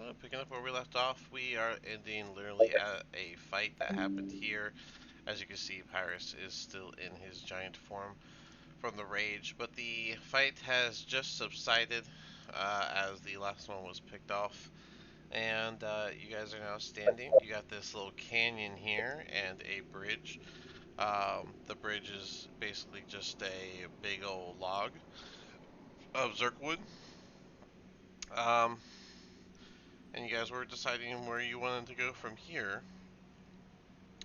so picking up where we left off, we are ending literally at a fight that happened here. As you can see, Pyrus is still in his giant form from the rage, but the fight has just subsided as the last one was picked off. And you guys are now standing. You got this little canyon here and a bridge. The bridge is basically just a big old log of Zerkwood. Um, and you guys were deciding where you wanted to go from here.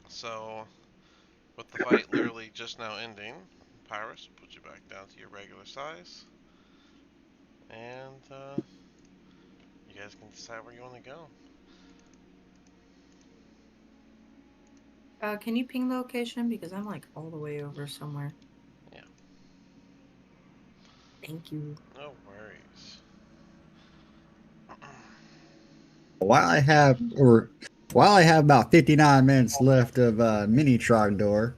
So, with the fight literally just now ending, Pyrus will put you back down to your regular size, and you guys can decide where you want to go. Can you ping the location? Because I'm like all the way over somewhere. Yeah, Thank you. no worries. While I have, or while I have about 59 minutes left of Mini Trogdor,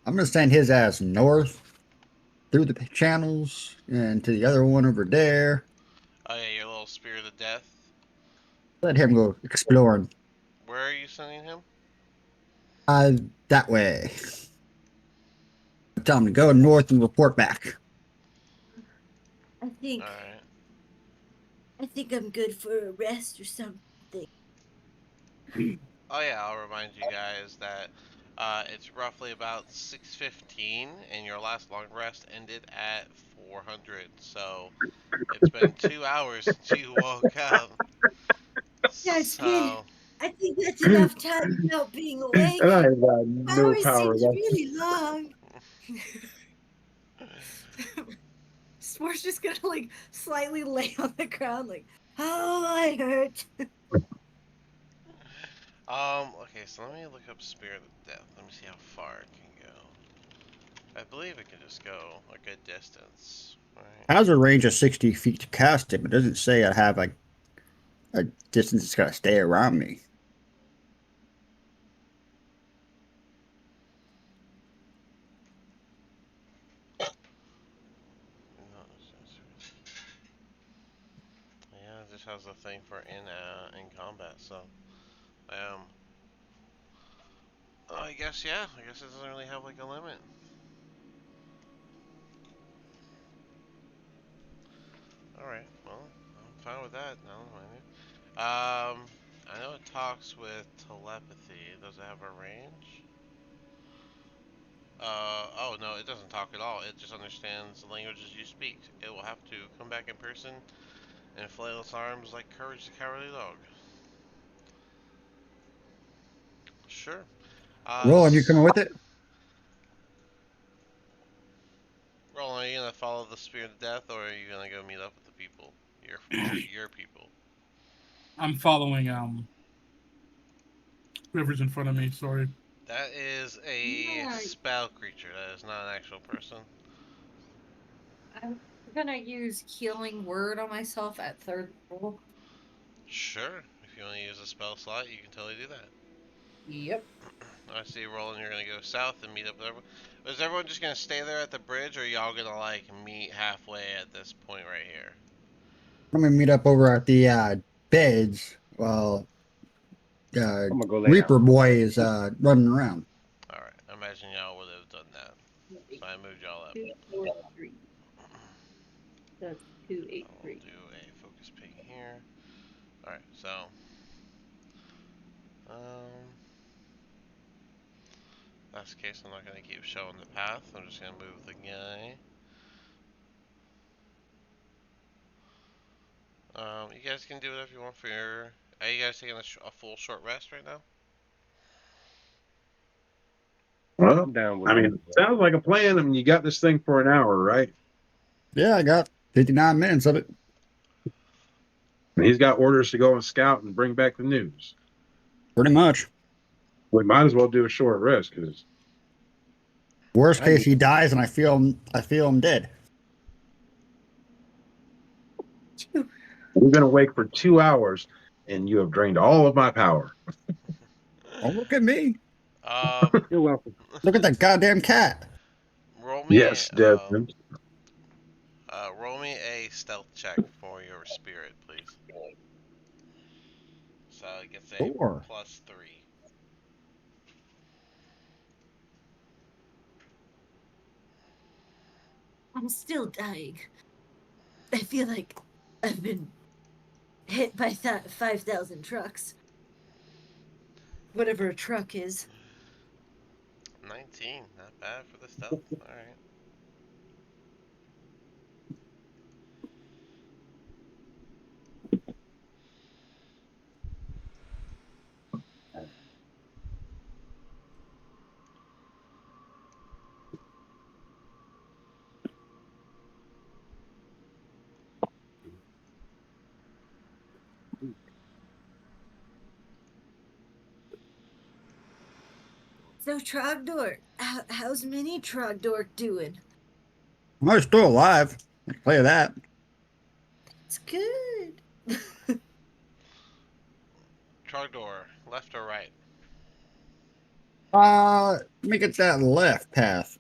I'm gonna send his ass north through the channels and to the other one over there. Oh yeah, your little spirit of death. Let him go exploring. Where are you sending him? Uh, that way. Tell him to go north and report back. I All think right. I think I'm good for a rest or something. Oh yeah, I'll remind you guys that it's roughly about 6:15, and your last long rest ended at 400. So it's been 2 hours since you woke up. Yes, kid. So I think that's enough time without being awake. I got no Hours power seems left. really long. Sport's just gonna like slightly lay on the ground, like, oh, I hurt. Okay, so let me look up Spirit of Death. Let me see how far it can go. I believe it can just go a good distance. Right. I has a range of 60 feet to cast it, but it doesn't say I have a distance that's gotta stay around me. Yeah, it just has a thing for in combat. So um, I guess yeah. I guess it doesn't really have like a limit. All right. Well, I'm fine with that. No, I know it talks with telepathy. Does it have a range? oh no, it doesn't talk at all. It just understands the languages you speak. It will have to come back in person and flail its arms like Courage the Cowardly Dog. Sure. Uh, Roland, you coming with it? Roland, are you gonna follow the Spirit of Death, or are you gonna go meet up with the people? Your people. I'm following whoever's in front of me. Sorry. That is a Yeah, spell creature. That is not an actual person. I'm gonna use healing word on myself at third level. Sure. If you want to use a spell slot, you can totally do that. Yep. I see, Roland. You're gonna go south and meet up with everyone. Is everyone just gonna stay there at the bridge, or are y'all gonna like meet halfway at this point right here? I'm gonna meet up over at the beds while I'm gonna go lay down. Reaper Boy is running around. All right. I imagine y'all would have done that, so I moved y'all up. 243. That's I will 283. do a focus ping here. All right. So, um, that's the case. I'm not gonna keep showing the path. I'm just gonna move the guy. You guys can do whatever you want for your. Are you guys taking a full short rest right now? Well, I'm down with I it. mean, sounds like a plan. I mean, you got this thing for an hour, right? Yeah, I got 59 minutes of it. And he's got orders to go and scout and bring back the news. Pretty much. We might as well do a short rest because Worst I case, need. he dies, and I feel him dead. We've been awake for 2 hours, and you have drained all of my power. Oh, look at me! um, You're welcome. Look at that goddamn cat. roll me. Yes, Desmond. Roll me a stealth check for your spirit, please. So it gets a Four. +3. I'm still dying. I feel like I've been hit by 5,000 trucks. Whatever a truck is. 19, not bad for the stealth. Alright. So Trogdor, how's Mini Trogdor doing? I'm still alive. I can tell you that. It's good. Trogdor, left or right? Let me get that left path.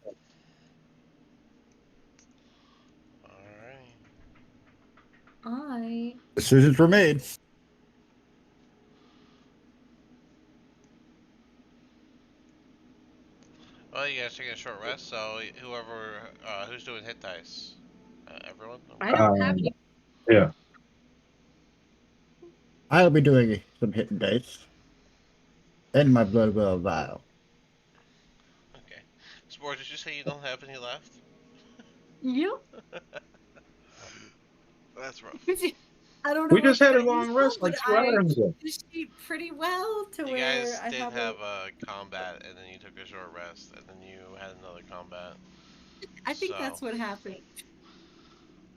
Alright. I Decisions were made. Well, you guys taking a short rest, so whoever, who's doing hit dice? Everyone? I Okay. don't have any. Yeah. I'll be doing some hitting dice. And my blood will vial. Okay. Sport, did you say you don't have any left? Yep. That's rough. I don't know We what just had a kind you long saw, rest but like 2 hours I ago. keep the sheet pretty well to You where guys I did have have a combat, and then you took a short rest, and then you had another combat. I think So, that's what happened.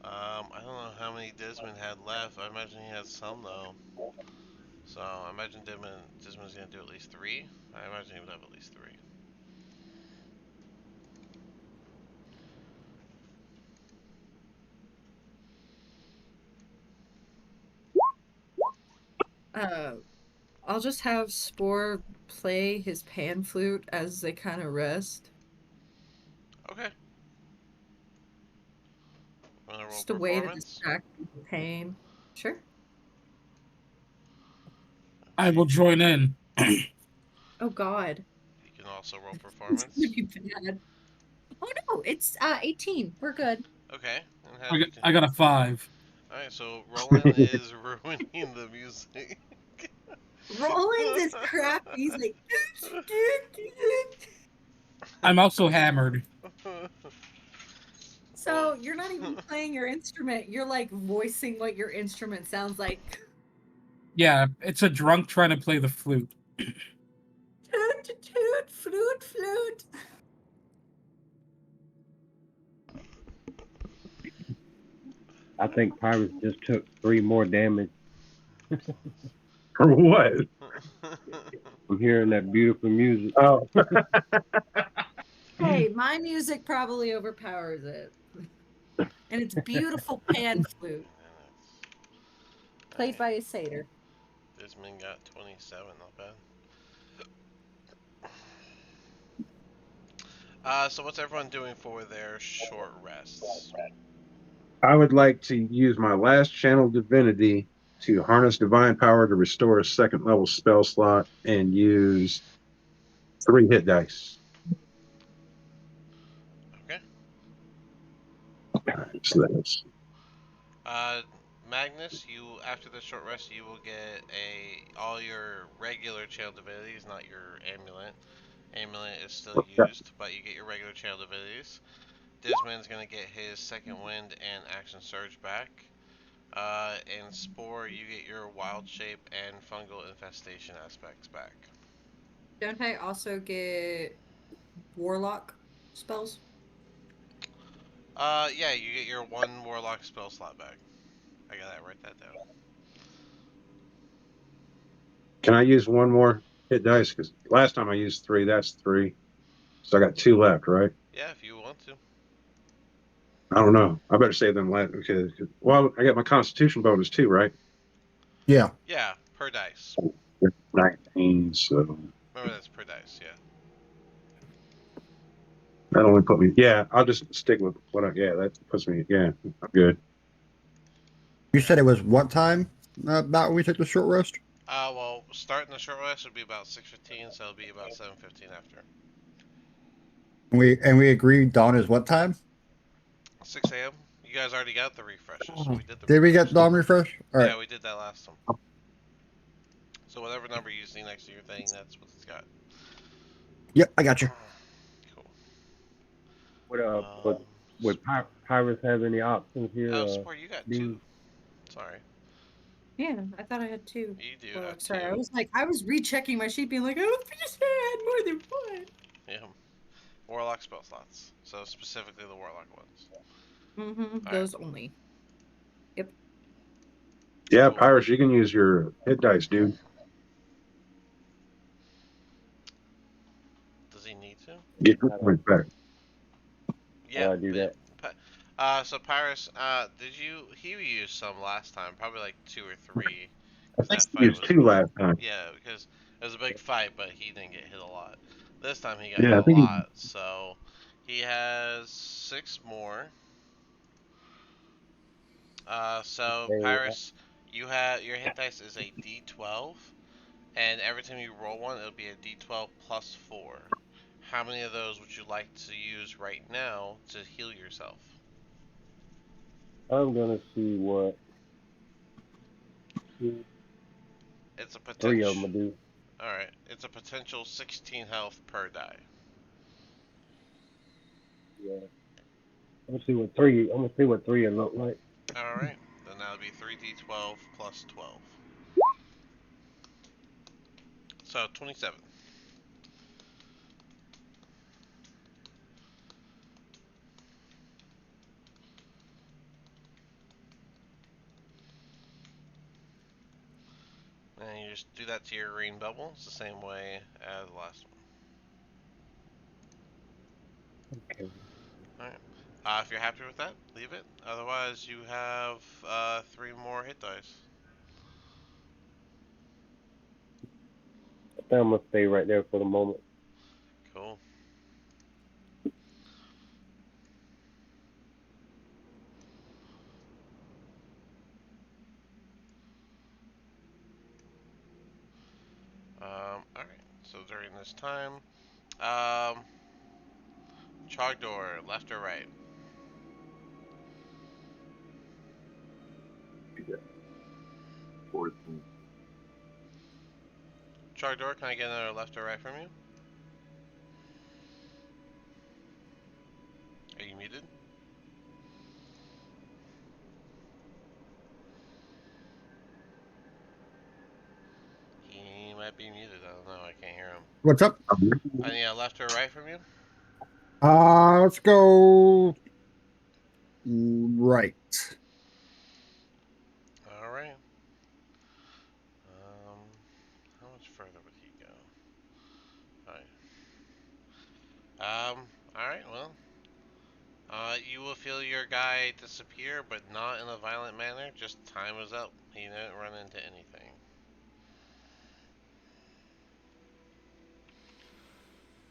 I don't know how many Dismon had left. I imagine he had some though. So I imagine Dismon's gonna do at least 3. I imagine he would have at least 3. Uh, I'll just have Spore play his pan flute as they kind of rest. Okay. Wanna roll Just a way to performance? distract the pain. Sure. I will join in. Oh God. You can also roll It's gonna performance. be bad. Oh no, it's 18. We're good. Okay. And how do you? I got a 5. All right. So Roland is ruining the music. Roland's is crap. He's like I'm also hammered. so you're not even playing your instrument. You're like voicing what your instrument sounds like. Yeah, it's a drunk trying to play the flute. Toot, toot, toot, flute, flute. I think Pirates just took 3 more damage For what? from hearing that beautiful music. Oh, Hey, my music probably overpowers it. And it's beautiful pan flute played by a satyr. Dismon got 27. Not bad. So what's everyone doing for their short rests? I would like to use my last channel divinity to harness divine power to restore a second level spell slot and use 3 hit dice. Okay. So that's Uh, Magnus, you after the short rest, you will get all your regular channel divinities, not your amulet. Amulet is still used, but you get your regular channel divinities. Disman's gonna get his second wind and action surge back. And Spore, you get your wild shape and fungal infestation aspects back. Don't I also get warlock spells? Yeah, you get your 1 warlock spell slot back. I gotta write that down. Can I use one more hit dice? Because last time I used 3, that's 3. So I got 2 left, right? Yeah, if you want to. I don't know. I better save them last. Okay. Well, I got my Constitution bonus too, right? Yeah. Yeah, per dice. 19. So Remember that's per dice. Yeah. that only put me. Yeah, I'll just stick with what I. Yeah, that puts me. Yeah, I'm good. You said it was what time about we took the short rest? Well, starting the short rest would be about 6:15, so it'll be about 7:15 after. We agreed dawn is what time? 6 a.m. You guys already got the refreshes. We did the Did we get refreshes. dawn refresh? All right. Yeah, we did that last time. So whatever number you see next to your thing, that's what it's got. Yep, I got you. Cool. Would Um, Pirates have any options here? support, you got two. Dean? Sorry, Yeah, I thought I had two. you do Well, have sorry, two. I was rechecking my sheet, being like, oh, I just had more than one. Yeah, warlock spell slots. So specifically the warlock ones. Mm-hmm. All right, Those only. Yep. Yeah, cool. Pyrus, you can use your hit dice, dude. Does he need to? Get your points back. Yeah, Do but that. so Pyrus, did you? He used some last time, probably like two or three, I because think that he fight used was two last time. yeah, because it was a big fight, but he didn't get hit a lot. This time he got hit Yeah, I a think he. lot, so he has six more. So Okay. Pyrus, you have your hit dice is a D12, and every time you roll one, it'll be a D12 plus four. How many of those would you like to use right now to heal yourself? I'm gonna see what It's a three of potential. them do. All right, it's a potential 16 health per die. Yeah. I'm gonna see what three it look like. All right, then that'll be 3d12 plus 12, so 27. And you just do that to your green bubble. It's the same way as the last Okay. one. All right. If you're happy with that, leave it. Otherwise, you have three more hit dice. I think I'm gonna stay right there for the moment. Cool. All right. So during this time, um, Chogdor, left or right? Chogdor, can I get another left or right from you? Are you muted? He might be muted. I don't know. I can't hear him. What's up? I need a left or right from you. Let's go right. All right. How much further would he go? All right. All right. Well, you will feel your guy disappear, but not in a violent manner. Just time is up. He didn't run into anything.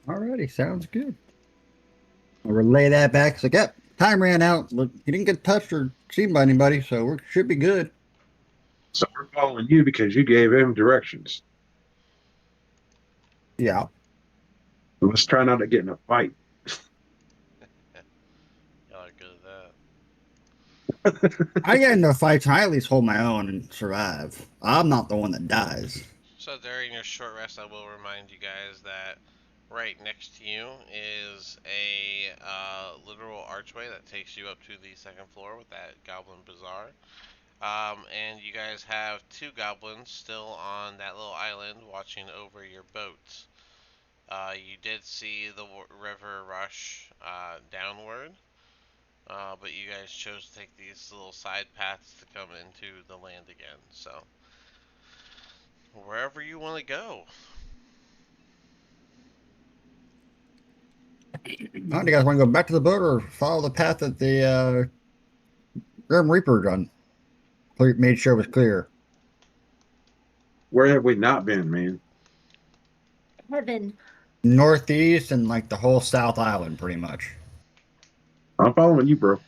Alrighty, sounds good. I'll relay that back. So, yep, time ran out. Look, he didn't get touched or seen by anybody, so we should be good. So we're following you because you gave him directions. Yeah. Let's try not to get in a fight. Y'all are good at that. I get into fights and I at least hold my own and survive. I'm not the one that dies. So during your short rest, I will remind you guys that right next to you is a literal archway that takes you up to the second floor with that goblin bazaar. And you guys have two goblins still on that little island watching over your boat. You did see the river rush downward, but you guys chose to take these little side paths to come into the land again. So, wherever you want to go. Now, do you guys want to go back to the boat or follow the path that the Grim Reaper done? Made sure it was clear. Where have we not been, man? Heaven. Northeast and like the whole South Island, pretty much. I'm following you, bro.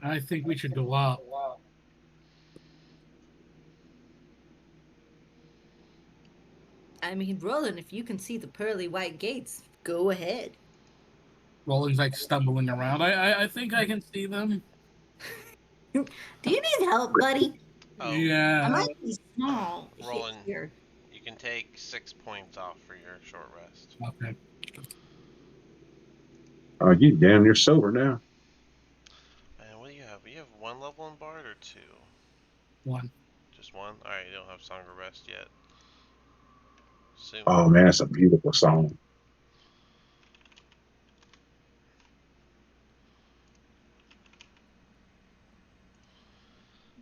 I think we should go up. I mean, Roland, if you can see the pearly white gates, go ahead. Roland's like stumbling around. I think I can see them. Do you need help, buddy? Oh, I Yeah. might be small Roland, here. you can take 6 points off for your short rest. Okay. Oh, you damn near sober now. And what do you have? You have 1 level in Bard or 2? One. Just 1? Alright, you don't have Song of Rest yet. Soon. Oh man, it's a beautiful song.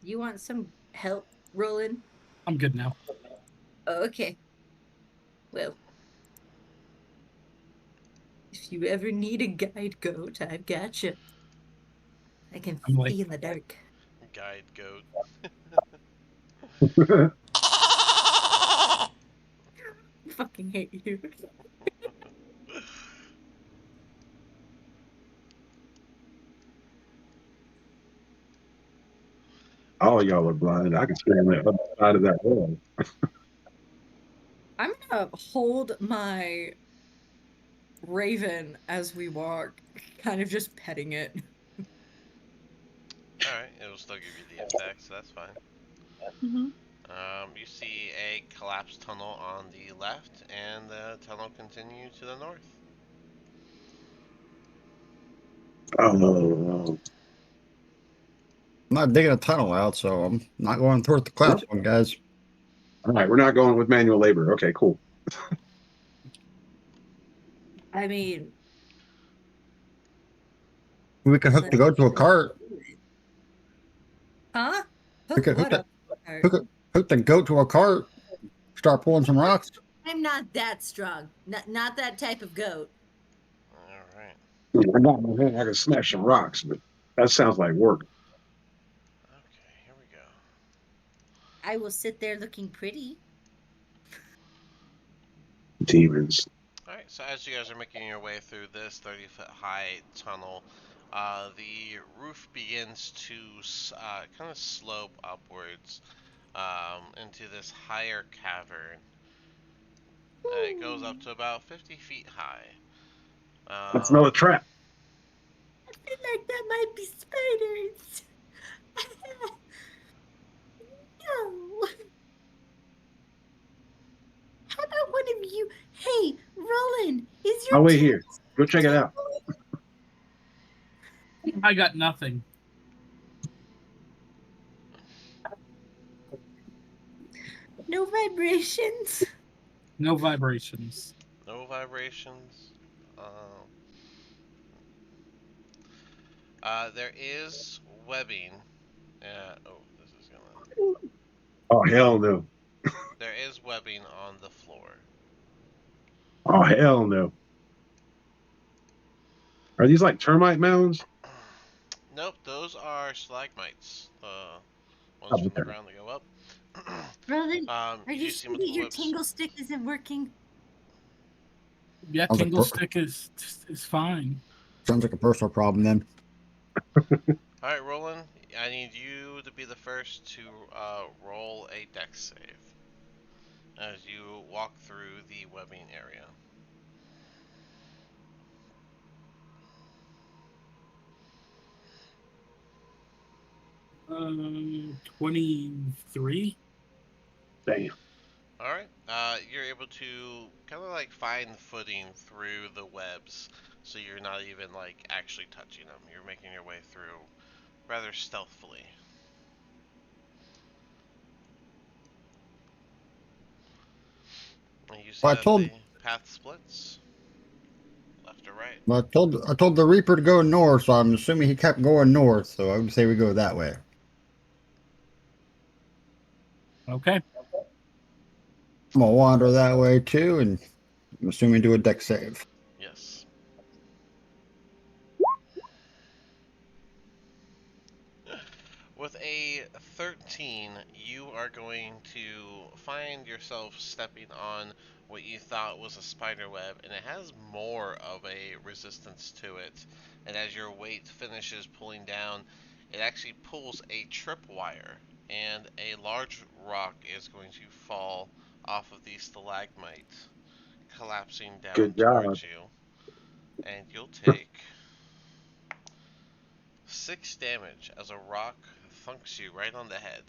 You want some help, Roland? I'm good now. Okay. Well, if you ever need a guide goat, I've got you. I can I'm like, see in the dark. Guide goat. I fucking hate you. All y'all are blind. I can see on the other side of that wall. I'm gonna hold my raven as we walk, kind of just petting it. Alright, it'll still give you the attack, so that's fine. Mm-hmm. You see a collapsed tunnel on the left, and the tunnel continues to the north. Oh no. I'm not digging a tunnel out, so I'm not going towards the collapse one, guys. All right, we're not going with manual labor. Okay, cool. I mean, We could hook the goat to a cart. huh? We Hook could hook what the up? hook the goat to a cart. Start pulling some rocks. I'm not that strong. Not that type of goat. Alright. I'm not my hand. I can smash some rocks, but that sounds like work. Okay, here we go. I will sit there looking pretty. Demons. Alright, so as you guys are making your way through this 30-foot high tunnel, the roof begins to kind of slope upwards into this higher cavern. It goes up to about 50 feet high. I smell a trap. I feel like that might be spiders. No. How about one of you? Hey, Roland, is your I'll wait here. tingle Go check it out. I got nothing. no vibrations? No vibrations. No vibrations. There is webbing. Oh, this is gonna. Oh hell no. There is webbing on the floor. Oh hell no. Are these like termite mounds? Nope, those are stalagmites. Ones Oh, from the okay. ground that go up. Roland, are You you do see sure that multiple your webs. tingle stick isn't working? Yeah, Sounds like tingle stick is fine. sounds like a personal problem then. All right, Roland. I need you to be the first to roll a dex save as you walk through the webbing area. 23. Damn. All right. You're able to kind of like find footing through the webs, so you're not even like actually touching them. You're making your way through rather stealthily. And you see Well, that the path splits left or right. I told the Reaper to go north, so I'm assuming he kept going north. So I would say we go that way. Okay. I'm gonna wander that way too, and I'm assuming do a deck save. Yes. With a 13, you are going to find yourself stepping on what you thought was a spider web, and it has more of a resistance to it. And as your weight finishes pulling down, it actually pulls a tripwire, and a large rock is going to fall off of the stalagmite, collapsing down Good job. towards you. And you'll take 6 damage as a rock thunks you right on the head.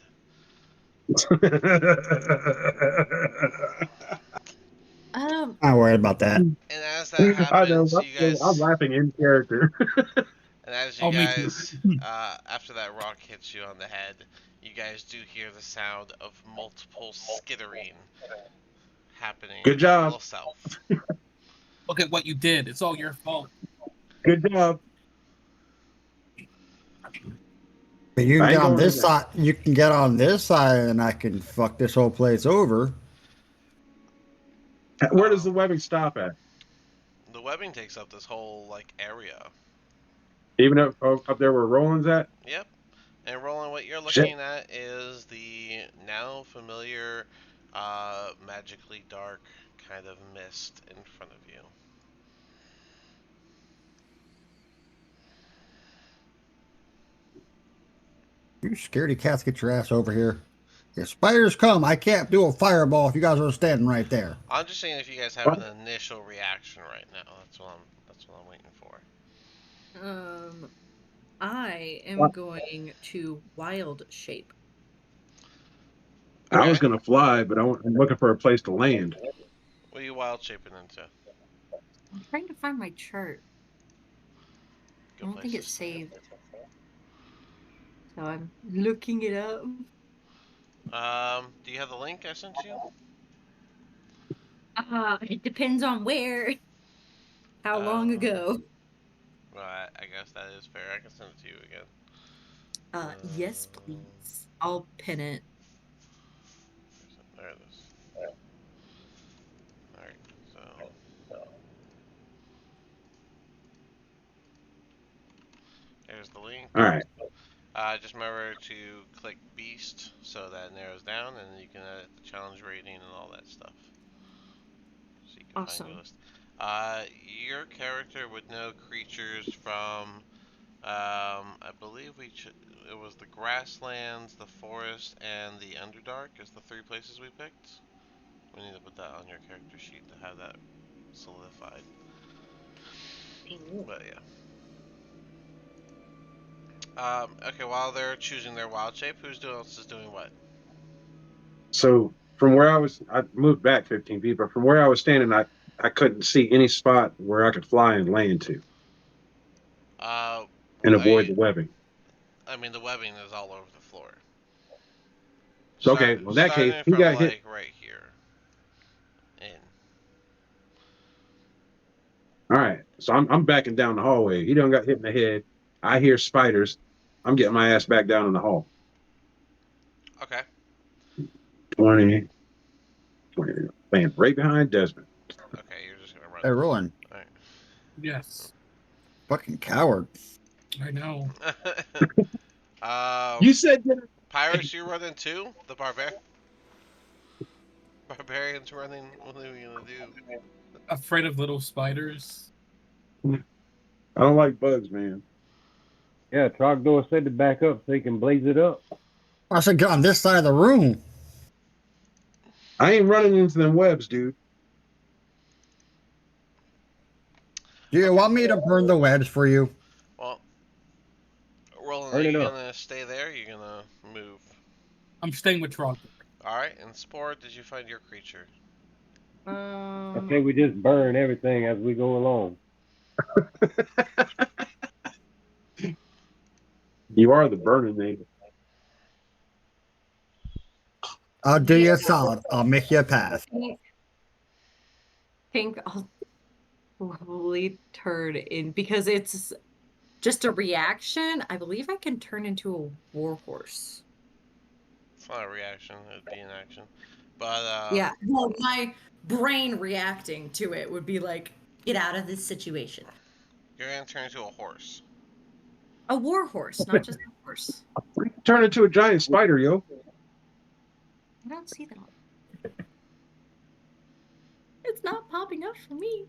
Not worried about that. And as that I know. happens, I'm laughing in character. and as you Oh, me too. guys, after that rock hits you on the head, you guys do hear the sound of multiple skittering happening Good a job. little south. Look at what you did. It's all your fault. Good job. But you can I get ain't on going in this there. side. You can get on this side, and I can fuck this whole place over. Where does the webbing stop at? The webbing takes up this whole like area. Even up there where Roland's at? Yep. And Roland, what you're Shit. looking at is the now familiar, magically dark kind of mist in front of you. You scaredy cats, get your ass over here. If spiders come, I can't do a fireball if you guys are standing right there. I'm just saying if you guys have What? an initial reaction right now. That's what I'm waiting for. I am What? going to wild shape. I was Okay. going to fly, but I'm looking for a place to land. What are you wild shaping into? I'm trying to find my chart. I Good don't place think to it's start. saved. So I'm looking it up. Do you have the link I sent you? It depends on where. How long ago? Well, I guess that is fair. I can send it to you again. Yes, please. I'll pin it. There it is. Alright, so. There's the link. All right. Just remember to click Beast so that narrows down, and then you can edit the challenge rating and all that stuff. So you can find your Awesome. list. Your character would know creatures from, I believe it was the grasslands, the forest, and the Underdark is the 3 places we picked. We need to put that on your character sheet to have that solidified. But yeah. Okay, while they're choosing their wild shape, else is doing what? So from where I moved back 15 feet, but from where I was standing, I couldn't see any spot where I could fly and land to Uh, and avoid I the webbing. I mean the webbing is all over the floor. So, okay, well, in that case, Starting he from got hit. like right here. In. All right, so I'm backing down the hallway. He don't got hit in the head. I hear spiders. I'm getting my ass back down in the hall. Okay. 20, 20, bam, right behind Desmond. Okay, you're just gonna run. Hey, Roland, Alright. Yes, fucking coward. I know. You said that. Pirates, you running too? The barbarians running. What are we gonna do? Afraid of little spiders. I don't like bugs, man. Yeah, Trogdor said to back up so he can blaze it up. I should get on this side of the room. I ain't running into them webs, dude. Do you want me to burn the webs for you? Well, Roland, are Turn it you up. gonna stay there? Or are you gonna move? I'm staying with Trogdor. All right. And Spore, did you find your creature? I say we just burn everything as we go along. You are the burning neighbor. I'll do you a solid. I'll make you a path. I think I'll probably turn in because it's just a reaction. I believe I can turn into a warhorse. It's not a reaction. It'd be an action. But Yeah. Well, my brain reacting to it would be like, get out of this situation. you're gonna turn into a horse. A warhorse, not just a horse. Turn into a giant spider, yo. I don't see that. It's not popping up for me.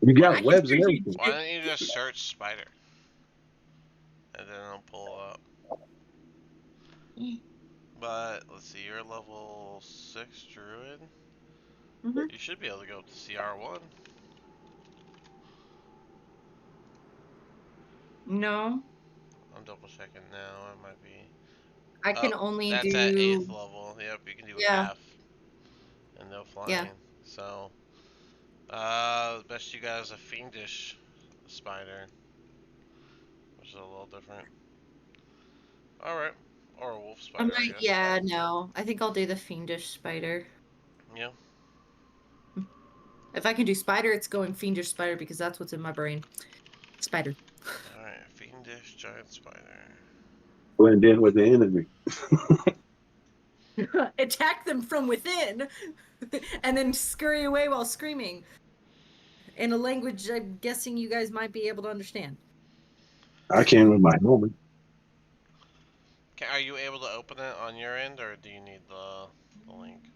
You got Why webs and did you everything. Why don't you just search spider? And then it'll pull up. But let's see, you're level 6 druid. Mhm. You should be able to go up to CR1. No, I'm double checking now. It might be. I Oh, can only that's at 8th do. level. Yep, you can do Yeah, half and no yeah. flying. So, best you got is a fiendish spider, which is a little different. Alright. Or a wolf I spider, I might. guess. Yeah, no. I think I'll do the fiendish spider. Yeah. If I can do spider, it's going fiendish spider because that's what's in my brain. Spider. Alright, fiendish giant spider. Blend in with the enemy. Attack them from within, and then scurry away while screaming in a language I'm guessing you guys might be able to understand. I can with my helmet. Are you able to open it on your end, or do you need the link?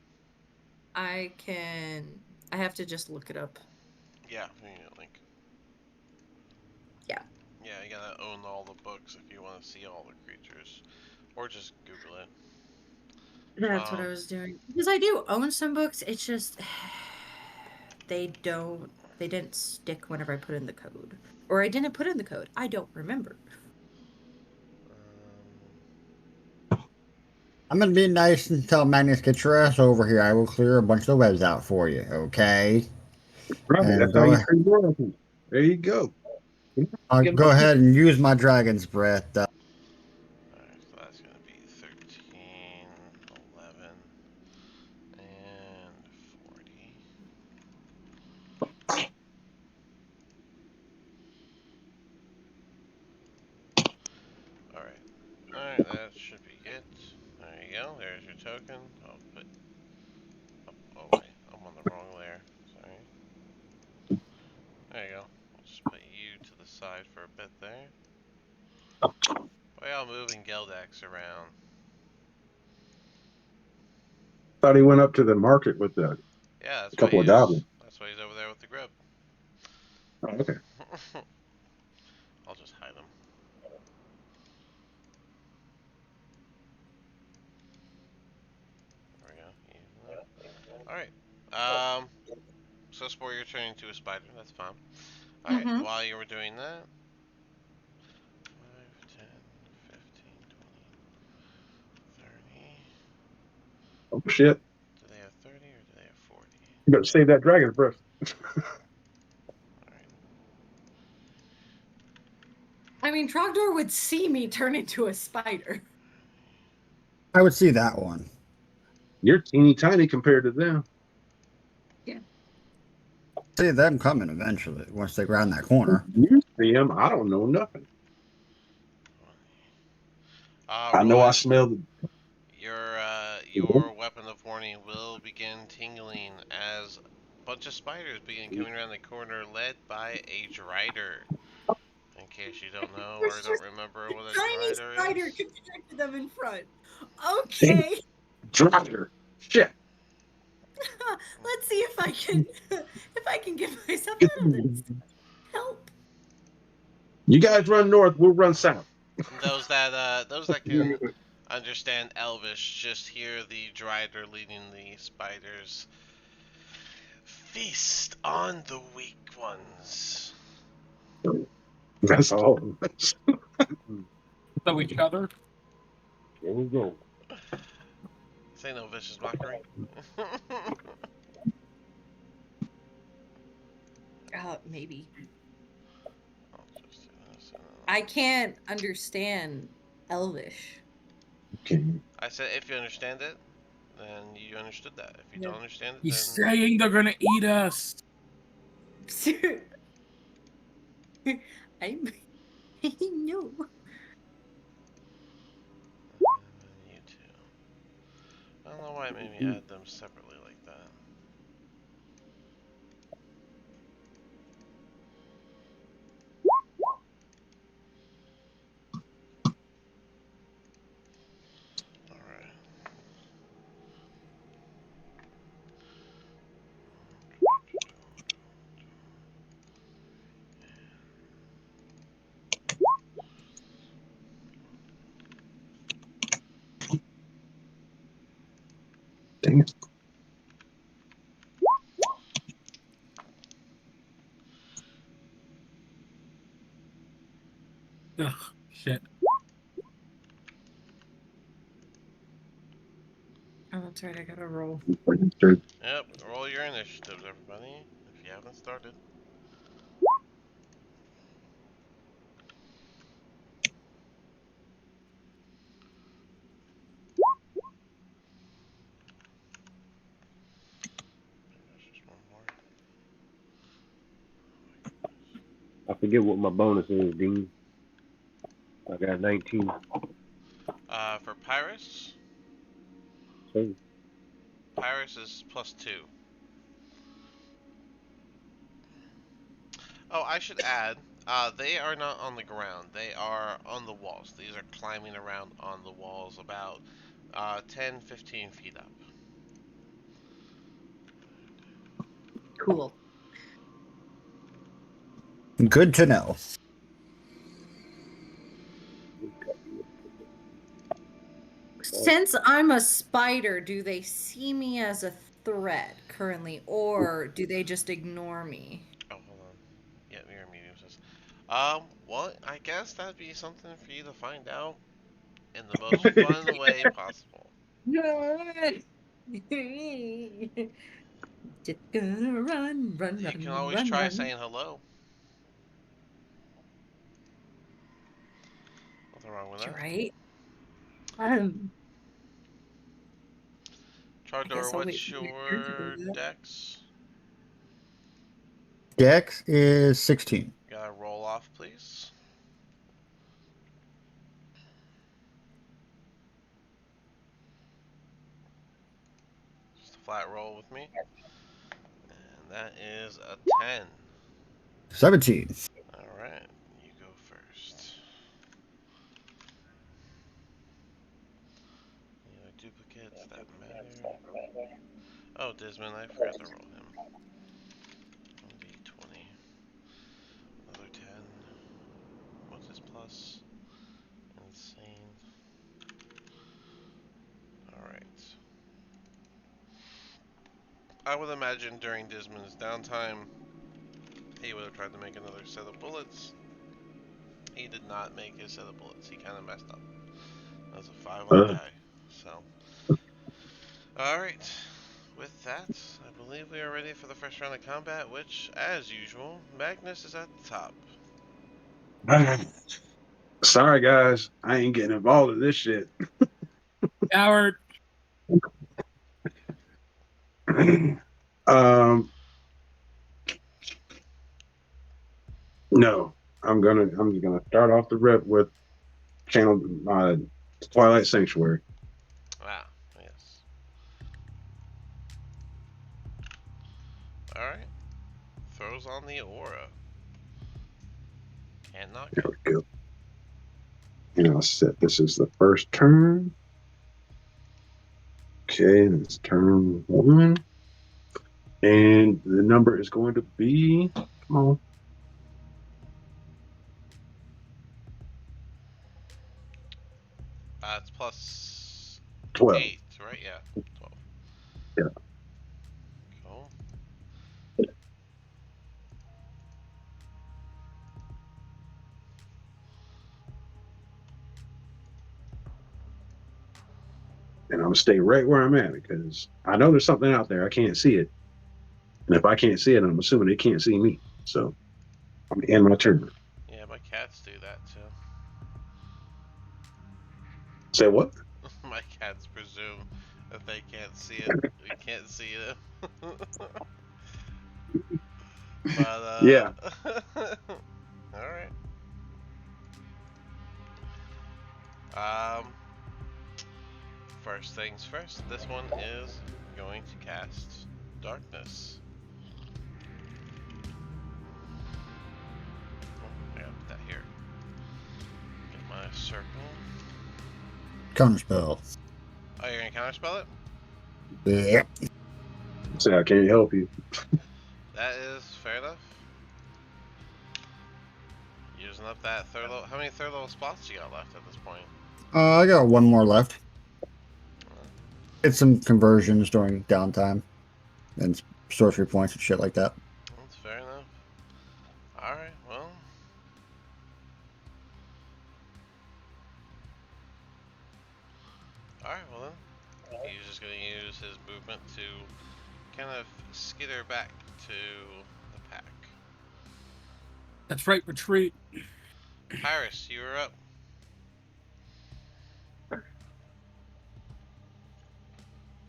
I can. I have to just look it up. Yeah, you need a link. Yeah. Yeah, you gotta own all the books if you want to see all the creatures. Or just Google it. That's what I was doing. Because I do own some books. It's just they don't. They didn't stick whenever I put in the code, or I didn't put in the code. I don't remember. I'm gonna be nice until Magnus gets your ass over here. I will clear a bunch of the webs out for you, okay? Right, And that's how you train royalty. There you go. Get my go ahead and use my dragon's breath. Alright, so that's gonna be 13, 11, and 40. Alright. Alright, that should be it. There you go, there's your token. I'll put... Oh wait, I'm on the wrong layer. Sorry. There you go. I'll just put you to the side for a bit there. Why y'all moving Geldax around? Thought he went up to the market with a Yeah, that's why couple of he's... goblins. That's why he's over there with the grub. Oh, okay. I'll just hide him. There we go. Alright. So Spore, you're turning into a spider. That's fine. Alright, Mm-hmm. while you were doing that... 5, 10, 15, 20, 30... Oh shit! Do they have 30 or do they have 40? You better save that dragon's breath. Alright. I mean, Trogdor would see me turn into a spider. I would see that one. You're teeny tiny compared to them. Yeah. See them coming eventually once they round that corner. You see them? I don't know nothing. I know I Roy, smell your weapon of warning will begin tingling as a bunch of spiders begin coming around the corner, led by a Drider. In case you don't know or There's don't just remember a what a tiny Drider spider is. compared to them in front. the Okay. driver. Shit. Let's see if I can if I can get myself out of this. Help. You guys run north, we'll run south. Those that can understand Elvish just hear the Drider leading the spiders. Feast on the weak ones. That's all. So each other. Here we go. Say no vicious mockery. Maybe. I'll just do this and then I can't understand Elvish. Okay. I said if you understand it, then you understood that. If you Yeah. don't understand it, He's then saying they're gonna eat us. I know. you too. I don't know why it made me add them separately like that. Alright. Dang it. Ugh, shit. Oh, that's right. I gotta roll. Yep, roll your initiatives, everybody, if you haven't started. There's just one more. I forget what my bonus is, Dean. I got 19. For Pyrus, So, Pyrus is +2. Oh, I should add, they are not on the ground. They are on the walls. These are climbing around on the walls about 10, 15 feet up. Cool. Good to know. Since I'm a spider, do they see me as a threat currently, or do they just ignore me? Oh, hold on. Yeah, mirror medium says. Well, I guess that'd be something for you to find out in the most fun way possible. Just gonna run, run, You can run, always run, try run. saying hello. Nothing wrong with You're that. right. I Chardor, guess I'll wait what's for my turn to do your that. dex? Dex is 16. Gotta roll off, please. Just a flat roll with me. And that is a 10. 17. Alright, you go first. Any other duplicates that matter? Oh, Dismon, I forgot to roll him. 1d20. Another 10. What's his plus? Insane. Alright. I would imagine during Dismon's downtime, he would have tried to make another set of bullets. He did not make his set of bullets. He kind of messed up. That was a 5 on the die. So, alright. With that, I believe we are ready for the first round of combat, which, as usual, Magnus is at the top. Sorry, guys. I ain't getting involved in this shit. Coward. um, no, I'm just gonna start off the rip with channel Twilight Sanctuary. Ah, yes. Alright. Throws on the aura. Can't knock There it. we go. And I'll set this as the first turn. Okay, that's turn 1. And the number is going to be, come on, It's plus 12. 8, right? Yeah, 12. Yeah. Cool. And I'm gonna stay right where I'm at because I know there's something out there. I can't see it. And if I can't see it, I'm assuming they can't see me. So I'm gonna end my turn. Yeah, my cats do that too. Say what? My cats presume that they can't see it. We can't see them. Yeah. Alright. Um, First things first, this one is going to cast Darkness. Oh, I gotta put that here. Get my circle. Counterspell. Oh, you're gonna counterspell it? Yeah. Say I can't help you. That is fair enough. Using up that third level. How many third level spots you got left at this point? I got one more left. Get some conversions during downtime and sorcery points and shit like that. That's fair enough. Alright, well. Alright, well then. He's just going to use his movement to kind of skitter back to the pack. That's right, retreat. Pyrus, you are up.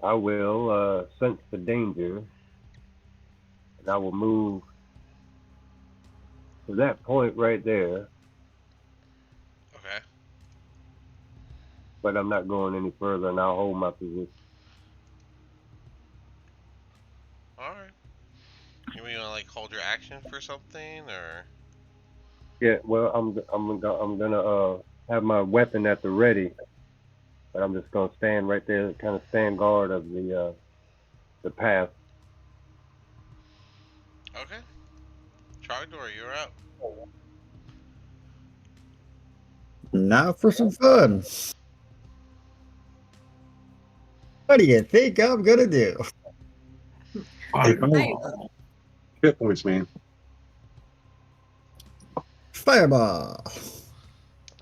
I will sense the danger, and I will move to that point right there, Okay. but I'm not going any further, and I'll hold my position. Alright. You want to like hold your action for something, or? Yeah, well, I'm gonna have my weapon at the ready, but I'm just gonna stand right there, kind of stand guard of the path. Okay. Trogdor, you're up. Now for some fun. What do you think I'm gonna do? Hey, Nice. hit points, man. Fireball.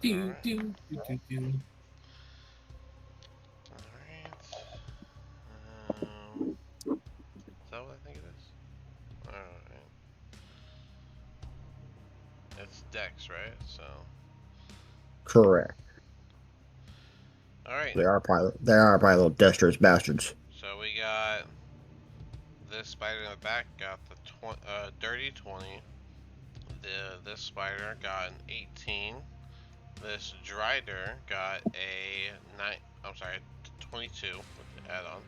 Do, Alright. do, do, do, do. Alright. Is that what I think it is? Alright. It's Dex, right? So. Correct. Alright. They are probably little dexterous bastards. So we got this spider in the back got the dirty 20. This spider got an 18. This Drider got a 9. I'm sorry, 22 with the add-on.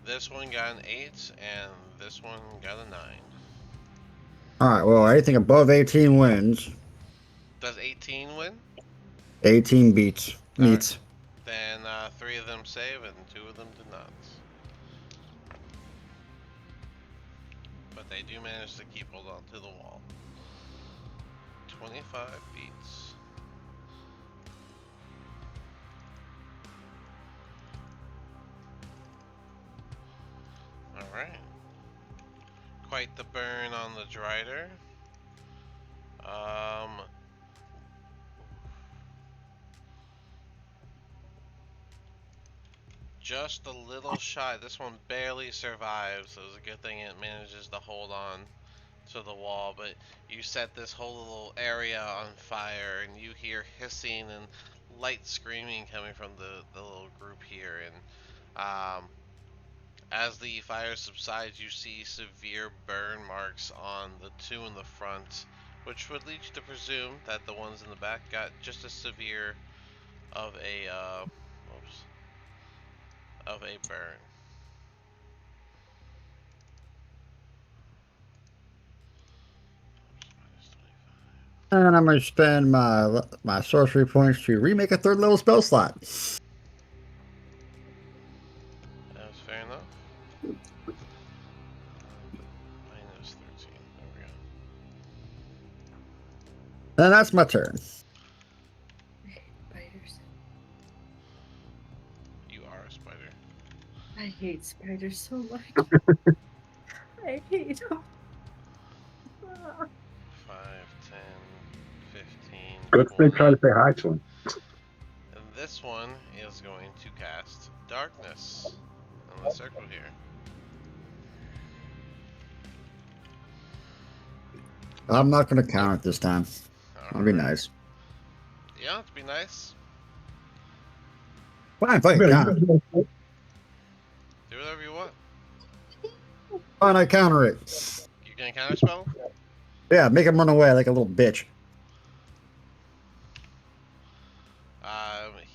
This one got an 8, and this one got a 9. Alright, well, anything above 18 wins. Does 18 win? 18 beats. Meets. Then 3 of them save, and 2 of them did not. But they do manage to keep hold on to the wall. 25 beats. Alright. Quite the burn on the Drider. Just a little shy. This one barely survives, so it's a good thing it manages to hold on to the wall. But you set this whole little area on fire, and you hear hissing and light screaming coming from the little group here. And as the fire subsides, you see severe burn marks on the 2 in the front, which would lead you to presume that the ones in the back got just as severe of a burn. And I'm going to spend my sorcery points to remake a 3rd level spell slot. That was fair enough. Minus 13. There we go. And that's my turn. Spiders. You are a spider. I hate spiders so much. I hate them. 5, 10, 15, Good 20. thing try to say hi to him. And this one is going to cast Darkness in the circle here. I'm not going to count it this time. I'll be nice. Yeah, to be nice. Fine, counter. Do whatever you want. Fine, I counter it. You can counter spell? Yeah, make him run away like a little bitch.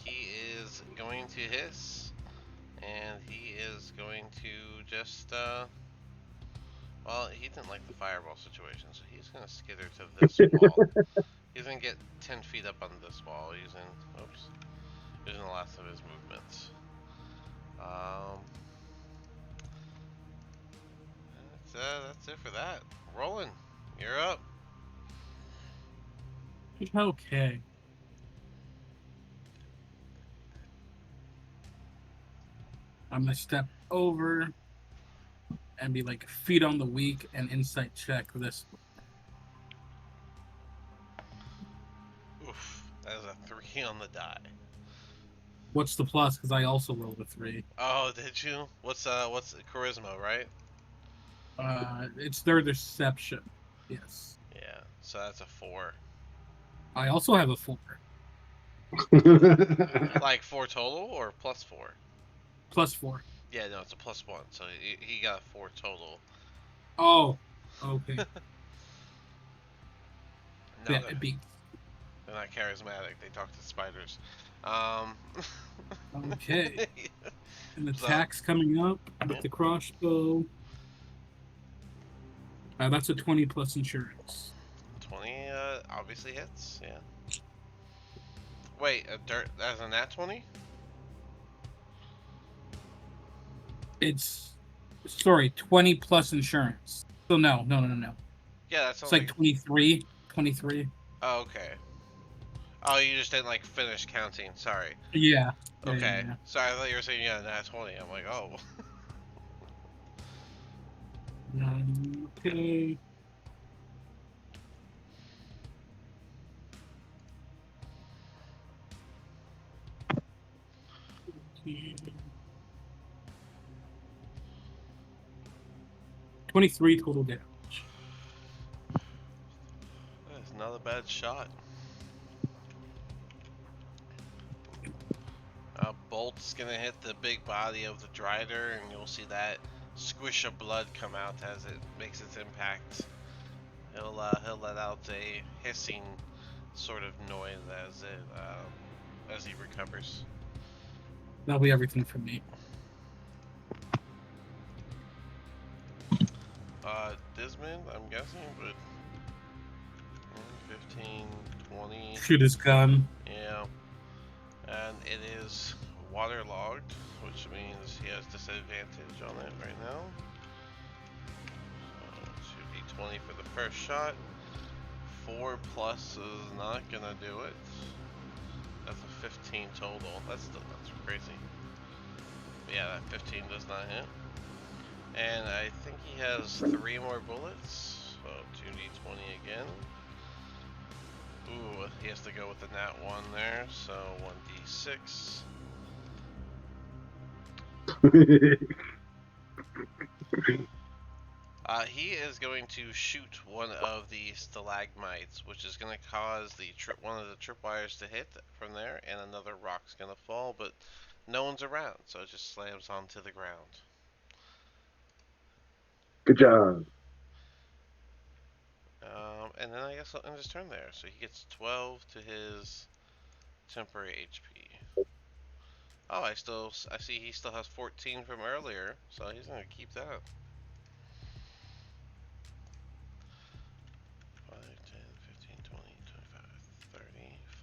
He is going to hiss, and he is going to just, well, he didn't like the fireball situation, so he's going to skitter to this wall. He's going to get 10 feet up on this wall using the last of his movements. That's it for that. Roland, you're up. I'm gonna step over and be like feet on the weak and insight check this. Oof, that is a 3 on the die. What's the plus? Because I also rolled a 3. Oh, did you? What's charisma, right? It's their deception. Yes. Yeah, so that's a 4. I also have a 4. Like 4 total or plus 4? Plus 4. Yeah, no, it's a +1, so he got 4 total. Oh, okay. No, Yeah, it beats. they're not charismatic. They talk to spiders. Okay. And the So- attack's coming up with Yep. the crossbow. That's a 20 plus insurance. 20 obviously hits. Yeah. Wait, a dirt that's a nat 20? It's 20 plus insurance. So no. Yeah, that It's sounds like like. 23. 23. Oh, okay. Oh, you just didn't like finish counting. Sorry. Yeah. Okay. Yeah. Sorry, I thought you were saying yeah, nat 20. I'm like, oh. Okay. Okay. 23 total damage. That's not a bad shot. Bolt's gonna hit the big body of the Drider, and you'll see that squish of blood come out as it makes its impact. He'll let out a hissing sort of noise as he recovers. That'll be everything for me. Dismond, I'm guessing, but 15, 20. Shoot his gun. Yeah. And it is waterlogged, which means he has disadvantage on it right now. 2d20 for the first shot. 4 plus is not gonna do it. That's a 15 total. That's crazy. But yeah, that 15 does not hit. And I think he has 3 more bullets. So 2d20 again. Ooh, he has to go with the nat 1 there, so 1d6. He is going to shoot one of the stalagmites, which is going to cause one of the tripwires to hit from there, and another rock's going to fall, but no one's around, so it just slams onto the ground. Good job. And then I guess I'll end his turn there, so he gets 12 to his temporary HP. Oh, I see he still has 14 from earlier, so he's going to keep that. 5, 10, 15, 20, 25, 30,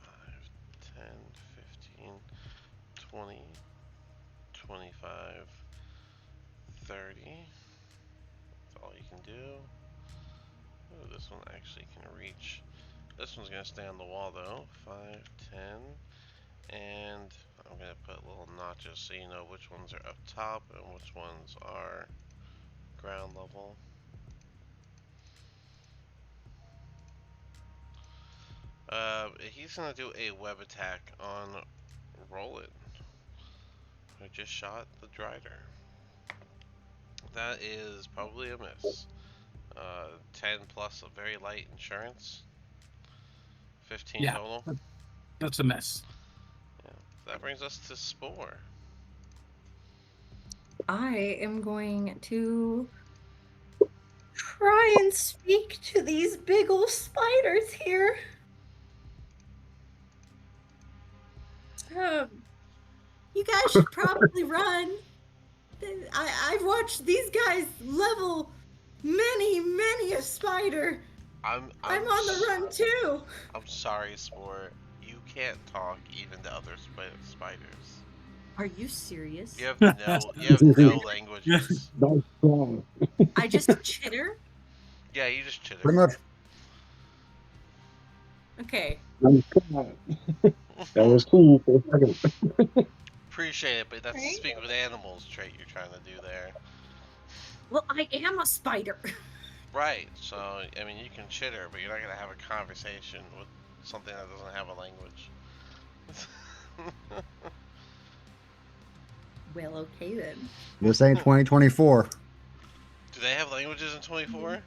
5, 10, 15, 20, 25, 30. That's all you can do. Ooh, this one actually can reach. This one's going to stay on the wall though. 5, 10, and I'm going to put little notches so you know which ones are up top and which ones are ground level. He's going to do a web attack on Roland, who just shot the Drider. That is probably a miss. 10 plus a very light insurance. 15 total. That's a miss. Yeah. So that brings us to Spore. I am going to try and speak to these big old spiders here. You guys should probably run. I've watched these guys level many a spider. I'm on the run too. I'm sorry, Spore. You can't talk even to other spiders. Are you serious? You have no languages. That's wrong. I just chitter? Yeah, you just chitter. Pretty much. Okay. That was cool for a second. appreciate it, but that's the Right? speak with animals trait you're trying to do there. Well, I am a spider. Right, so, I mean, you can chitter, but you're not going to have a conversation with something that doesn't have a language. Well, okay then. This ain't 2024. Do they have languages in 24?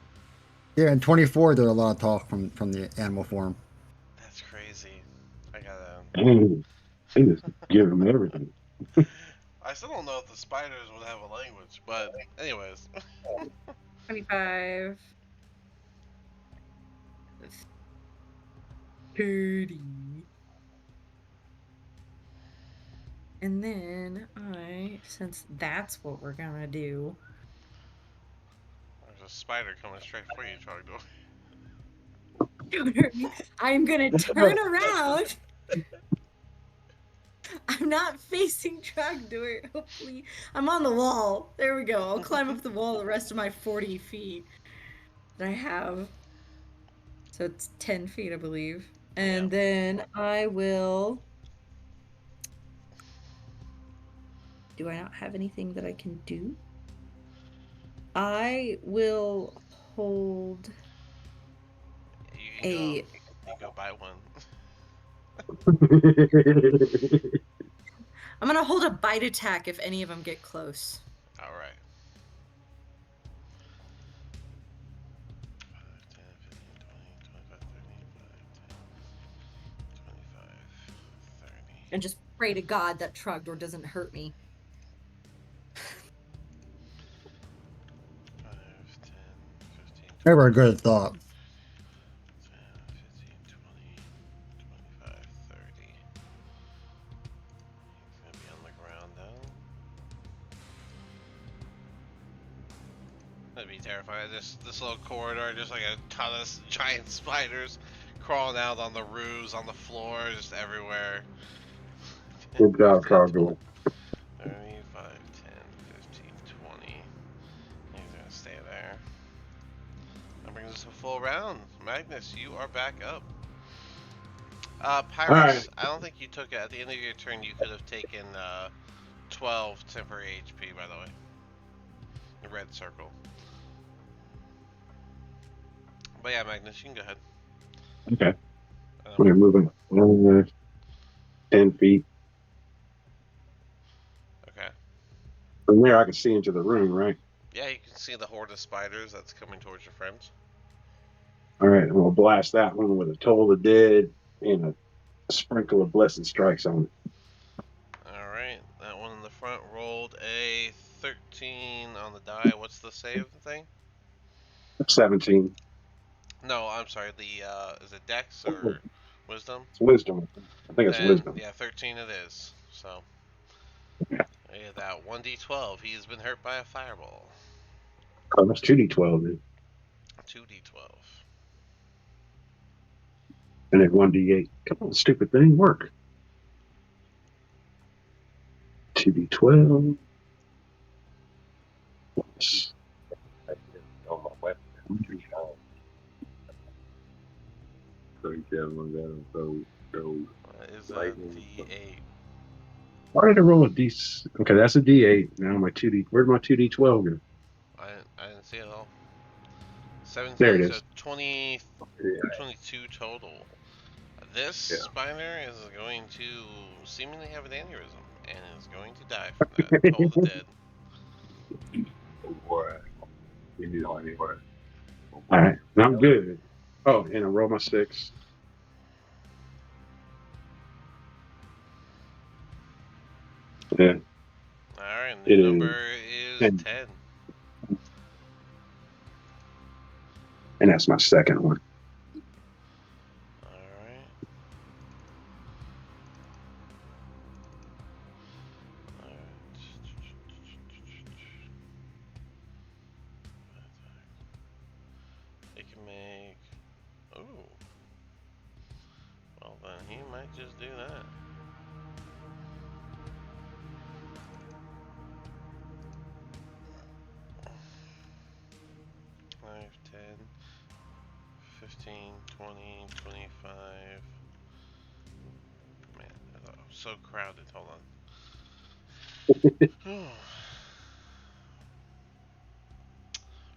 Yeah, in 24 there's a lot of talk from the animal form. That's crazy. I gotta. Dang, they just give him everything. I still don't know if the spiders would have a language, but, anyways. 25. 30. And then since that's what we're gonna do. There's a spider coming straight for you, Trogdor. Don't hurt me. I'm gonna turn around. I'm not facing Trogdor. Hopefully, I'm on the wall. There we go. I'll climb up the wall the rest of my 40 feet that I have. So it's 10 feet, I believe. And then I will. Do I not have anything that I can do? I will hold You can go buy one. I'm gonna hold a bite attack if any of them get close. Alright. 5, 10, 15, 20, 25, 30. And just pray to God that Trogdor doesn't hurt me. 5, 10, 15, Never a 20, good thought. 10, 15, 20, 25, 30. He's gonna be on the ground now. That'd be terrifying. This little corridor, just like a ton of giant spiders crawling out on the roofs, on the floor, just everywhere. Good job, 15, Trogdor. 30, 5, 10, 15, 20. He's gonna stay there. That brings us a full round. Magnus, you are back up. Pyrus, Alright. I don't think you took it. At the end of your turn, you could have taken 12 temporary HP, by the way. The red circle. But yeah, Magnus, you can go ahead. Okay. We're moving 10 feet. Okay. From there, I can see into the room, right? Yeah, you can see the horde of spiders that's coming towards your friends. All right, and we'll blast that one with a Toll of the Dead and a sprinkle of Blessed Strikes on it. Alright, that one in the front rolled a 13 on the die. What's the save thing? 17. No, I'm sorry, is it Dex or Wisdom? It's Wisdom. I think it's Then, Wisdom. yeah, 13 it is. So, Yeah. yeah, that 1d12. He has been hurt by a fireball. Oh, that's 2d12 then. 2d12. And then 1d8. Come on, stupid thing, work. 2d12. Plus I just on my weapon 3 times. So he said, "I'm gonna go That is a lightning." d8. Why did I roll a d? Okay, that's a d8. Now my 2d. Where'd my 2d12 go? I didn't see it all. 17, There it so is. 20, Yeah, 22 total. This yeah. spider is going to seemingly have an aneurysm and is going to die from that. Toll the dead. Boy, you need on anywhere. All right, I'm good. Oh, and I roll my 6. Yeah, Alright, and it the is number is 10. 10. And that's my second one. Alright. It can make. Ooh. Well, then he might just do that. Five, 10, 15, 20, 25. Man, I'm so crowded. Hold on.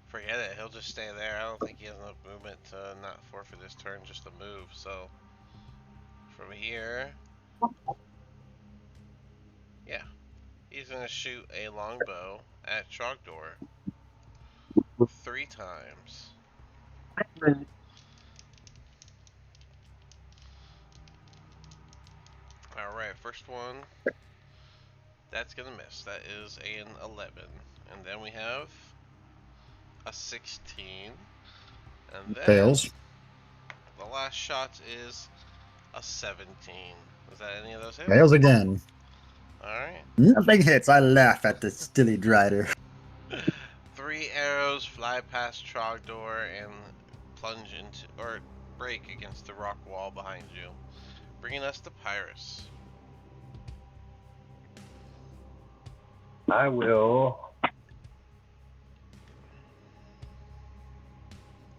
Forget it. He'll just stay there. I don't think he has enough movement to not forfeit his turn just to move. So from here, yeah, he's gonna shoot a longbow at Trogdor 3 times. All right, first one. That's gonna miss. That is an 11, and then we have a 16, and then Fails. the last shot is a 17. Is that any of those hit? Fails again. Alright. Nothing hits. I laugh at the silly drider. 3 arrows fly past Trogdor and plunge into, or break against the rock wall behind you, bringing us to Pyrus. I will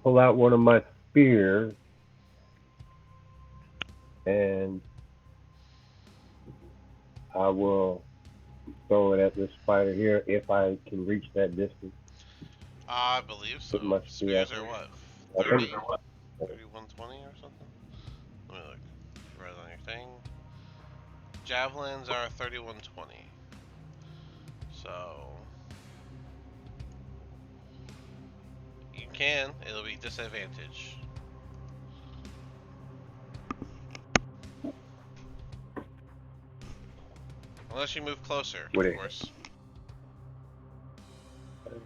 pull out one of my spears and I will throw it at this spider here if I can reach that distance. I believe so. With my spear. Spears are what? I 30? think 3120 or something? Let me look. Right on your thing. Javelins are 3120. So you can. It'll be disadvantage. Unless you move closer, Would of it? course.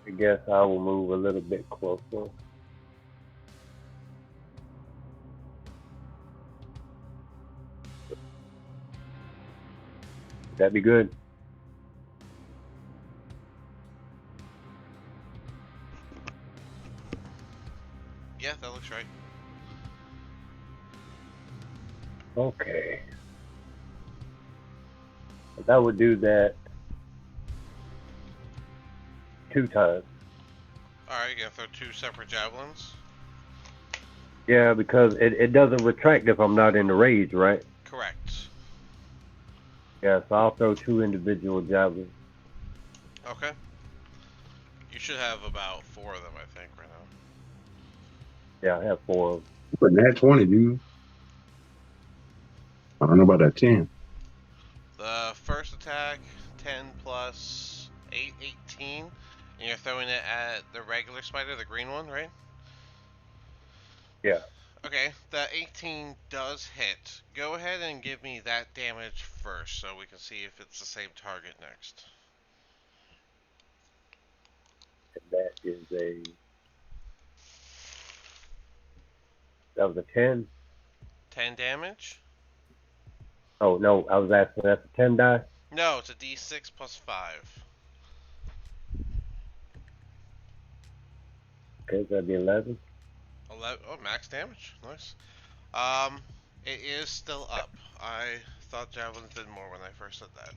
I guess I will move a little bit closer. That'd be good. Yeah, that looks right. Okay. That would do that 2 times. Alright, you gotta throw 2 separate javelins. Yeah, because it doesn't retract if I'm not in the rage, right? Correct. Yeah, so I'll throw 2 individual javelins. Okay. You should have about 4 of them, I think, right now. Yeah, I have 4 of them. But nat 20, dude. I don't know about that 10. The first attack, 10 plus 8, 18. And you're throwing it at the regular spider, the green one, right? Yeah. Okay, that 18 does hit. Go ahead and give me that damage first so we can see if it's the same target next. And that was a 10. 10 damage? Oh, no, I was asking, that's a 10 die? No, it's a d6 plus 5. Okay, so that'd be 11. 11, oh, max damage. Nice. It is still up. I thought javelins did more when I first said that.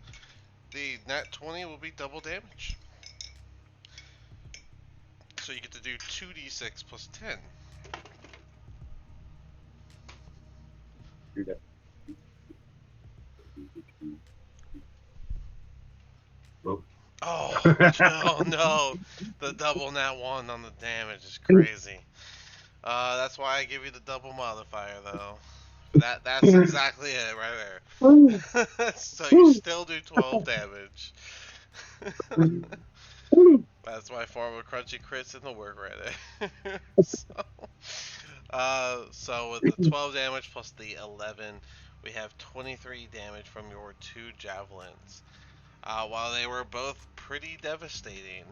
The nat 20 will be double damage. So you get to do 2d6 plus 10. Do that. Oh. Oh, oh no. The double nat 1 on the damage is crazy. That's why I give you the double modifier, though. That's exactly it right there. So you still do 12 damage. That's my form of crunchy crits in the work right there. So with the 12 damage plus the 11, we have 23 damage from your 2 javelins. While they were both pretty devastating,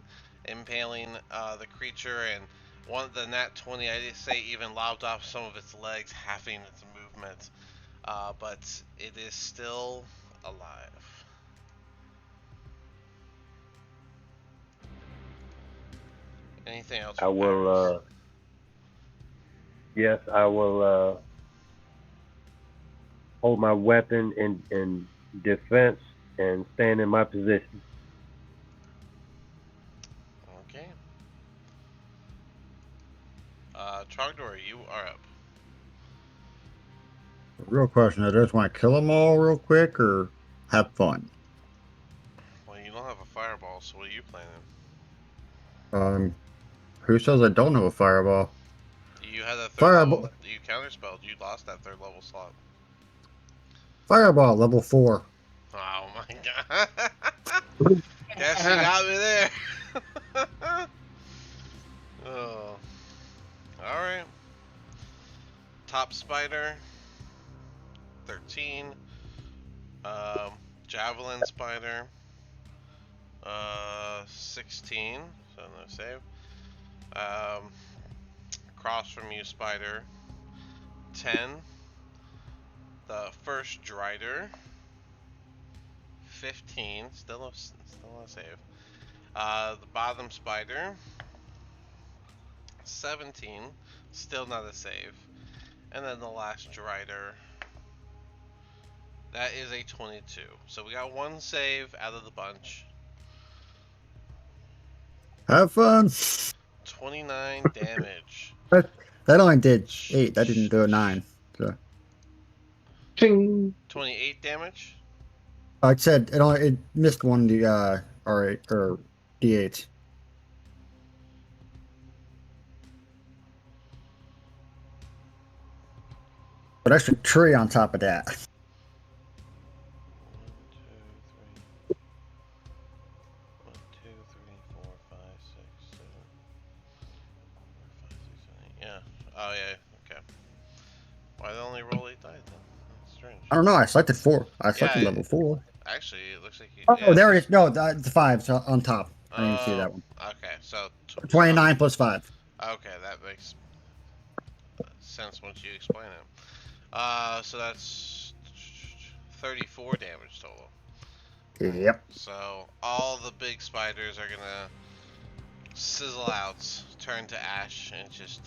impaling the creature, and one the nat 20, I did say, even lopped off some of its legs, halving its movement. But it is still alive. Anything else? I will, yes, I will hold my weapon in defense and stand in my position. Okay. Trogdor, you are up. Real question: I just want to kill them all real quick, or have fun? Well, you don't have a fireball, so what are you planning? Who says I don't know a fireball? You had a third level. Fireball, You counterspelled. You lost that third level slot. fireball, level 4. Oh my god. Guess you got me there. Oh. Alright. Top spider. 13. Um, Javelin spider. 16. So no save. Across from you, spider. 10. The first drider. 15. Still no save. The bottom spider. 17. Still not a save. And then the last drider. That is a 22. So we got one save out of the bunch. Have fun. 29 damage. That only did 8. That didn't do a 9. So 28 damage? like I said, it missed one of the R8 or D8s. But extra tree on top of that. 1, 2, 3, 4, 5, 6, 7, 5, 6, 7, 8. Yeah. Oh, yeah. Okay. Why did I only roll 8 dice then? That's strange. I don't know. I selected 4. I selected Yeah, level 4. actually, it looks like you. Oh, Yeah, there it is. No, the 5's on top. I didn't even see Oh, that one. okay. So 29 plus 5. okay, that makes sense once you explain it. So that's 34 damage total. Yep. So all the big spiders are gonna sizzle out, turn to ash, and just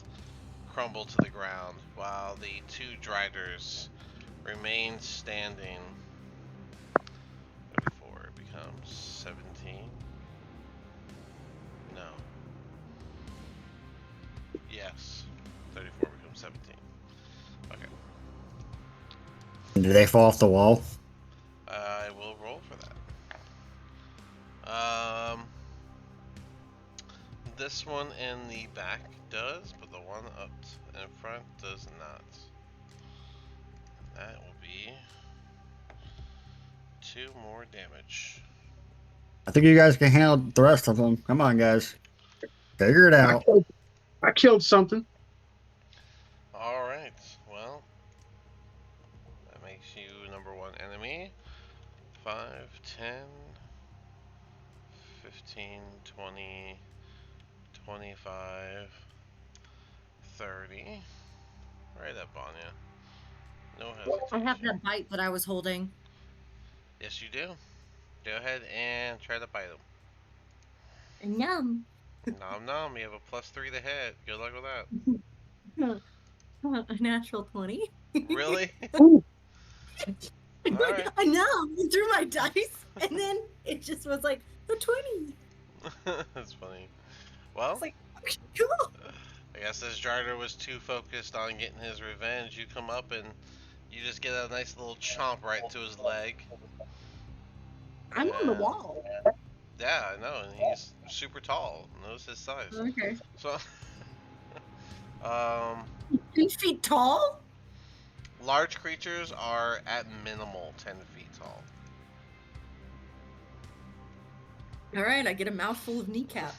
crumble to the ground, while the two driders remain standing. 34 becomes 17. No. Yes. 34 becomes 17. Okay. Do they fall off the wall? I will roll for that. This one in the back does, but the one up in front does not. That will be 2 more damage. I think you guys can handle the rest of them. Come on, guys. Figure it out. I killed something. Alright, well, that makes you number 1 enemy. 5, 10, 15, 20, 25, 30. Right up on you. No hesitation. I have that bite that I was holding. Yes, you do. Go ahead and try to bite him. And yum. Nom nom, you have a +3 to hit. Good luck with that. A natural 20. Really? Ooh. Alright. I know. I threw my dice, and then it just was like a 20. That's funny. Well, It's like, okay, cool. I guess this Jarder was too focused on getting his revenge. You come up and you just get a nice little chomp right to his leg. I'm on the wall. Yeah, I know, and he's super tall. Notice his size. Okay. So, 2 feet tall? large creatures are at minimal 10 feet tall. All right, I get a mouthful of kneecap.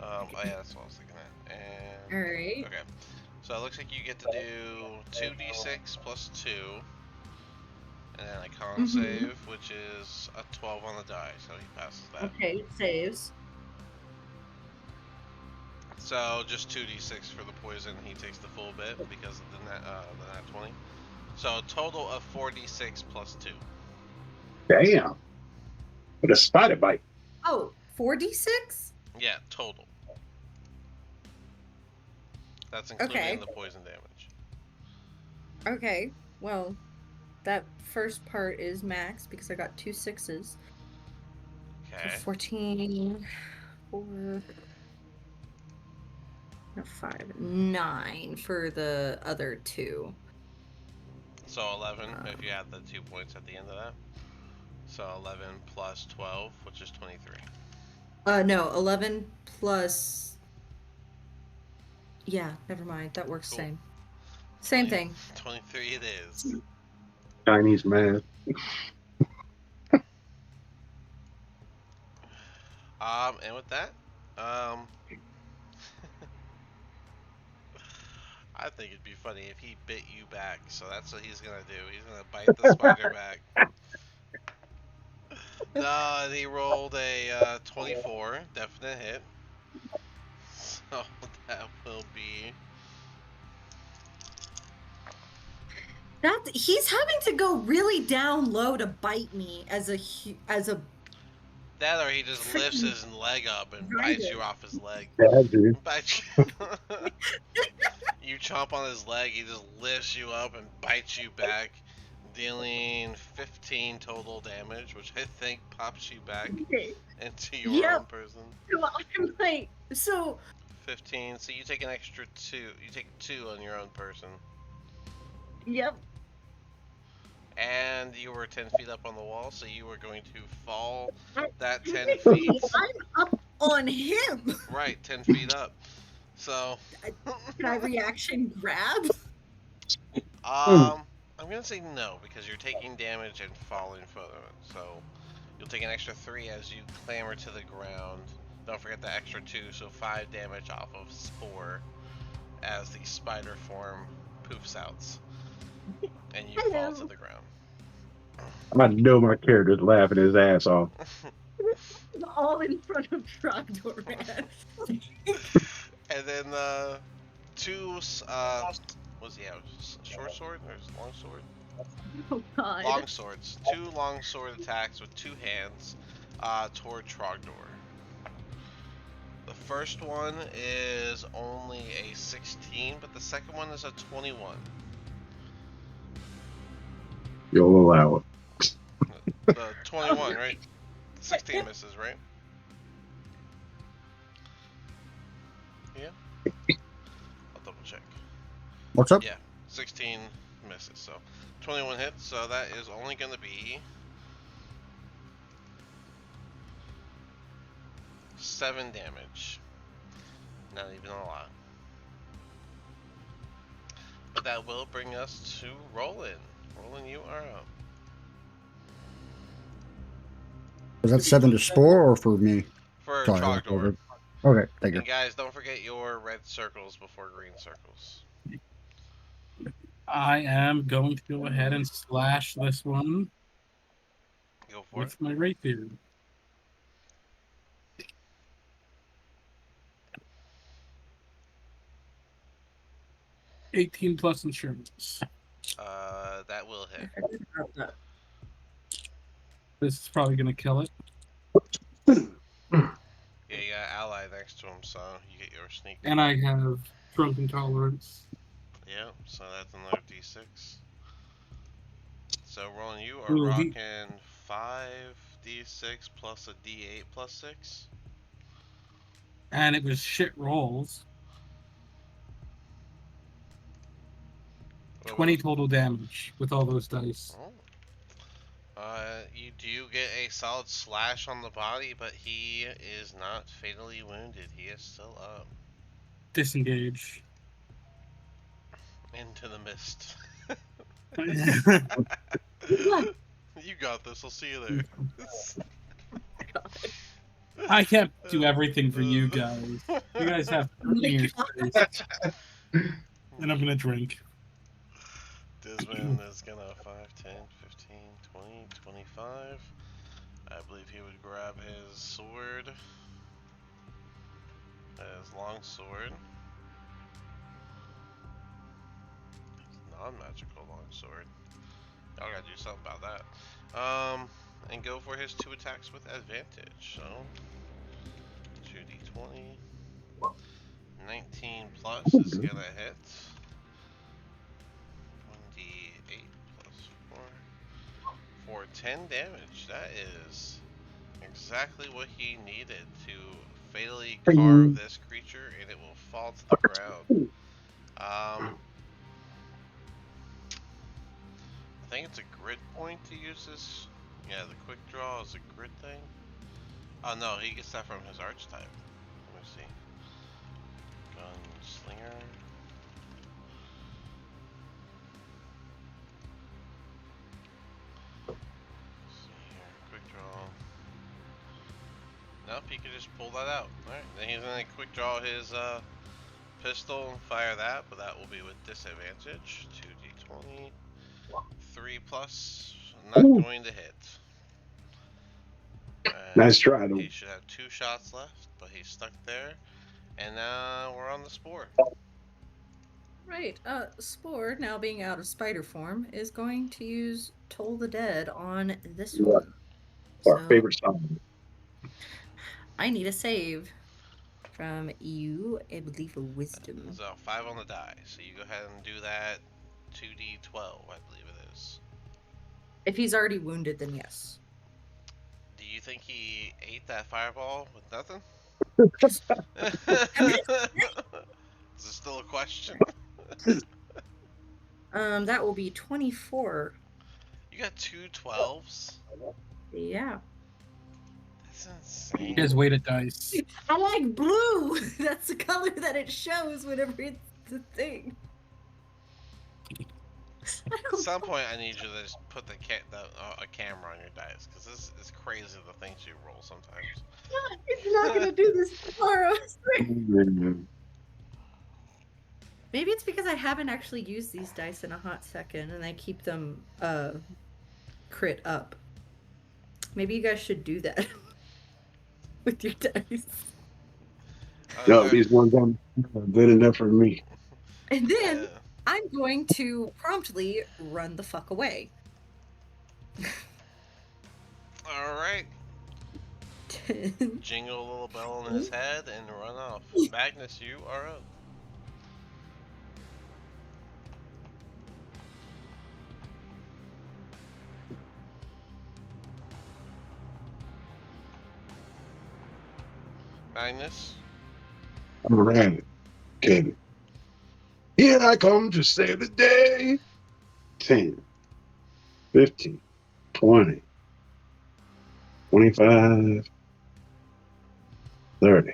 Oh yeah, that's what I was thinking of. And All right. okay, so it looks like you get to do 2d6 plus 2, and then a con save, which is a 12 on the die, so he passes that. Okay, it saves. So just 2d6 for the poison. He takes the full bit because of the nat 20. So a total of 4d6 plus 2. Damn. With a spider bite. Oh, 4d6? Yeah, total. That's including Okay. the poison damage. Okay, well, that first part is max because I got 2 6s. Okay. So 14, 4, no, 5, 9 for the other 2. So 11 if you add the 2 points at the end of that. So 11 plus 12, which is 23. No, 11 plus. Yeah, never mind. That works Cool. same. Same 20, thing. 23 it is. Chinese math. And with that, I think it'd be funny if he bit you back. So that's what he's gonna do. He's gonna bite the spider back. No, he rolled a 24, definite hit. So that will be. He's having to go really down low to bite me as a That or he just lifts freaking his leg up and bites you rider. off his leg. Yeah, dude. Bites you. You chomp on his leg, he just lifts you up and bites you back, dealing 15 total damage, which I think pops you back Okay. into your Yep. own person. I'm like, so 15, so you take an extra 2. You take 2 on your own person. yep. And you were 10 feet up on the wall, so you were going to fall that 10 Technically, feet. I'm up on him. Right, 10 feet up. So, Can I reaction grab? I'm gonna say no because you're taking damage and falling further. So, you'll take an extra 3 as you clamber to the ground. Don't forget the extra 2, so 5 damage off of Spore as the spider form poofs out, and you fall to the ground. I know my character's laughing his ass off. All in front of Trogdoran. And then 2 what's he have? Short sword or long sword? Oh god. Long swords. 2 long sword attacks with 2 hands toward Trogdor. The first one is only a 16, but the second one is a 21. You'll allow it. The 21, right? 16 misses, right? Yeah. I'll double check. What's up? Yeah, 16 misses. So 21 hits. So that is only going to be 7 damage. Not even a lot. But that will bring us to Roland. Roland, you are up. Was that 7 to Spore or for me? For Sorry, Trogdor. Okay, thank you. And guys, don't forget your red circles before green circles. I am going to go ahead and slash this one Go for it. with my rapier. 18 plus insurance. That will hit. This is probably going to kill it. Yeah, you got ally next to him, so you get your sneak. And I have drunken tolerance. Yeah, so that's another d6. So, Roland, you are Ooh, rocking 5d6 plus a d8 plus 6. And it was shit rolls. 20 total damage with all those dice. Oh. You do get a solid slash on the body, but he is not fatally wounded. He is still up. Disengage. Into the mist. What? You got this. I'll see you there. I can't do everything for you guys. You guys have to put me in your space. And I'm gonna drink. Desmond is gonna 5, 10, 15, 20, 25. I believe he would grab his sword. His long sword. His non-magical long sword. Y'all gotta do something about that. And go for his 2 attacks with advantage. So 2d20. 19 plus is gonna hit. 1d8 plus 4 for 10 damage. That is exactly what he needed to fatally carve this creature, and it will fall to the ground. I think it's a grid point to use this Yeah, the quick draw is a grit thing. Oh no, he gets that from his archetype. Let me see. Gunslinger. Let's see here, quick draw. Nope, he could just pull that out. Alright, then he's gonna quick draw his pistol and fire that, but that will be with disadvantage. 2d20. 3 plus. Not Ooh, going to hit. nice And try, he though. should have 2 shots left, but he's stuck there. And now we're on the spore. Right. Spore, now being out of spider form, is going to use Toll the Dead on this Yeah, one. our So favorite song. I need a save from you, I believe, a wisdom. So 5 on the die. So you go ahead and do that. 2d12, I believe it is. If he's already wounded, then yes. Do you think he ate that fireball with nothing? This is still a question. That will be 24. You got 2 12s? Yeah. That's You insane. guys weighted dice. I like blue. That's the color that it shows whenever it's the thing. At some point, I need you to just put a camera on your dice, because this is crazy the things you roll sometimes. He's not gonna do this tomorrow. Maybe it's because I haven't actually used these dice in a hot second, and I keep them crit up. Maybe you guys should do that with your dice. No, these ones are good enough for me. And then uh, I'm going to promptly run the fuck away. all right. 10. Jingle a little bell in his head and run off. Magnus, you are up. Magnus. All right. Okay. Here I come to save the day. 10, 15, 20, 25, 30.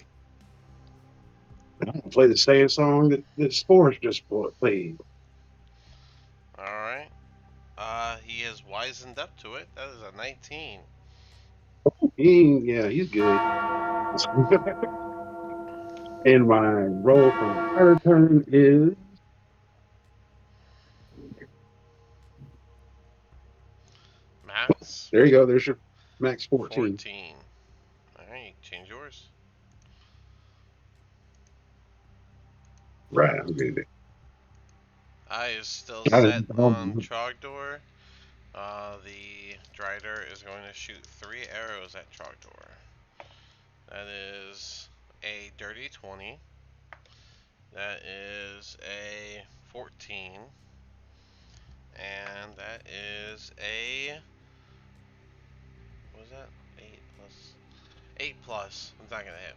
I'm going to play the same song that Spores just played. All right. He has wizened up to it. That is a 19. He's good. And my roll for the third turn is Max. there you go. There's your max 14. 14. All right, change yours. Right, I'm good. Eye is still I set on don't- Trogdor. The Drider is going to shoot 3 arrows at Trogdor. That is a dirty 20. That is a 14. And that is a. What was that? 8 plus. 8 plus. It's not going to hit.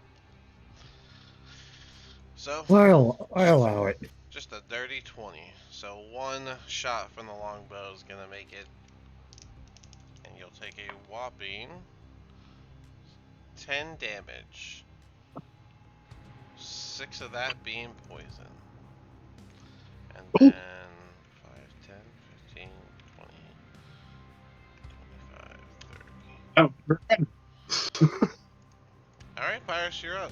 So, Well, I allow it. just a dirty 20. So, one shot from the longbow is going to make it. And you'll take a whopping 10 damage. 6 of that being poison. And then 5, 10, 15, 20, 25, 30. Oh, Alright, Pyrus, you're up.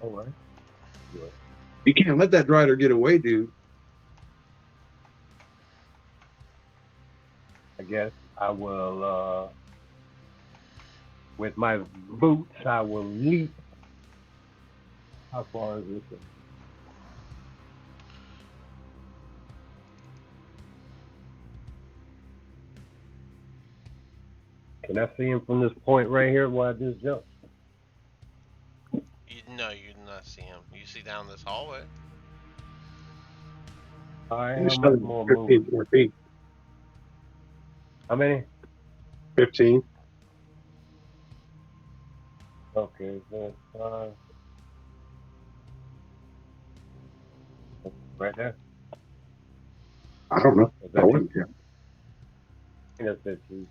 All right. you can't let that rider get away, dude. I guess I will, with my boots, I will leap. How far is this? Can I see him from this point right here where I just jumped? No, you do not see him. You see down this hallway. All right, You're how much still more 15 movement? more feet. How many? 15. Okay, so right there. I don't know. Was I that wouldn't. Yeah. That's it, too.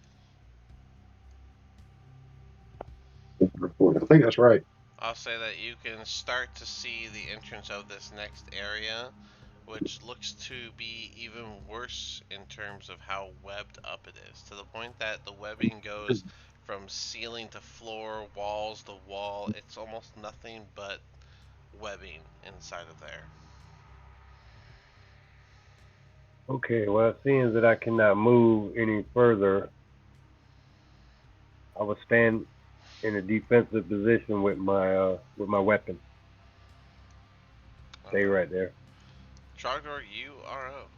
I think that's right. I'll say that you can start to see the entrance of this next area, which looks to be even worse in terms of how webbed up it is, to the point that the webbing goes from ceiling to floor, walls to wall. It's almost nothing but webbing inside of there. Okay, well, seeing that I cannot move any further, I will stand in a defensive position with my weapon. Stay right there. Trogdor, you are up.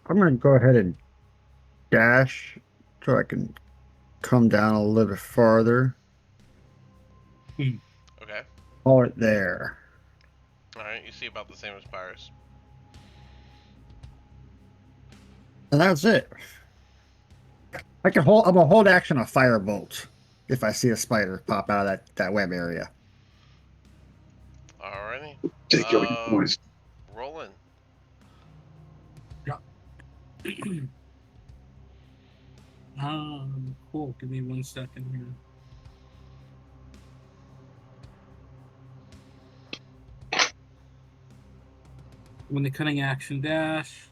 I'm going to go ahead and dash so I can come down a little bit farther. Okay. Hold it there. Alright, you see about the same as Pyrus. And that's it. I can hold. I'm gonna hold action a firebolt if I see a spider pop out of that web area. Alrighty. Take your boys. Roland. Cool. Give me 1 second here. When the cunning action dash.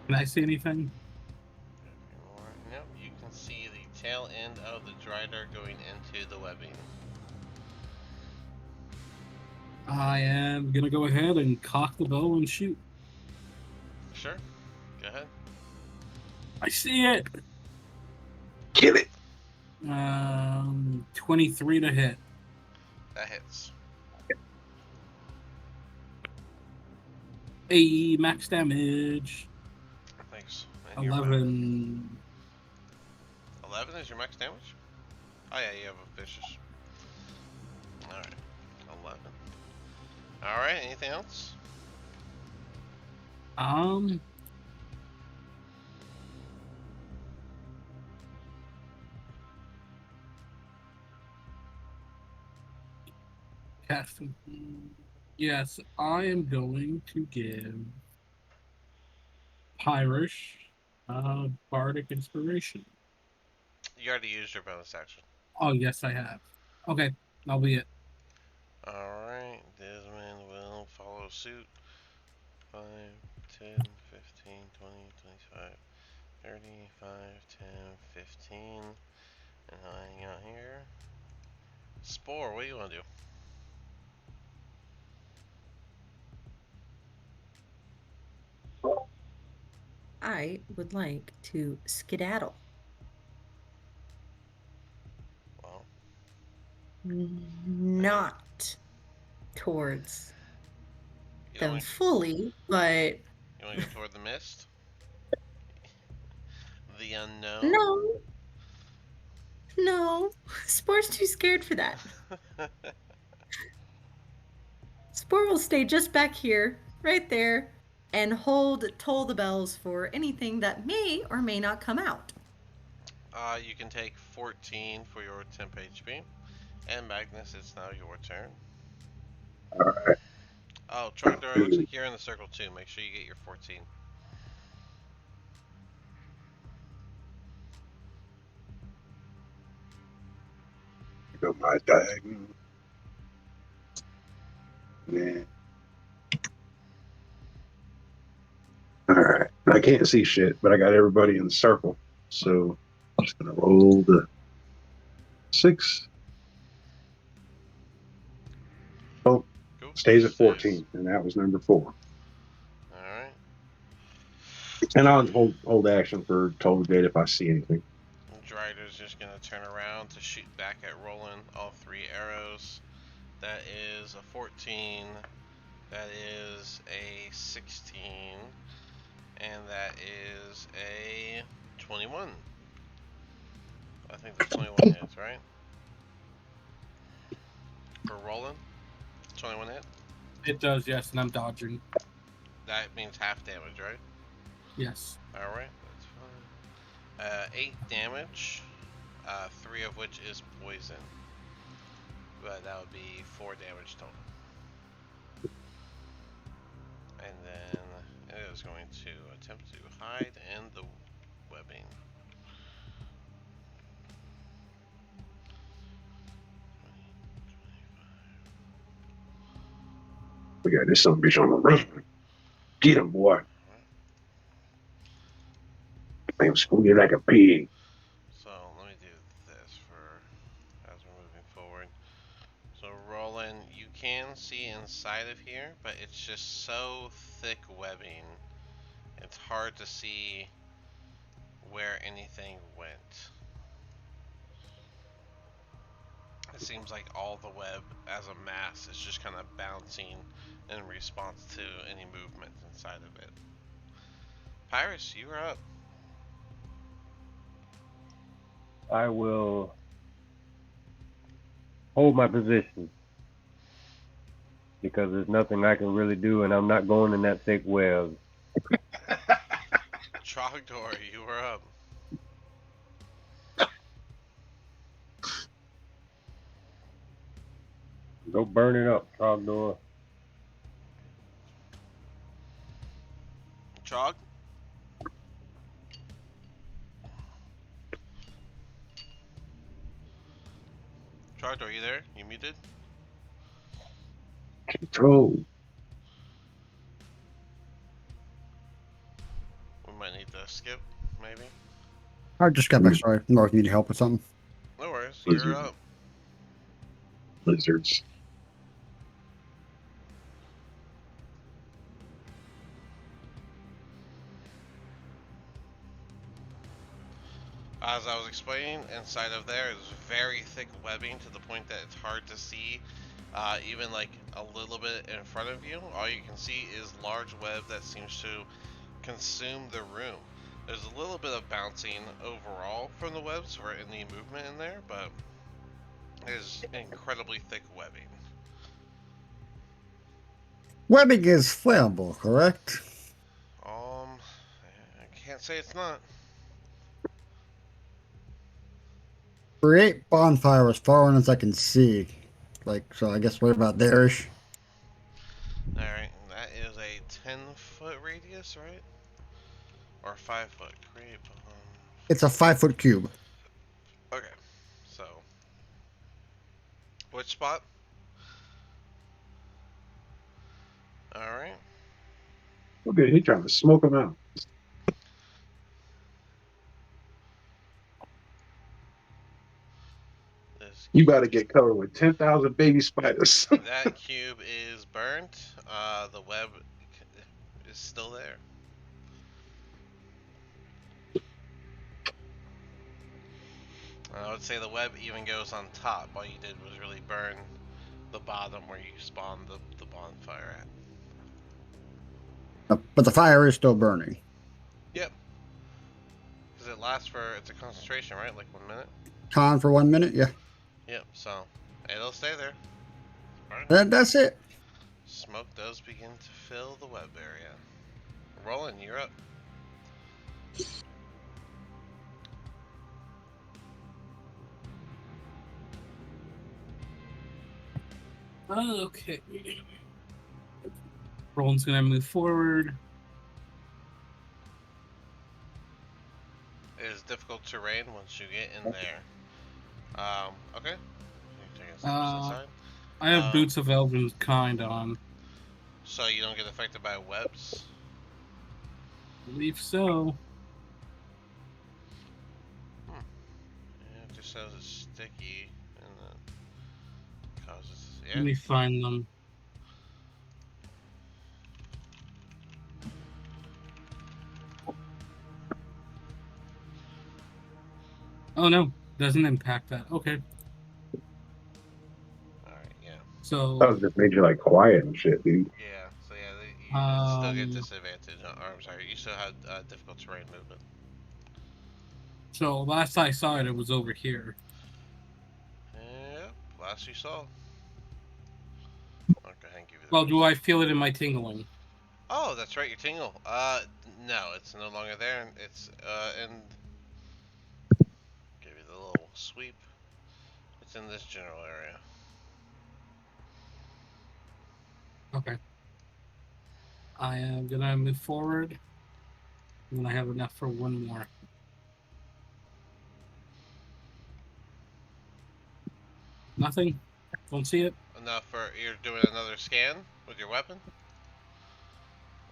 Can I see anything? Nope, you can see the tail end of the Drider going into the webbing. I am gonna go ahead and cock the bow and shoot. Sure. Go ahead. I see it. Kill it. 23 to hit. That hits. A max damage. Thanks. And your 11. 11 is your max damage? Oh yeah, you have a vicious. Alright. 11. Alright, anything else? Casting. Yes, I am going to give Pyrish Bardic Inspiration. You already used your bonus action. Oh, yes, I have. Okay, that'll be it. Alright, Desmond will follow suit. 5, 10, 15, 20, 25, 30, 5, 10, 15. And hang out here. Spore, what do you want to do? I would like to skedaddle. Well, Not towards you them want fully, but to go toward the mist? The unknown? no, no. Spore's too scared for that. Spore will stay just back here, right there, and toll the bells for anything that may or may not come out. You can take 14 for your temp HP. And Magnus, it's now your turn. Alright. Oh, Trogdor, it looks like you're in the circle too. Make sure you get your 14. Go my diagonal. Yeah. Alright. I can't see shit, but I got everybody in the circle. So I'm just gonna roll the 6. Oh, Cool. stays at 14, and that was number 4. Alright. And I'll hold action for total date if I see anything. Drider's just gonna turn around to shoot back at Roland all 3 arrows. That is a 14. That is a 16. And that is a 21. I think the 21 hits, right? For rolling, 21 hit. It does, yes, and I'm dodging. That means half damage, right? Yes. All right, that's fine. 8 damage, 3 of which is poison. But that would be 4 damage total. And then it is going to attempt to hide in the webbing. We got this son of a bitch on the run. Get him, boy. I'm school you like a pig. So let me do this for as we're moving forward. So Roland, you can see inside of here, but it's just so thick webbing. It's hard to see where anything went. It seems like all the web as a mass is just kind of bouncing in response to any movement inside of it. Pyrus, you are up. I will hold my position because there's nothing I can really do, and I'm not going in that thick web. Trogdor, you are up. Go burn it up, Trogdor. Trog? Trogdor, are you there? You muted? Control. We might need to skip, maybe. I just got back. Sorry, North need help with something. No worries, Lizard. you're up. Lizards. As I was explaining, inside of there is very thick webbing to the point that it's hard to see, even like a little bit in front of you. All you can see is large web that seems to consume the room. There's a little bit of bouncing overall from the webs for any movement in there, but there's incredibly thick webbing. Webbing is flammable, correct? I can't say it's not. Create bonfire as far as I can see. Like, so I guess right about there-ish. Alright, that is a 10-foot radius, right? Or 5-foot. Create bomb. It's a 5-foot cube. Okay, so which spot? Alright. Look at he trying to smoke him out. You about to get covered with 10,000 baby spiders. That cube is burnt. The web is still there. I would say the web even goes on top. All you did was really burn the bottom where you spawned the bonfire at. But the fire is still burning. Yep. Because it lasts for, it's a concentration, right? Like 1 minute? Con for 1 minute, yeah. Yep, so it'll stay there. Right. That's it. Smoke does begin to fill the web area. Roland, you're up. Okay. Roland's gonna move forward. It is difficult terrain once you get in there. Okay. I have Boots of Elven Kind on. So you don't get affected by webs? I believe so. Yeah, it just says it's sticky and then causes. Yeah. Let me find them. Oh no, doesn't impact that. Okay. Alright, yeah. So That was just made you like quiet and shit, dude. Yeah, so yeah, You still get disadvantage. Or, I'm sorry, you still have difficult terrain movement. So last I saw it, it was over here. Yep, last you saw. I'll go ahead and give you the Well, do rest. I feel it in my tingling? Oh, that's right, your tingle. No, it's no longer there. It's and give you the little sweep. It's in this general area. Okay. I am gonna move forward. And I have enough for one more. Nothing? Don't see it? Enough for you're doing another scan with your weapon,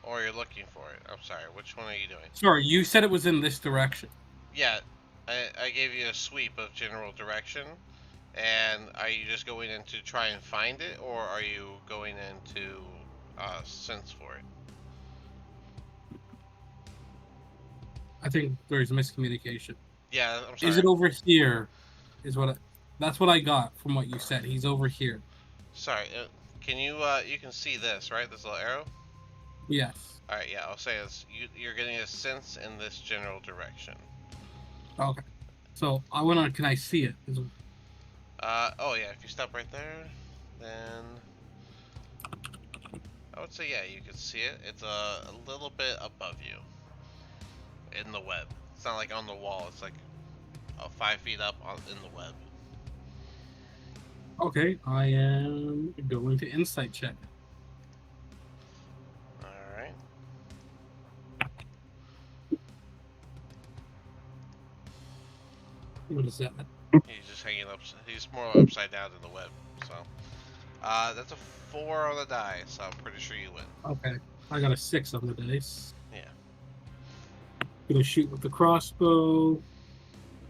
or you're looking for it. I'm sorry, which one are you doing? Sorry, you said it was in this direction. Yeah, I gave you a sweep of general direction, and are you just going in to try and find it, or are you going in to sense for it? I think there's miscommunication. Yeah, I'm sorry. Is it over here? That's what I got from what you said. He's over here. Sorry. Can you you can see this, right? This little arrow. Yes. All right. Yeah, I'll say it's you're getting a sense in this general direction. Okay. So can I see it? Oh yeah. If you stop right there, then I would say yeah, you can see it. It's a little bit above you in the web. It's not like on the wall. It's like 5 feet up in the web. Okay, I am going to insight check. All right. What is that? He's just hanging up. He's more upside down in the web. So, that's a 4 on the die. So I'm pretty sure you win. Okay, I got a 6 on the dice. Yeah. Gonna shoot with the crossbow.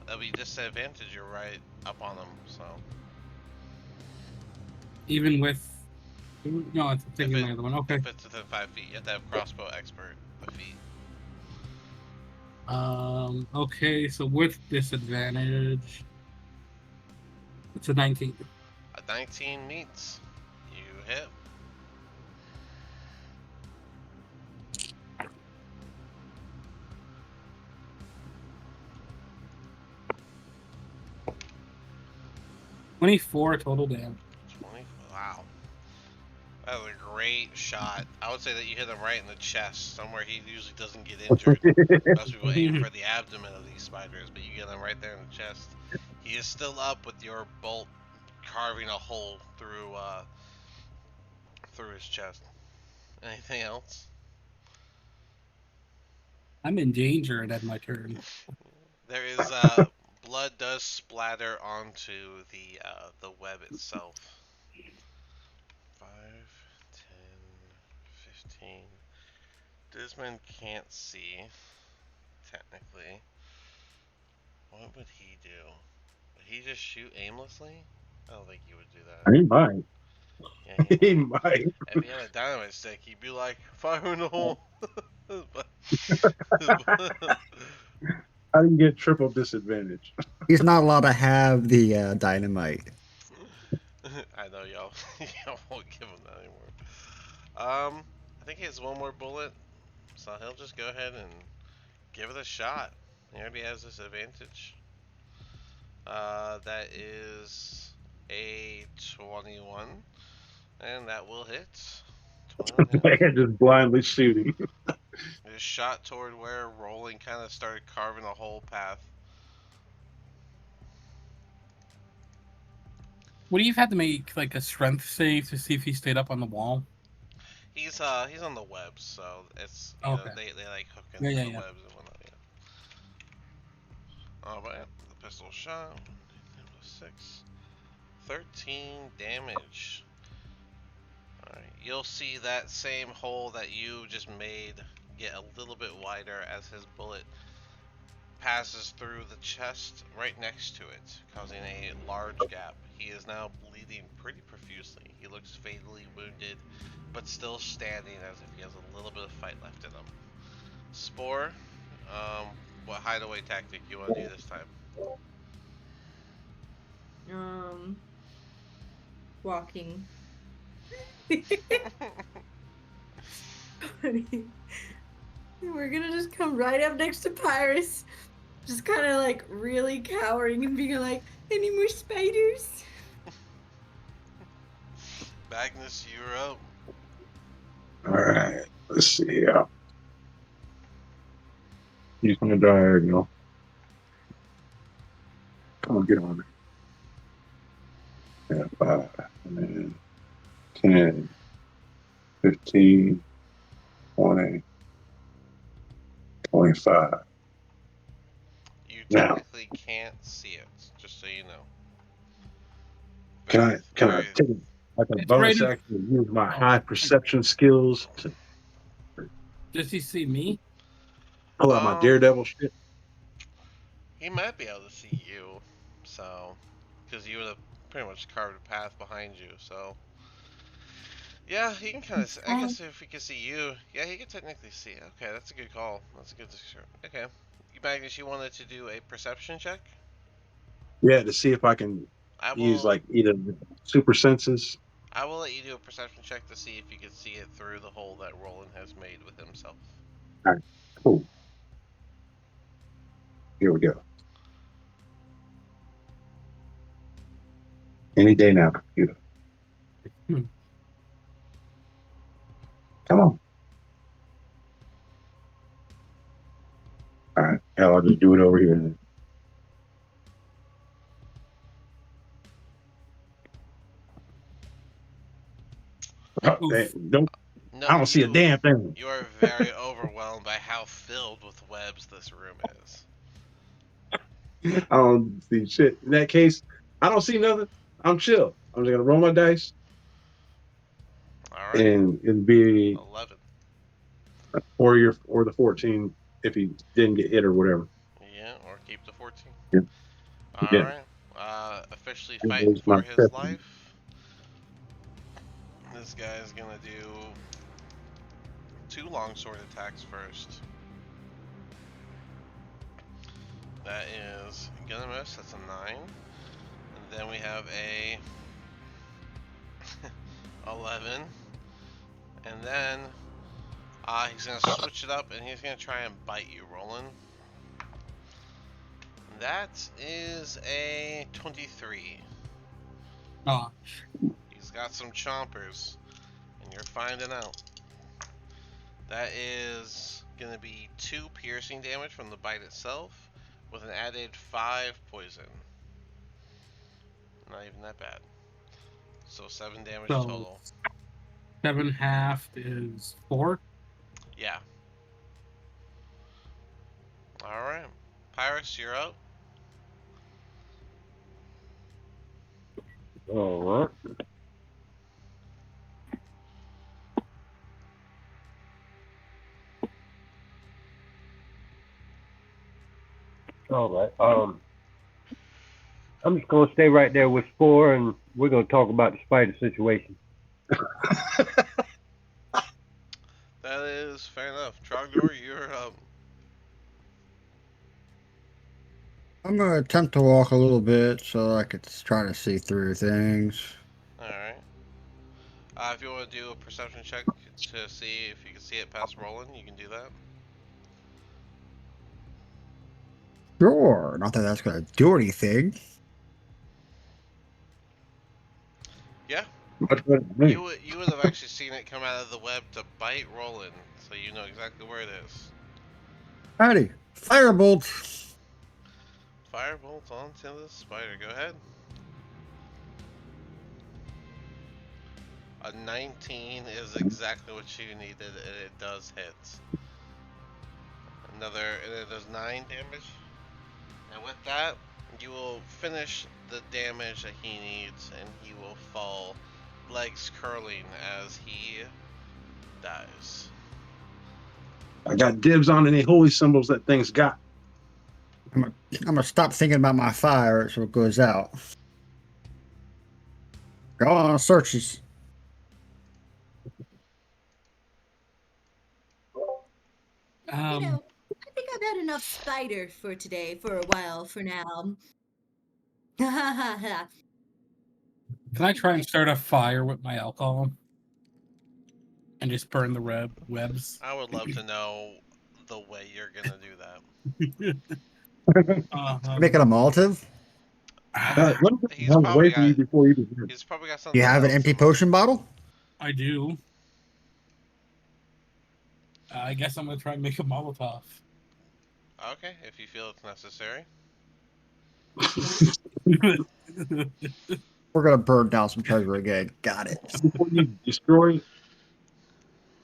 That'll be disadvantage. You're right up on them. So. Even with. No, I'm thinking my other one. Okay. If it's within 5 feet, you have to have crossbow expert defeat. Okay, so with disadvantage, it's a 19. A 19 meets. You hit. $24 total damage. 20. Wow. That was a great shot. I would say that you hit him right in the chest, somewhere he usually doesn't get injured. Most people aim for the abdomen of these spiders, but you get him right there in the chest. He is still up with your bolt carving a hole through through his chest. Anything else? I'm in danger at my turn. There is blood does splatter onto the web itself. 5, 10, 15. Desmond can't see, technically. What would he do? Would he just shoot aimlessly? I don't think he would do that. He might. Yeah, He might. if he had a dynamite stick, he'd be like, fire in the hole. How do you get triple disadvantage? He's not allowed to have the dynamite. I know y'all won't give him that anymore. I think he has one more bullet, so he'll just go ahead and give it a shot. He already has this advantage. That is a 21, and that will hit. 21 hits. Just blindly shooting. Just shot toward where Rolling kind of started carving a whole path. Would he have had to make like a strength save to see if he stayed up on the wall? He's on the web, so it's you know, they like hook into the webs and whatnot. Yeah. Oh, but yeah, the pistol shot. 6, 13 damage. Alright, you'll see that same hole that you just made get a little bit wider as his bullet passes through the chest right next to it, causing a large gap. He is now bleeding pretty profusely. He looks fatally wounded, but still standing as if he has a little bit of fight left in him. Spore, what hideaway tactic you want to do this time? Walking. We're gonna just come right up next to Pyrus, just kind of like really cowering and being like, "Any more spiders?" Magnus, you're up. All right. Let's see here. Using the diagonal. Come on, get on there. Yeah, 5, and then 10, 15, 20, 25. You Now, technically can't see it, just so you know. can I Very. take it like a It's bonus right. action and use my Oh, high perception skills to does he see me? pull out my daredevil shit? He might be able to see you, so because you would have pretty much carved a path behind you. So yeah, he can kind of. I guess if he can see you, yeah, he can technically see. Okay, that's a good call. That's a good. Okay, Magnus, you wanted to do a perception check. Yeah, to see if I can I use will. like either super senses. I will let you do a perception check to see if you can see it through the hole that Roland has made with himself. All right, cool. Here we go. Any day now, computer. Hmm. Come on. All right. Hell, I'll just do it over here then. Oh, Oof. don't, No, I don't see a damn thing. you are very overwhelmed by how filled with webs this room is. I don't see shit. In that case, I don't see nothing. I'm chill. I'm just gonna roll my dice, All right, and it'll be 11. or the 14 if he didn't get hit or whatever. Yeah, or keep the 14. Yeah. All Yeah. right. Officially That fighting was my for his perception. life. This guy's gonna do 2 longsword attacks first. That is gonna miss. That's a 9. And then we have a 11. And then he's gonna switch it up and he's gonna try and bite you, Roland. That is a 23. Oh, He's got some chompers, and you're finding out. That is going to be 2 piercing damage from the bite itself, with an added 5 poison. Not even that bad. So 7 damage so total. 7.5 is 4. Yeah. Alright. Pyrus, you're up. All right. All right. I'm just gonna stay right there with Spore, and we're gonna talk about the spider situation. That is fair enough. Trogdor, you're up. I'm gonna attempt to walk a little bit so I could try to see through things. Alright. If you want to do a perception check to see if you can see it past Roland, you can do that. Sure, not that that's gonna do anything. Yeah. Much better than me. You would have actually seen it come out of the web to bite Roland, so you know exactly where it is. Alrighty, firebolt. Firebolt onto the spider. Go ahead. A 19 is exactly what you needed, and it does hit. And it does 9 damage. And with that, you will finish the damage that he needs, and he will fall, legs curling as he dies. I got dibs on any holy symbols that thing's got. I'm gonna stop thinking about my fire so it goes out. Go on, searches. You know, I think I've had enough spider for today, for a while, for now. Ha ha ha. can I try and start a fire with my alcohol? and just burn the webs. I would love to know the way you're gonna do that. Make it a Molotov? Let me get the He's hell away probably from you got before you begin. You something have an else empty in mind. potion bottle? I do. I guess I'm gonna try and make a Molotov. Okay, if you feel it's necessary. We're gonna burn down some treasure again. Got it. Before you destroy,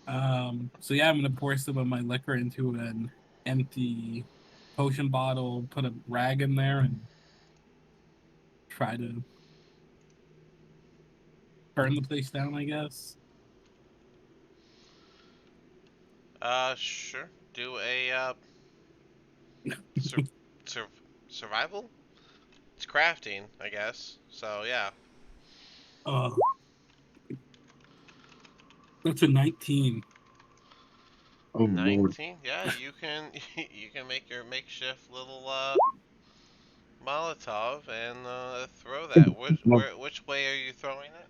So yeah, I'm gonna pour some of my liquor into an empty potion bottle, put a rag in there, and try to burn the place down, I guess. Sure. Do a sur- sur- survival. It's crafting, I guess. So yeah. Uh, that's a 19. oh Lord, 19. Yeah, you can you can make your makeshift little Molotov and throw that. Which way are you throwing it?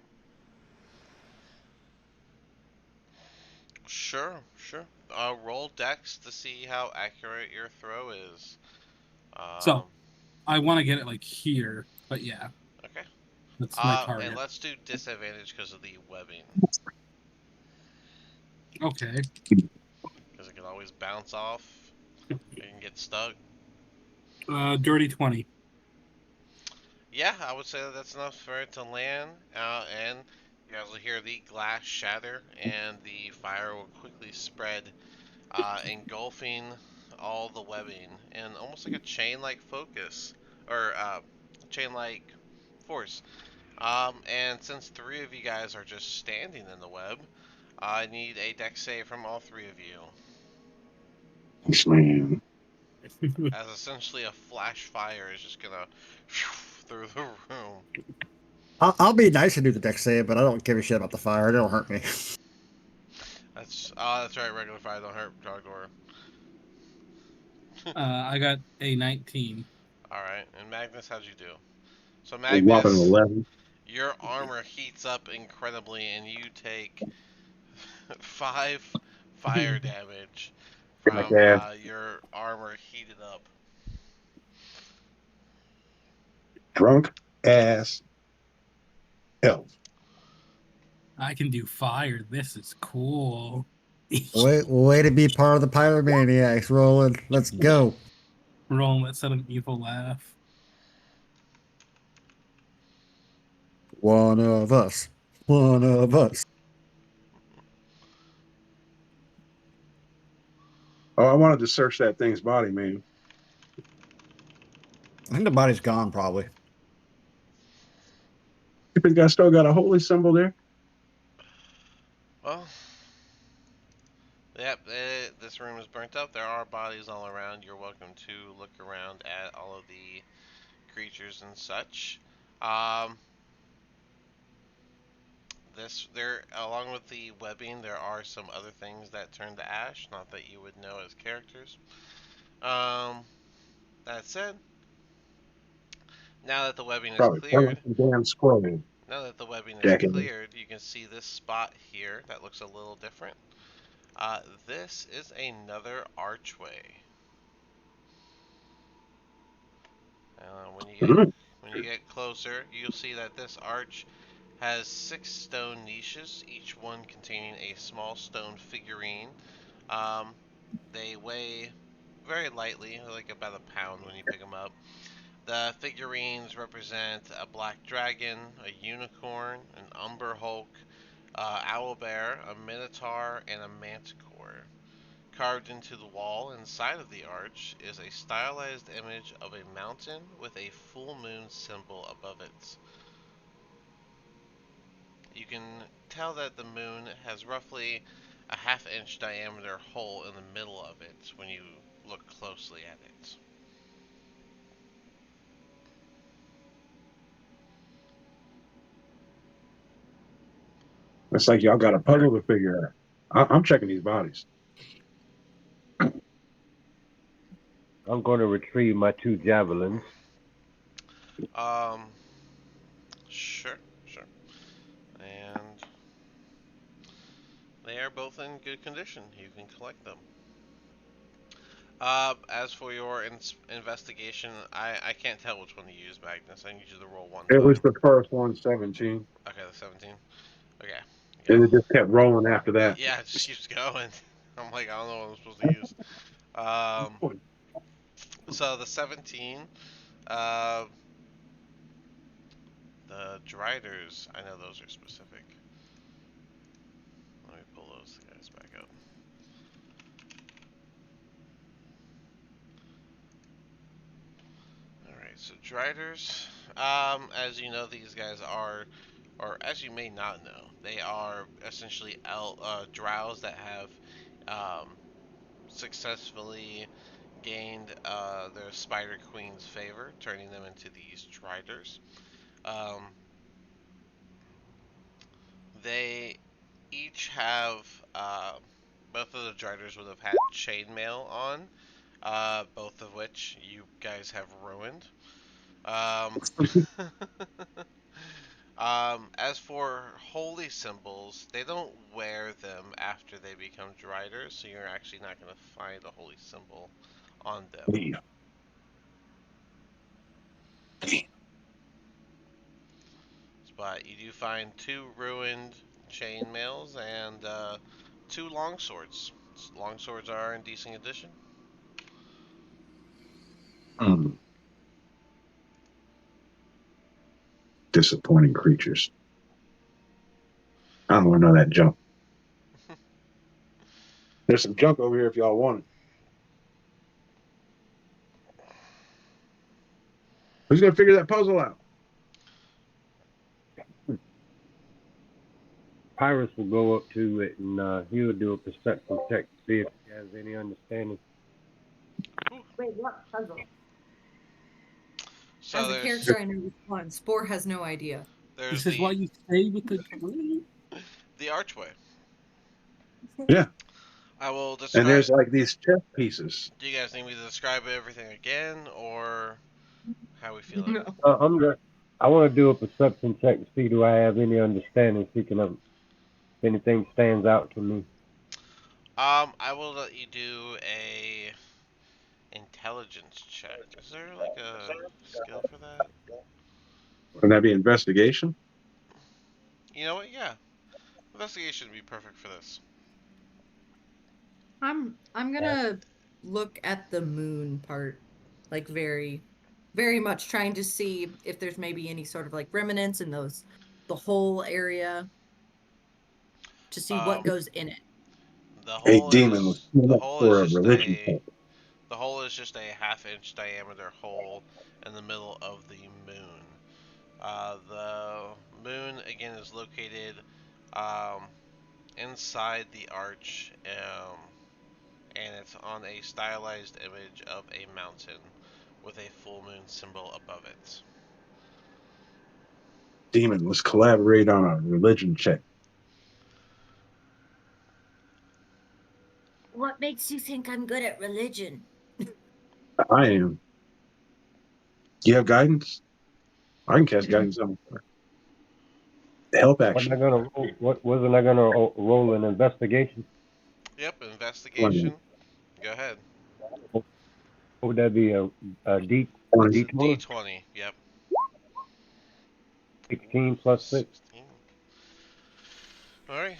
Sure, sure. Roll dex to see how accurate your throw is. So Um, I want to get it like here, but yeah, okay. that's my And target. let's do disadvantage because of the webbing, Okay. because it can always bounce off. You can get stuck. Dirty 20. Yeah, I would say that's enough for it to land. And you guys will hear the glass shatter, and the fire will quickly spread, engulfing all the webbing, and almost like a chain-like focus, or chain-like force. And since three of you guys are just standing in the web, I need a dex save from all three of you. this man. As essentially a flash fire is just gonna through the room. I'll be nice and do the deck save, but I don't give a shit about the fire. It don't hurt me. That's right. Regular fire don't hurt Trogdor. I got a 19. All right, and Magnus, how'd you do? So A whopping Magnus, 11. your armor heats up incredibly, and you take 5 fire damage My from dad, your armor heated up. drunk ass elf. I can do fire. This is cool. Way to be part of the Pyromaniacs, Roland. Let's go. Roll, let's set an evil laugh. One of us. One of us. Oh, I wanted to search that thing's body, man. I think the body's gone, probably. If it got still got a holy symbol there. Well, yep, this room is burnt up. There are bodies all around. You're welcome to look around at all of the creatures and such. Um, there, along with the webbing, there are some other things that turn to ash. Not that you would know as characters. Um, that said, now that the webbing is Probably cleared, damn squirrel. Jackass. you can see this spot here that looks a little different. This is another archway. Mhm. When you get closer, you'll see that this arch has 6 stone niches, each one containing a small stone figurine. Um, they weigh very lightly, like about a pound when you pick them up. The figurines represent a black dragon, a unicorn, an umber hulk, owlbear, a minotaur, and a manticore. Carved into the wall inside of the arch is a stylized image of a mountain with a full moon symbol above it. You can tell that the moon has roughly a half-inch diameter hole in the middle of it when you look closely at it. It's like y'all got a puzzle to figure out. I'm checking these bodies. I'm going to retrieve my 2 javelins. Um, sure, sure. And They are both in good condition. You can collect them. As for your investigation, I can't tell which one to use, Magnus. I need you to roll one It was die. the first one, 17. Okay, the 17. Okay, go. And it just kept rolling after that. Yeah, it just keeps going. I'm like, I don't know what I'm supposed to use. Um, so the 17, uh, the Driders, I know those are specific. Let me pull those guys back up. Alright, so Driders, as you know, these guys are, or as you may not know, they are essentially drows that have um, successfully gained their Spider Queen's favor, turning them into these Driders. Um, they each have, both of the Driders would have had chainmail on, both of which you guys have ruined. Um, as for holy symbols, they don't wear them after they become Driders, so you're actually not going to find a holy symbol on them. Yeah. But you do find 2 ruined chainmails and 2 longswords. Longswords are in decent condition. Mm. Disappointing creatures. I don't want to know that junk. There's some junk over here if y'all want it. Who's gonna figure that puzzle out? Pyrus will go up to it and he'll do a perception check to see if he has any understanding. Wait, what puzzle? So As a there's character, I know which one. Spore has no idea. there's This is why you stay with the twin. the archway. Yeah. I will And describe. there's like these chess pieces. Do you guys need me to describe everything again, or how we feeling? No. I want to do a perception check to see do I have any understanding, seeking if anything stands out to me. I will let you do a intelligence check. Is there like a skill for that? Wouldn't that be investigation? You know what? Yeah, investigation would be perfect for this. I'm gonna look at the moon part, like very much trying to see if there's maybe any sort of like remnants in the whole area to see what Um, goes in it. the A hole demon was is coming the up hole is for a just religion a test. the hole is just a half-inch diameter hole in the middle of the moon. The moon again is located um, inside the arch, and it's on a stylized image of a mountain with a full moon symbol above it. Demon was collaborate on a religion check. What makes you think I'm good at religion? I am. Do you have guidance? I can cast guidance on help Wasn't I action. gonna wasn't I gonna roll an investigation? Yep, investigation. Go ahead. What would that be? A D It's a D20? D20. Yep. 16 plus 6. 16. All right.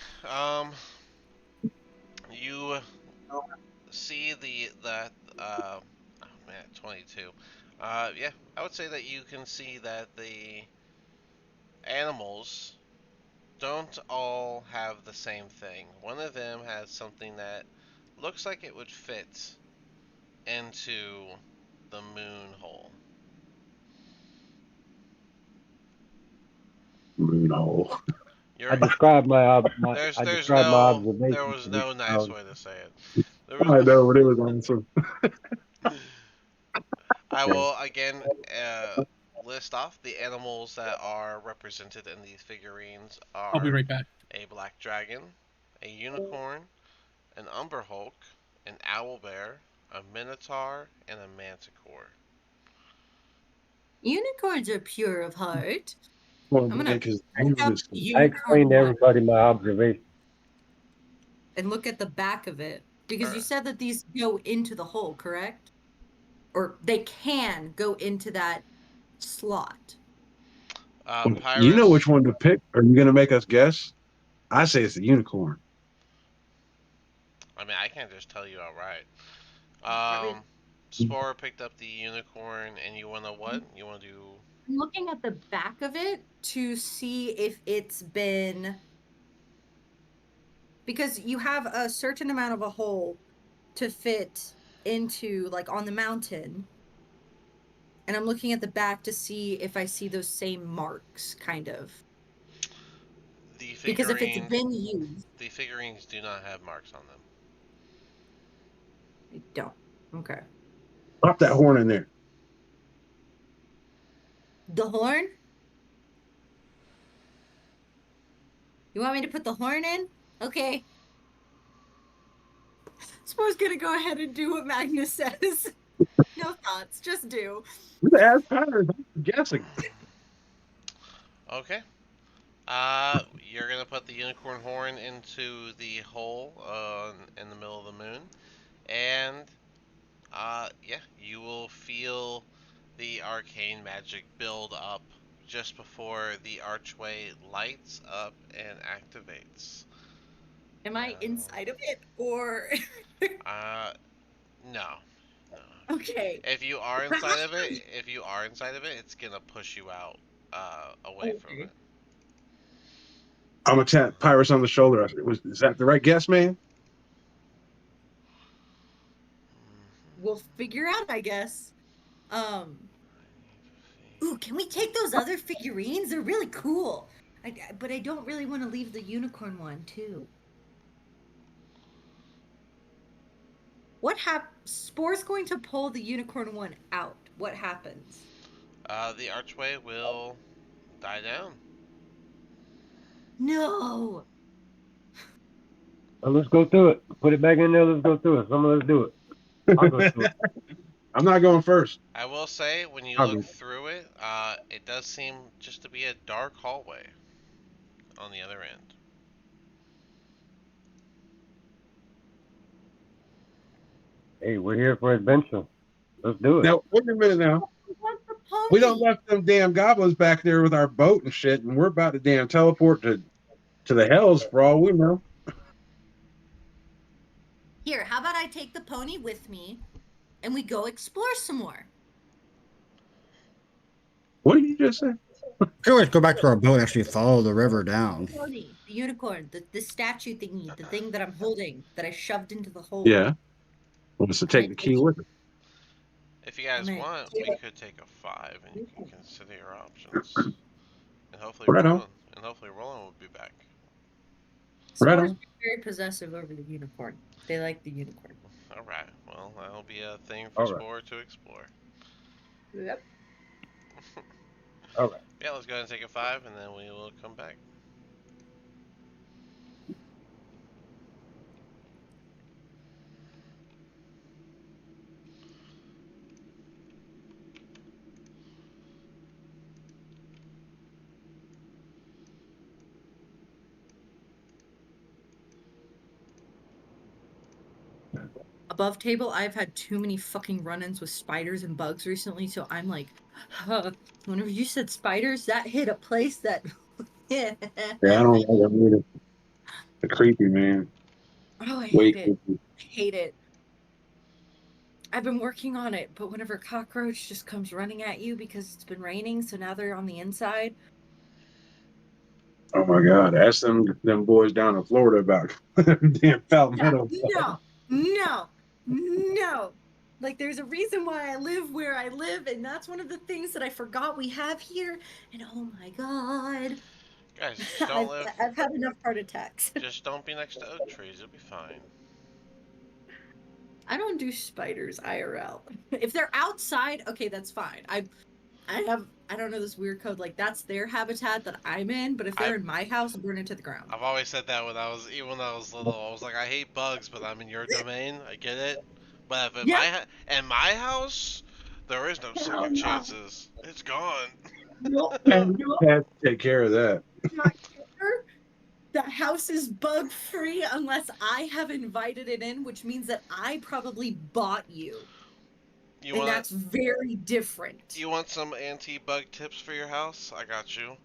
You see oh man, 22. Yeah, I would say that you can see that the animals don't all have the same thing. One of them has something that looks like it would fit into the moon hole. Moon hole. You're I there's described my no there observation was to this no nice crowd. way to say it. There was I no, know, but it was awesome. I will again list off the animals that are represented in these figurines I'll be are right back. a black dragon, a unicorn, an umber hulk, an owl bear, a minotaur, and a manticore. Unicorns are pure of heart. Well, I'm gonna because check out I unicorn explained to one. everybody my observation. and look at the back of it? Because you Alright. said that these go into the hole, correct? Or they can go into that slot. Well, you know which Pyrus. one to pick. Are you going to make us guess? I say it's the unicorn. I mean, I can't just tell you outright. Not really. Spore picked up the unicorn, and you wanna what? You wanna do? I'm looking at the back of it to see if it's been, because you have a certain amount of a hole to fit into, like on the mountain. And I'm looking at the back to see if I see those same marks, kind of. The Because if it's figurines. been used, The figurines do not have marks on them. I don't. Okay. Pop that horn in there. The horn? You want me to put the horn in? Okay. Spore's gonna go ahead and do what Magnus says. No thoughts, just do. Who the ass Pyrus? I'm guessing. Okay. You're gonna put the unicorn horn into the hole in the middle of the moon, and yeah, you will feel the arcane magic build up just before the archway lights up and activates. Am I Now, inside of it or uh, no, no. okay? If you are inside of it, it's gonna push you out, away from Okay. it. I'm going to tap Pyrus on the shoulder. Is that the right guess, man? We'll figure out, I guess. Ooh, can we take those other figurines? They're really cool. But I don't really want to leave the unicorn one too. What Spore's going to pull the unicorn one out. What happens? The archway will die down. No. Let's go through it. Put it back in there. Let's go through it. Let's do it. I'll go through it. I'm not going first. I will say, when you I'll look go. through it, it does seem just to be a dark hallway on the other end. Hey, we're here for adventure. Let's do it. Now, wait a minute now. What's the We don't pony? left them damn goblins back there with our boat and shit, and we're about to damn teleport to the hells for all we know. Here, how about I take the pony with me and we go explore some more? What did you just say? We can always go back to our boat and actually follow the river down. Pony, the unicorn, the statue thingy, the thing that I'm holding that I shoved into the hole. Yeah. Well, just to take the key with it. If you guys I'm gonna want, take we it. could take a 5, and you can consider your options. And hopefully Right on. Roland will be back. Right Spore's on. very possessive over the unicorn. They like the unicorn. All right. Well, that'll be a thing for All right. Spore to explore. Yep. All right. Yeah, let's go ahead and take a 5, and then we will come back. Above table, I've had too many fucking run-ins with spiders and bugs recently, so I'm like, whenever you said spiders, that hit a place that Yeah, I don't like it. I mean, it's creepy, man. Oh, I Way hate it. creepy. I hate it. I've been working on it, but whenever a cockroach just comes running at you because it's been raining, so now they're on the inside. Oh my God. Ask them boys down in Florida about damn palmetto. No. Like, there's a reason why I live where I live, and that's one of the things that I forgot we have here. And oh my God. Guys, just don't live. I've had enough heart attacks. Just don't be next to oak trees. You'll be fine. I don't do spiders IRL. If they're outside, okay, that's fine. I don't know this weird code, like that's their habitat that I'm in, but if they're in my house, burn it to the ground. I've always said that when I was little. I was like, I hate bugs, but I'm in your domain. I get it. But if in my house, there is no second chances. It's gone. Nope. And you have to take care of that. Not care. The house is bug free unless I have invited it in, which means that I probably bought you. You And want that's very different. you want some anti-bug tips for your house? I got you.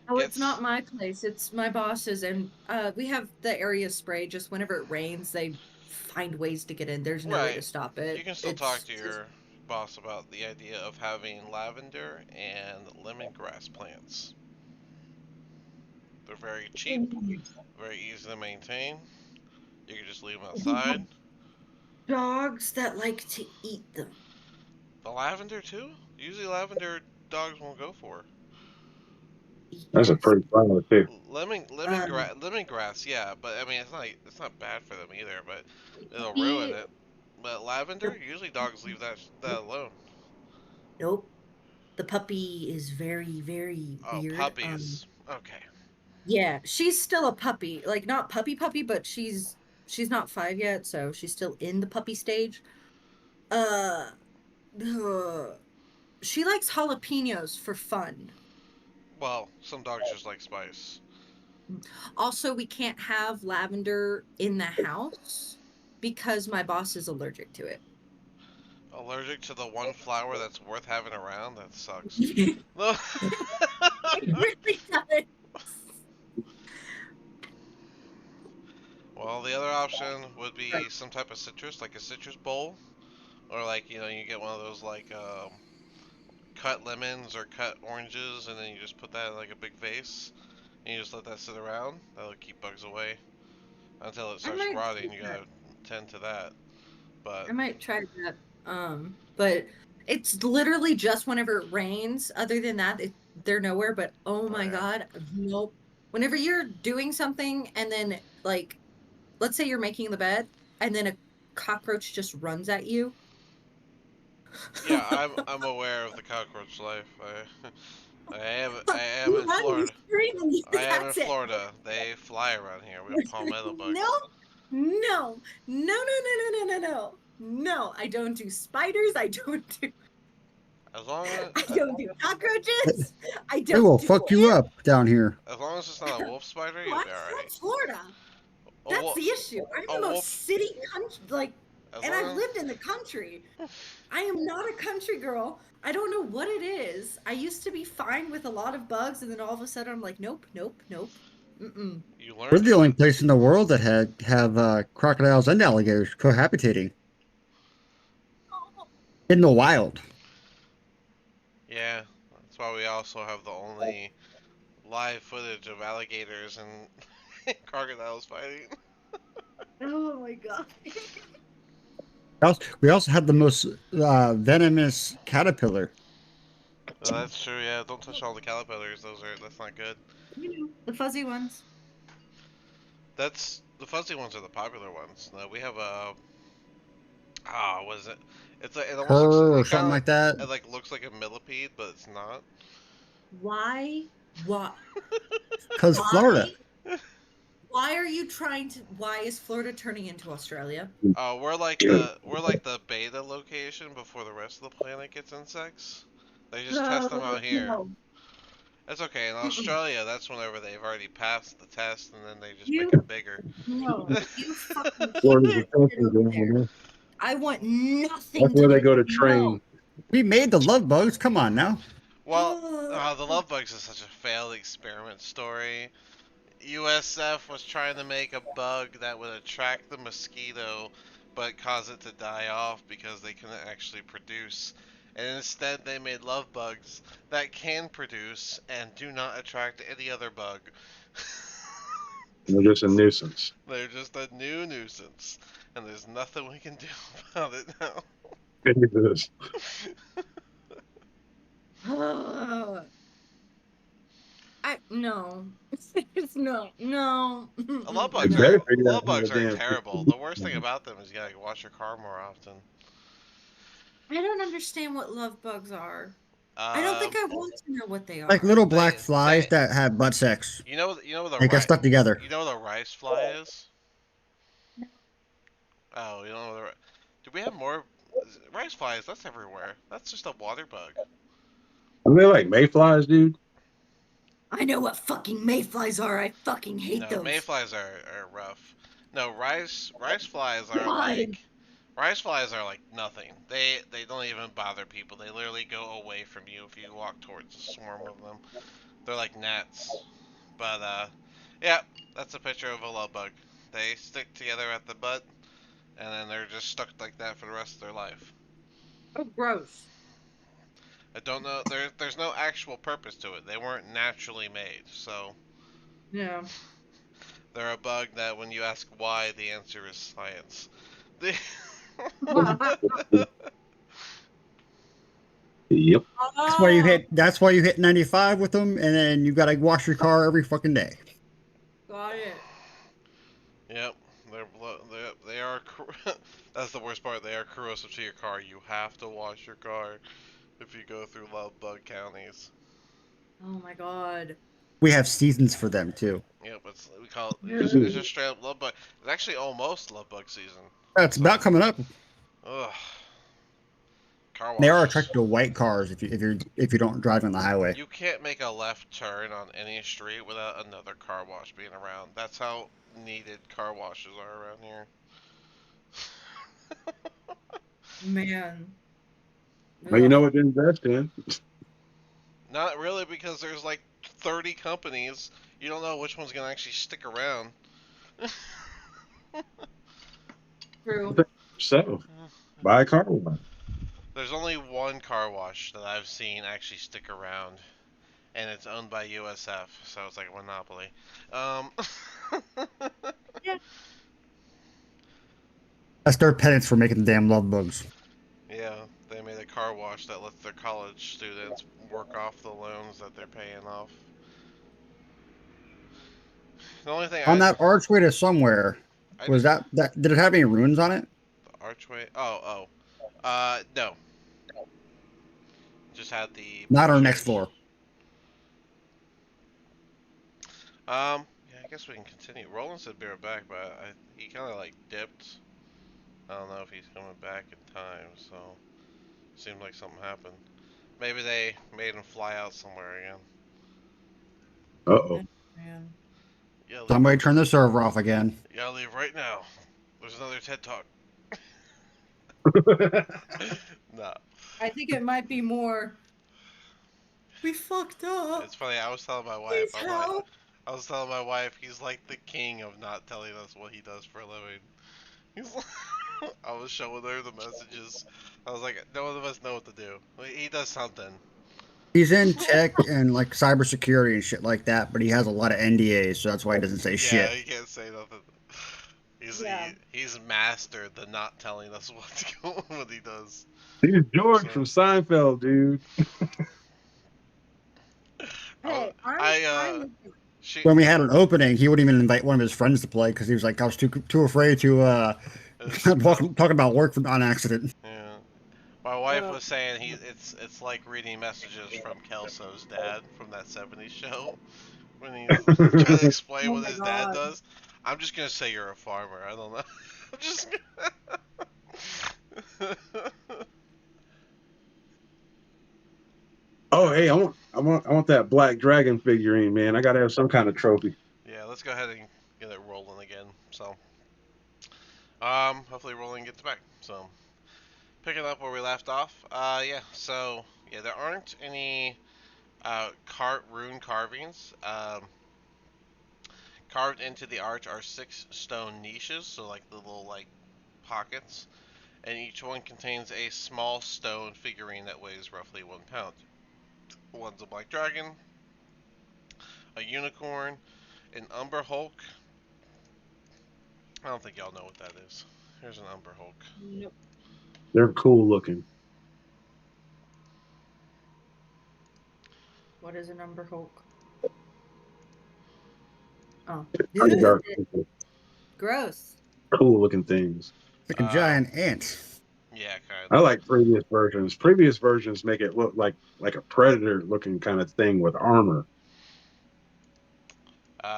Oh, it's Gets not my place. It's my boss's, and we have the area spray. Just whenever it rains, they find ways to get in. There's no way to right. stop You it. can still talk It's to just your boss about the idea of having lavender and lemongrass plants. They're very cheap, very easy to maintain. You can just leave them we have outside. dogs that like to eat them. The lavender too? Usually lavender dogs won't go for. That's a Yes. pretty violent pick. Lemongrass, yeah, but I mean it's not bad for them either, but it'll ruin Puppy, it. But lavender, the, usually dogs leave that alone. nope. The puppy is very, very Oh, weird. puppies. Okay. Yeah, she's still a puppy. Like not puppy, but she's not 5 yet, so she's still in the puppy stage. Uh, uh, she likes jalapenos for fun. Well, some dogs just like spice. Also, we can't have lavender in the house because my boss is allergic to it. Allergic to the one flower that's worth having around? That sucks. It No. really does. Well, the other option would Right. be some type of citrus, like a citrus bowl, or like you get one of those like cut lemons or cut oranges, and then you just put that in like a big vase, and you just let that sit around. That'll keep bugs away until it I starts might rotting. do You that. gotta tend to that. But I might try that. But it's literally just whenever it rains. Other than that, they're nowhere. But oh oh my yeah, God, nope. Whenever you're doing something and then like, let's say you're making the bed and then a cockroach just runs at you. yeah, I'm aware of the cockroach life. I am You in run, you Florida. scream, I and am in that's it. Florida. They fly around here. We have palmetto No, bugs. no, no, no, no, no, no, no, no. No, I don't do spiders. As long as I don't do cockroaches. I They don't will do fuck you ants. up down here. as long as it's not a wolf spider, No, you'll I'm be all right. from Florida. A That's the wolf, issue. I'm a the most wolf. city country, like, As and I've long lived in the country. I am not a country girl. I don't know what it is. I used to be fine with a lot of bugs, and then all of a sudden I'm like, nope, nope, nope. Mm-mm. you We're learn the to. only place in the world that have crocodiles and alligators cohabitating in the wild. Yeah, that's why we also have the only live footage of alligators and crocodiles fighting. Oh my God. We also have the most venomous caterpillar. Oh, that's true. Yeah, don't touch all the caterpillars. That's not good. The fuzzy ones. That's the fuzzy ones are the popular ones. No, we have a what is it? It's like it almost looks Her or it kind something of like that. it like looks like a millipede, but it's not. Why? Why? Because Florida. Why? Why are you trying to? Why is Florida turning into Australia? We're like the beta location before the rest of the planet gets insects. They just test them out here. No. It's okay. In Mm-mm. Australia, that's whenever they've already passed the test, and then they just make You it bigger. no. You fucking Florida's a keep it testing over ground, there. man. I want That's nothing to where they do. go to No. train. We made the love bugs. Come on now. Well, the love bugs is such a failed experiment story. USF was trying to make a bug that would attract the mosquito, but cause it to die off because they couldn't actually produce. And instead, they made love bugs that can produce and do not attract any other bug. They're just a nuisance. They're just a new nuisance, and there's nothing we can do about it now. Jesus. I no. It's no. No. Love They bugs No. are better figure out love how to bugs aren't damn. terrible. The worst thing about them is you gotta wash your car more often. I don't understand what love bugs are. I don't think Um, I want to know what they Like are. little black flies they that have butt sex. you know what the They get stuck together. you know what a rice fly is? Oh, you don't know what do we have more rice flies? That's everywhere. That's just a water bug. Are they like mayflies, dude? I know what fucking mayflies are. I fucking hate No, those. mayflies are rough. No, rice flies are God. like nothing. They don't even bother people. They literally go away from you if you walk towards a swarm of them. They're like gnats. But yeah, that's a picture of a love bug. They stick together at the butt, and then they're just stuck like that for the rest of their life. Oh, gross. I don't know. There's no actual purpose to it. They weren't naturally made, so Yeah. they're a bug that when you ask why, the answer is science. They Yep. Oh, That's why you hit 95 with them, and then you gotta wash your car every fucking day. got it. Yep, they are. That's the worst part. They are corrosive to your car. You have to wash your car if you go through love bug counties. Oh my god. We have seasons for them too. Yep, we call it. It's No. just straight up love bug. It's actually almost love bug season. It's about So, coming up. ugh, car They are washes. attracted to white cars if you don't drive on the highway. You can't make a left turn on any street without another car wash being around. That's how needed car washes are around here. Man. Well, you know Ugh. what to invest in. Not really, because there's like 30 companies. You don't know which one's gonna actually stick around. True. So, buy a car wash. There's only one car wash that I've seen actually stick around, and it's owned by USF, so it's like a monopoly. Um, Yeah. That's their penance for making the damn love bugs. yeah, they made a car wash that lets their college students work off the loans that they're paying off. The only thing On that archway to somewhere, I was just that did it have any runes on it? the archway. No, just had the Not our next pictures. floor. Yeah, I guess we can continue. Roland said be right back, but he kind of like dipped. I don't know if he's coming back in time, so seemed like something happened. Maybe they made him fly out somewhere again. Uh-oh. Man. Yeah, leave. Somebody turn the server off again. You gotta leave right now. There's another TED Talk. Nah, I think it might be more. We fucked up. it's funny. I was telling my wife, Please help. I was telling my wife, he's like the king of not telling us what he does for a living. He's like, I was showing her the messages. I was like, none of us know what to do. He does something. He's in tech and like cybersecurity and shit like that, but he has a lot of NDAs, so that's why he doesn't say Yeah, shit. he can't say nothing. Yeah. He's mastered the not telling us what he does. He's George So from Seinfeld, dude. Hey, I'm I fine with it. she When we had an opening, he wouldn't even invite one of his friends to play because he was like, I was too afraid to talk about work on accident. yeah. My wife Uh, was saying it's like reading messages from Kelso's dad from that '70s show when he's trying to explain oh what my his dad god. does. I'm just gonna say you're a farmer. I don't know. I'm just. Oh, hey, Gosh. I want that black dragon figurine, man. I gotta have some kind of trophy. Yeah, let's go ahead and get it rolling again. So, hopefully Roland gets back. So, picking up where we left off. Yeah. So, yeah, there aren't any rune carvings. Carved into the arch are 6 stone niches, so like the little like pockets, and each one contains a small stone figurine that weighs roughly 1 pound. One's a black dragon, a unicorn, an umber hulk. I don't think y'all know what that is. Here's an umber hulk. Nope. They're cool looking. What is a number Hulk? Oh. Pretty dark, Gross. cool looking things. Like a giant ant. Yeah, I kind like previous versions. Previous versions make it look like a predator looking kind of thing with armor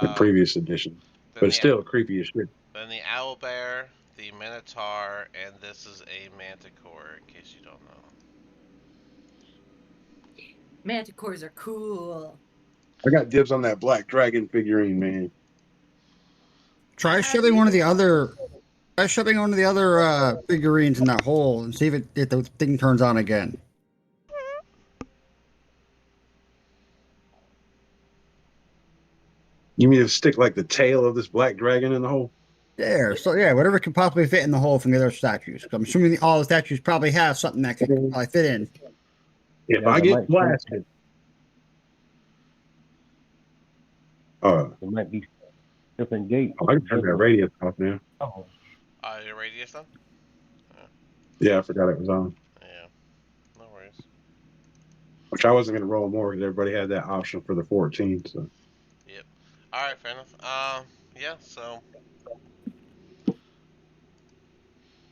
in of. previous edition. But Then it's the still creepy as shit. then the owl bear, the minotaur, and this is a manticore. In case you don't know. Manticores are cool. I got dibs on that black dragon figurine, man. Try have shoving you? one of the other. Try shoving one of the other figurines in that hole and see if the thing turns on again. You mean to stick like the tail of this black dragon in the hole? There. So yeah, whatever can possibly fit in the hole from the other statues. I'm assuming all the statues probably have something that can probably fit in. If Yeah, I that get might blasted, It might be different gate. I can turn that radius off now. Oh, Your radius done? Yeah, I forgot it was on. Yeah. No worries. Which I wasn't going to roll more because everybody had that option for the 14. So Yep. All right, fair enough. Yeah. So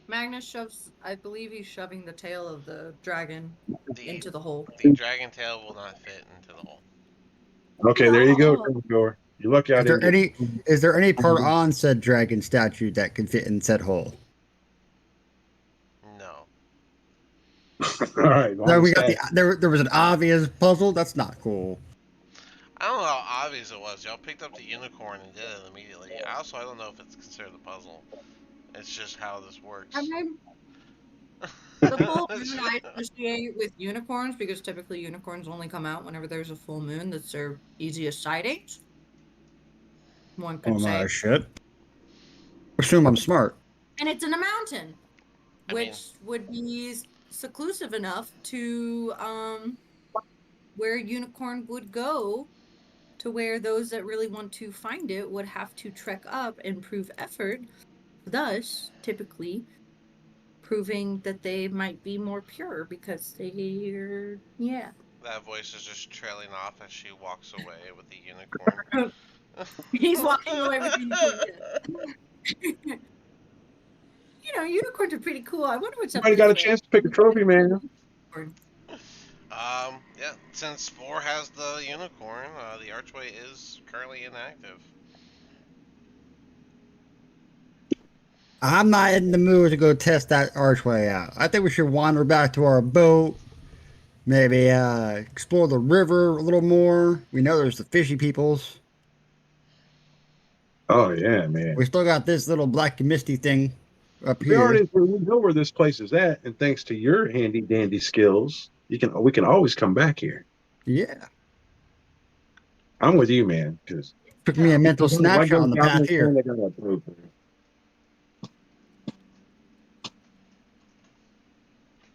Magnus shoves. I believe he's shoving the tail of the dragon the into the hole. the dragon tail will not fit into the hole. okay, there you go, No. Gryffindor. You're lucky I Is there didn't get. any part on said dragon statue that can fit in said hole? No. All right, on No, the we got stat. there was an obvious puzzle. That's not cool. I don't know how obvious it was. Y'all picked up the unicorn and did it immediately. I don't know if it's considered a puzzle. It's just how this works. I mean, the full moon I associate with unicorns because typically unicorns only come out whenever there's a full moon. That's their easiest sightings. One could Oh say. my shit. Assume I'm smart. And it's in a mountain, I mean- which would be seclusive enough to where a unicorn would go, to where those that really want to find it would have to trek up and prove effort, thus typically proving that they might be more pure because they're That voice is just trailing off as she walks away with the unicorn. He's walking away with the unicorn. You know, unicorns are pretty cool. I wonder what's up Somebody this got a way. chance to pick a trophy, man. Yeah. Since Spore has the unicorn, the archway is currently inactive. I'm not in the mood to go test that archway out. I think we should wander back to our boat. Maybe explore the river a little more. We know there's the fishy peoples. Oh yeah, man. We still got this little black and misty thing up We here. know where this place is at, and thanks to your handy dandy skills, we can always come back here. Yeah. I'm with you, man. Because Took me a mental snapshot on the path here.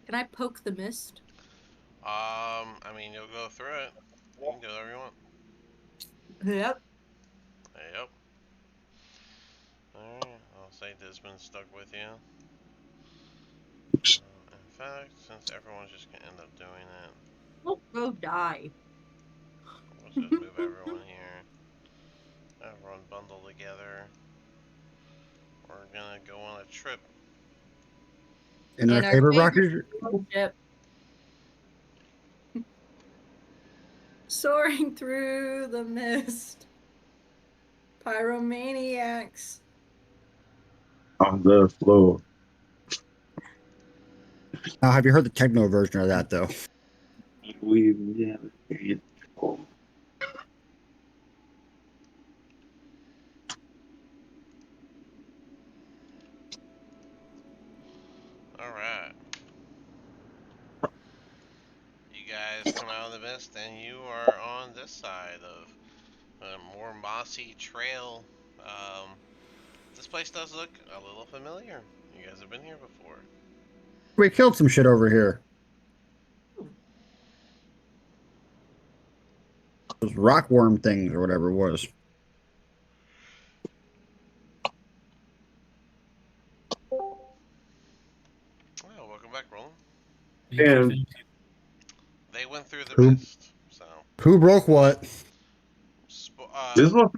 Can I poke the mist? I mean, you'll go through it. You can go wherever you want. Yep. Yep. Alright, I'll say Desmond's stuck with you. In fact, since everyone's just gonna end up doing it, We'll go die. we'll just move everyone here. Everyone bundle together. We're gonna go on a trip. In our favorite rocket. Ship. Soaring through the mist. Pyromaniacs. On the floor. Now, have you heard the techno version of that though? Alright. You guys come out of the mist and you are on this side of a more mossy trail. This place does look a little familiar. You guys have been here before. We killed some shit over here. Those rockworm things or whatever it was. Well, welcome back, Roland. And- They went through the Who- mist, so. Who broke what? This one,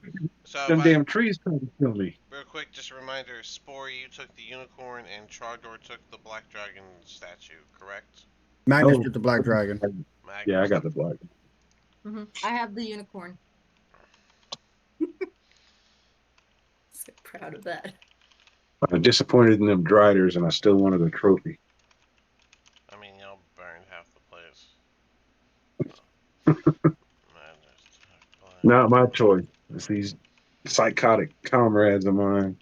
So them if I, damn trees trying to kill me. real quick, just a reminder: Spore, you took the unicorn, and Trogdor took the black dragon statue, correct? Magnus Oh. did the black dragon. Magnus. Yeah, I got the black. I have the unicorn. So proud of that. I'm disappointed in them driders, and I still wanted a trophy. I mean, y'all burned half the place. Magnus took black Not my choice. It's these psychotic comrades of mine.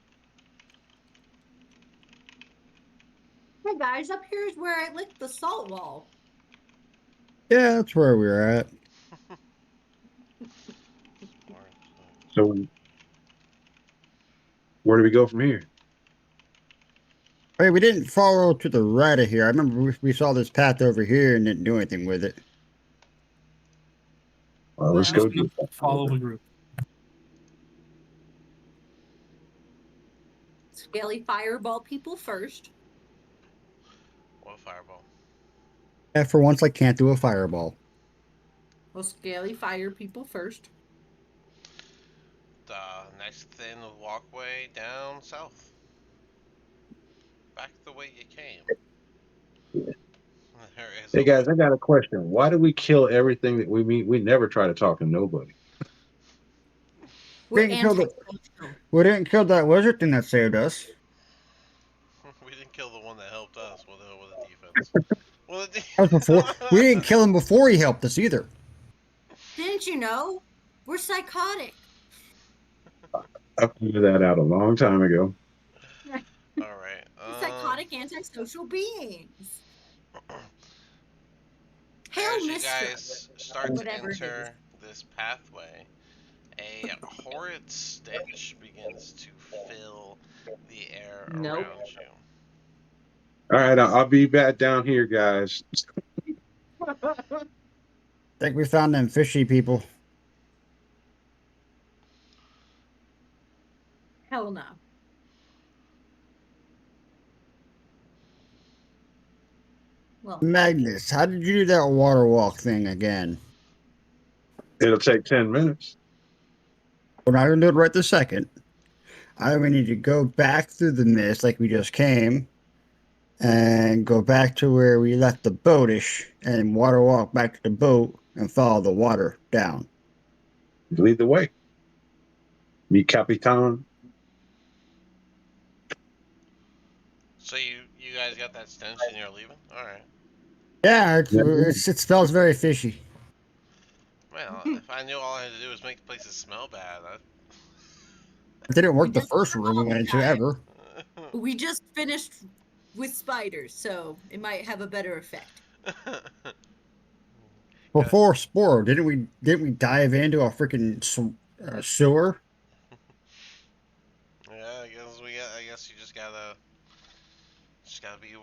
Hey guys, up here is where I licked the salt wall. Yeah, that's where we're at. So where do we go from here? Hey, we didn't follow to the right of here. I remember we saw this path over here and didn't do anything with it. Well, Well, let's go. Just gonna follow the group. scaly fireball people first. What fireball? Yeah, for once, I can't do a fireball. Well, scaly fire people first. The next thin walkway down south. Back the way you came. There is Hey a guys, way. I got a question. Why do we kill everything that we meet? We never try to talk to nobody. We We're didn't kill the antisocial. we didn't kill that lizard thing that saved us. We didn't kill the one that helped us with the defense. Well, the That was before. We didn't kill him before he helped us either. Didn't you know? We're psychotic. I figured that out a long time ago. All right. Psychotic antisocial beings. Hail, As you mister. guys start to Whatever it is. enter this pathway, a horrid stench begins to fill the air Nope. around you. All right, I'll be back down here, guys. I think we found them fishy people. Hell no. Well, Magnus, how did you do that water walk thing again? It'll take 10 minutes. We're not gonna do it right this second. We need to go back through the mist like we just came, and go back to where we left the boatish, and water walk back to the boat and follow the water down. Lead the way. Mi Capitan. So you guys got that stench and you're leaving? All right. Yeah, Yeah. it smells very fishy. Well, if I knew all I had to do was make the places smell bad, It didn't we work the did first that room we all went the into time. ever. We just finished with spiders, so it might have a better effect. Before Sporo, didn't we dive into a freaking sewer? Yeah, I guess you just gotta be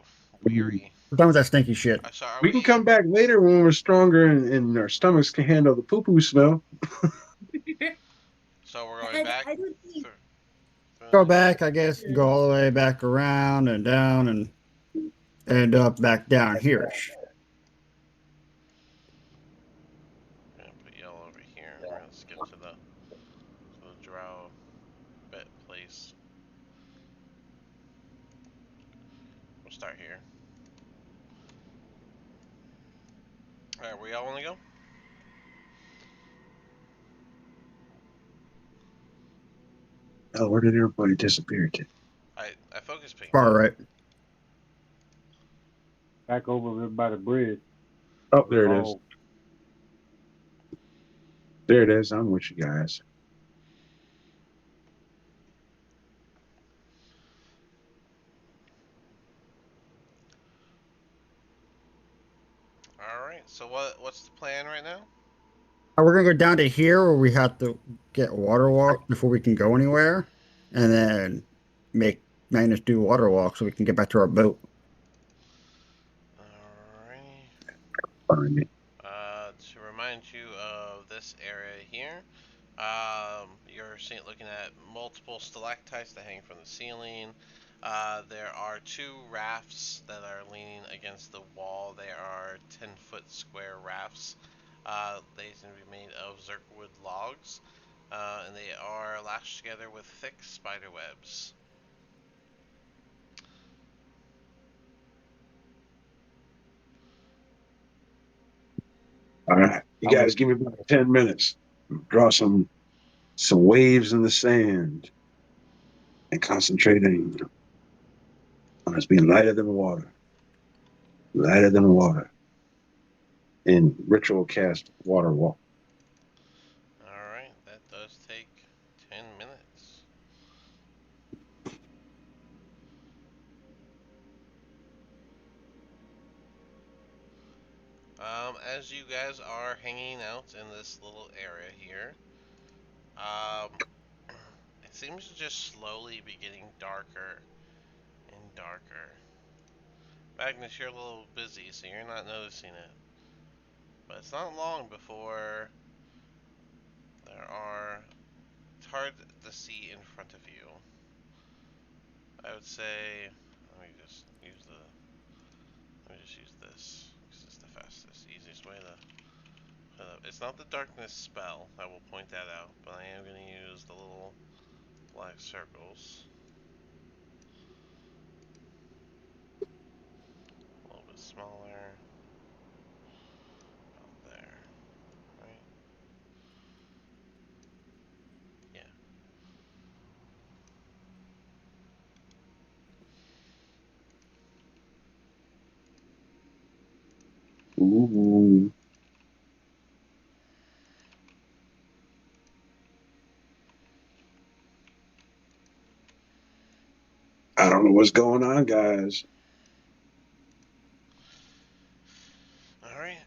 weary. We're done with that stinky shit. So are We can come back later when we're stronger and our stomachs can handle the poo poo smell. So we're going back. I don't think Go back, I guess, and go all the way back around and down and end up back down here. I'm gonna put yellow over here. We're gonna skip to the drow bet place. We'll start here. All right, where y'all want to go? Oh, where did everybody disappear to? I focus pinged Far you. right. Back over there by the bridge. Oh, there it is. Oh, There it is. I'm with you guys. All right. So what's the plan right now? We're gonna go down to here where we have to get water walk before we can go anywhere, and then make Magnus do water walk so we can get back to our boat. Alrighty. Find me. To remind you of this area here, you're looking at multiple stalactites that hang from the ceiling. There are two rafts that are leaning against the wall. They are 10-foot square rafts. They seem to be made of zirkwood logs, and they are lashed together with thick spider webs. All right. You guys give me about 10 minutes. Draw some waves in the sand and concentrating on us being lighter than water. Lighter than water. In ritual cast water walk. Alright, As you guys are hanging out in this little area here, um, it seems to just slowly be getting darker and darker. Magnus, you're a little busy, so you're not noticing it. But it's not long before there are. It's hard to see in front of you. I would say. Let me just use the. Let me just use this. This is the fastest, easiest way to put up. It's not the darkness spell. I will point that out, but I am going to use the little black circles. A little bit smaller. About there. Right? Yeah. Ooh. I don't know what's going on, guys. Alright.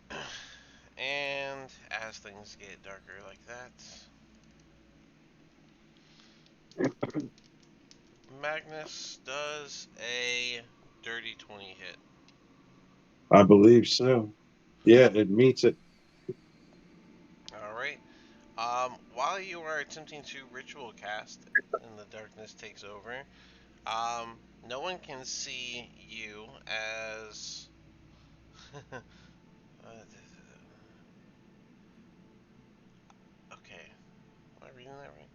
And as things get darker like that, Magnus does a dirty 20 hit. I believe so. Yeah, it meets it. Alright. While you are attempting to ritual cast and the darkness takes over, no one can see you as. Okay, am I reading that right?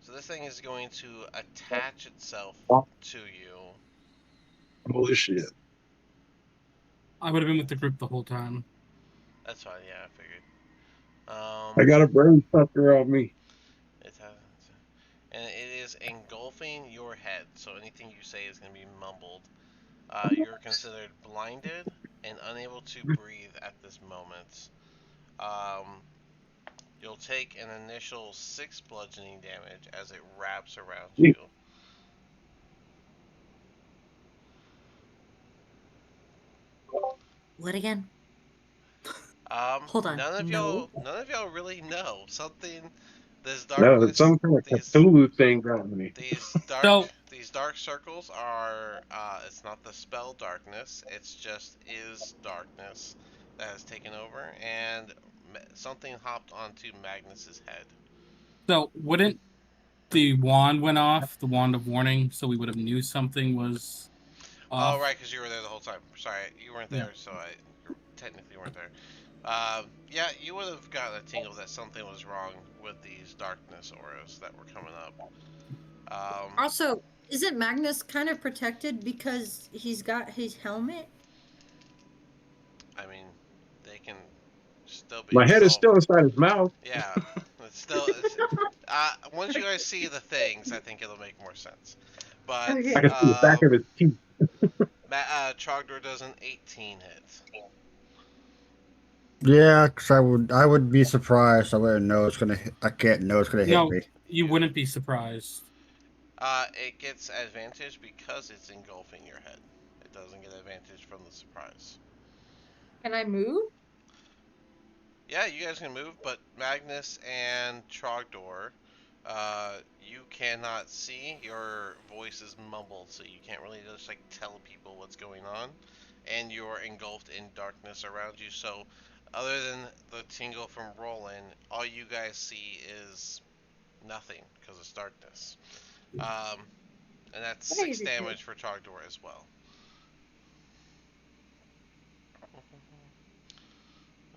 So this thing is going to attach itself to you. Holy shit. I would have been with the group the whole time. That's fine, yeah, I figured. I got a brain sucker on me. It has, and it is engulfing your head, so anything you say is going to be mumbled. You're considered blinded and unable to breathe at this moment. Um, you'll take an initial 6 bludgeoning damage as it wraps around you. What again? Um, Hold on. none of No. y'all really know something. This No, it's darkness, some kind of these Cthulhu thing got me. these dark So, these dark circles are. It's not the spell darkness. It's just is darkness that has taken over, and something hopped onto Magnus's head. so wouldn't the wand went off, the wand of warning, so we would have knew something was Oh, off? right, because you were there the whole time. Sorry, you weren't Yeah. there, so you technically weren't there. Yeah, you would have gotten a tingle that something was wrong with these darkness auras that were coming up. Um, Also, isn't Magnus kind of protected because he's got his helmet? I mean, they can still be My head is engulfed. still inside his mouth. Yeah, it's still. Once you guys see the things, I think it'll make more sense. But I Okay. can see the back of his teeth. Trogdor does an 18 hit. Yeah, because I would be surprised. I wouldn't know it's gonna. I can't know it's gonna hit No, me. you wouldn't be surprised. It gets advantage because it's engulfing your head. It doesn't get advantage from the surprise. Can I move? Yeah, you guys can move, but Magnus and Trogdor, you cannot see. Your voice is mumbled, so you can't really just like tell people what's going on, and you're engulfed in darkness around you. So, other than the tingle from Roland, all you guys see is nothing because it's darkness. Um, and that's 6 Crazy. damage for Trogdor as well.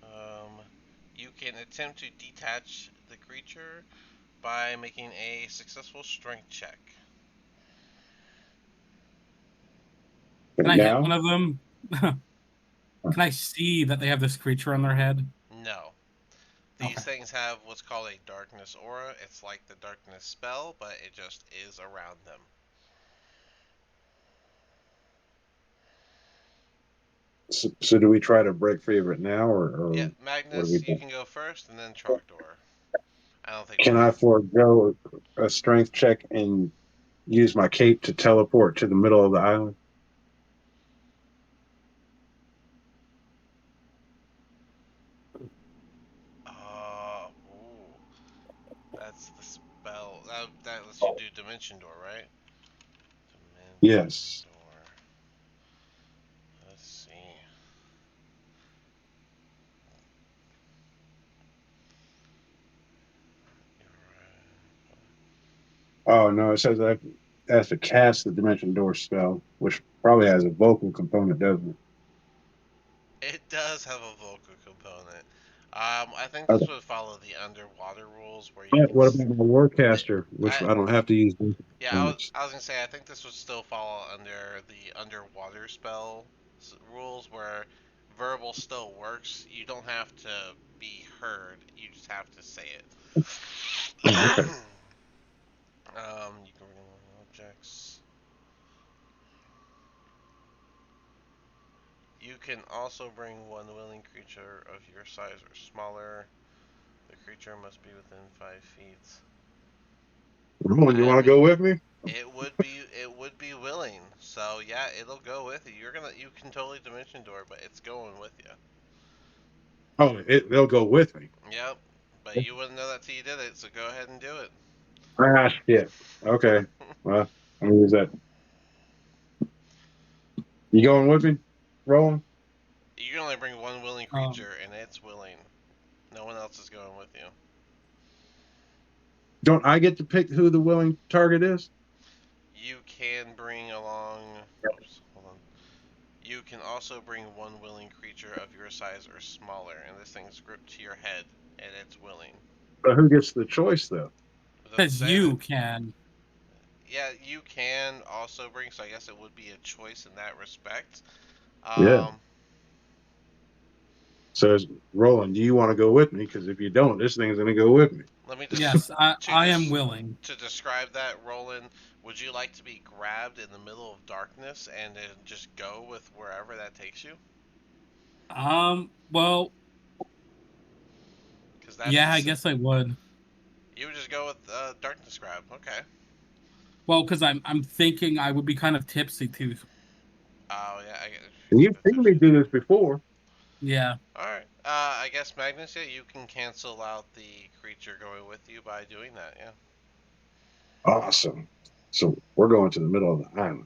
Um, you can attempt to detach the creature by making a successful strength check. Can But I hit one now, of them? Can I see that they have this creature on their head? No. These Okay. things have what's called a darkness aura. It's like the darkness spell, but it just is around them. so do we try to break free of it now, Yeah, or what do we Magnus, you do? can go first, and then Trogdor. I don't think Can we're. I forego a strength check and use my cape to teleport to the middle of the island? lets you do Dimension Door, right? Dimension Yes. Door. Let's see. Oh no, it says I have to cast the Dimension Door spell, which probably has a vocal component, doesn't it? It does have a vocal component. I think this Okay. would follow the underwater rules where you But can. what about my Th- Warcaster, which I I don't have to use vocal yeah, components? I was gonna say I think this would still fall under the underwater spell rules where verbal still works. You don't have to be heard. You just have to say it. Oh, okay. You can bring objects. You can also bring one willing creature of your size or smaller. The creature must be within 5 feet. Roland, you I want to mean, go with me? it would be willing. So yeah, it'll go with you. You can totally dimension door, but it's going with you. Oh, they'll go with me. Yep. But you wouldn't know that till you did it. So go ahead and do it. Ah, shit. Okay. Well, I'm gonna use that. You going with me, Roland? You can only bring one willing Um, creature, and it's willing. No one else is going with you. Don't I get to pick who the willing target is? You can bring along. Oops, hold on. You can also bring one willing creature of your size or smaller, and this thing's gripped to your head, and it's willing. But who gets the choice though? It doesn't because say that. you can. Yeah, you can also bring, so I guess it would be a choice in that respect. Yeah. Um, So, Roland, do you want to go with me? Because if you don't, this thing's gonna go with me. Let me just Yes, to I am just willing. to describe that, Roland. Would you like to be grabbed in the middle of darkness and then just go with wherever that takes you? Well, Because that's yeah, I the guess I would. you would just go with darkness grab. Okay. Well, because I'm thinking I would be kind of tipsy too. Oh yeah, I get You've super seen me tipsy. do this before. Yeah. All right. I guess Magnus, yeah, you can cancel out the creature going with you by doing that. Yeah. Awesome. So we're going to the middle of the island.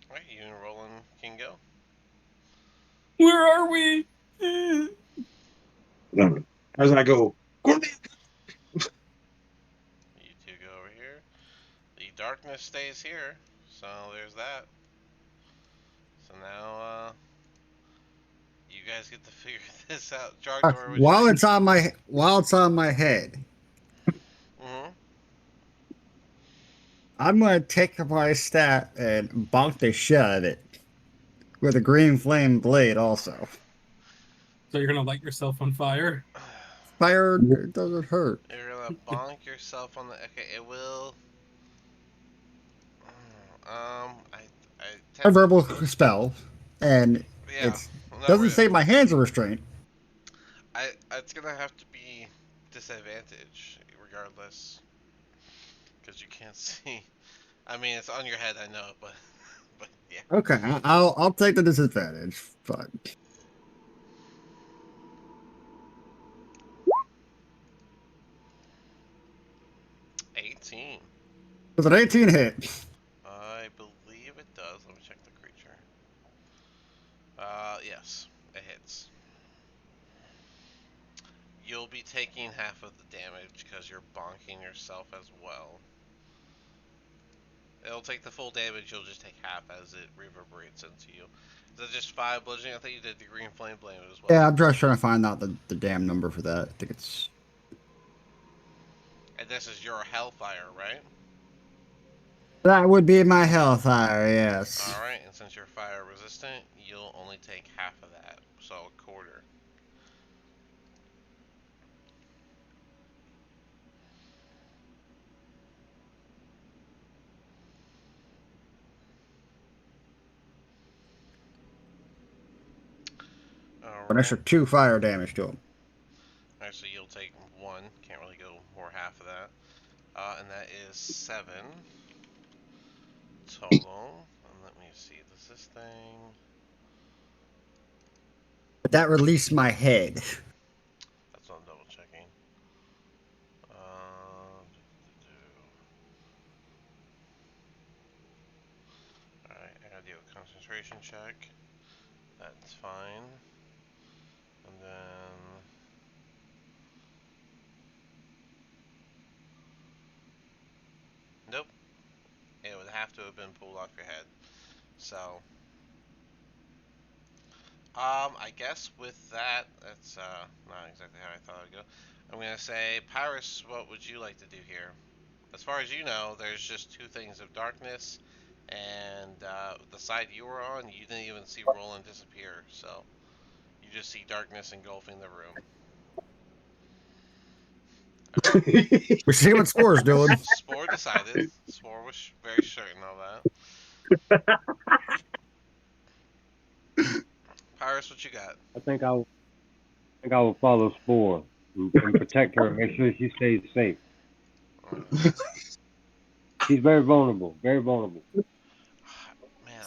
All right. You and Roland can go. Where are we? Now, as I go, You two go over here. The darkness stays here, so there's that. So now, you guys get to figure this out. Trogdor, what'd you While think? it's on my head, Mm-hmm. I'm gonna take my stat and bonk the shit out of it with a green flame blade. Also, So you're gonna light yourself on fire? fire doesn't hurt. You're gonna bonk yourself on the. Okay, it will. I A technically. verbal spell, and Yeah. it No, doesn't say my hands are restrained. it's gonna have to be disadvantage regardless, because you can't see. I mean, it's on your head, I know, but yeah. Okay, I'll take the disadvantage. Fine. $18. Does an 18 hit? I believe it does. Let me check the creature. Yes, it hits. You'll be taking half of the damage because you're bonking yourself as well. It'll take the full damage, you'll just take half as it reverberates into you. Is that just 5 bludgeoning? I think you did the green flame blade as well. Yeah, I'm just trying to find out the damn number for that. I think it's And this is your hellfire, right? that would be my hellfire. Yes. Alright, and since you're fire resistant, you'll only take half of that, so a quarter. An Alright. extra 2 fire damage to him. Alright, so you'll take 1. Can't really go more half of that. And that is 7 total. And let me see, does this thing. But that released my head. That's what I'm double checking. Uh, concentration check. That's fine. And then nope. It would have to have been pulled off your head. So I guess with that, that's not exactly how I thought it'd go. I'm gonna say, Pyrus, what would you like to do here? As far as you know, there's just two things of darkness, and the side you were on, you didn't even see Roland disappear, so you just see darkness engulfing the room. Alright. We see what Spore's doing. Spore decided. Spore was very certain of that. Pyrus, what you got? I think I will follow Spore and protect her, make sure she stays safe. She's very vulnerable, very vulnerable. Man,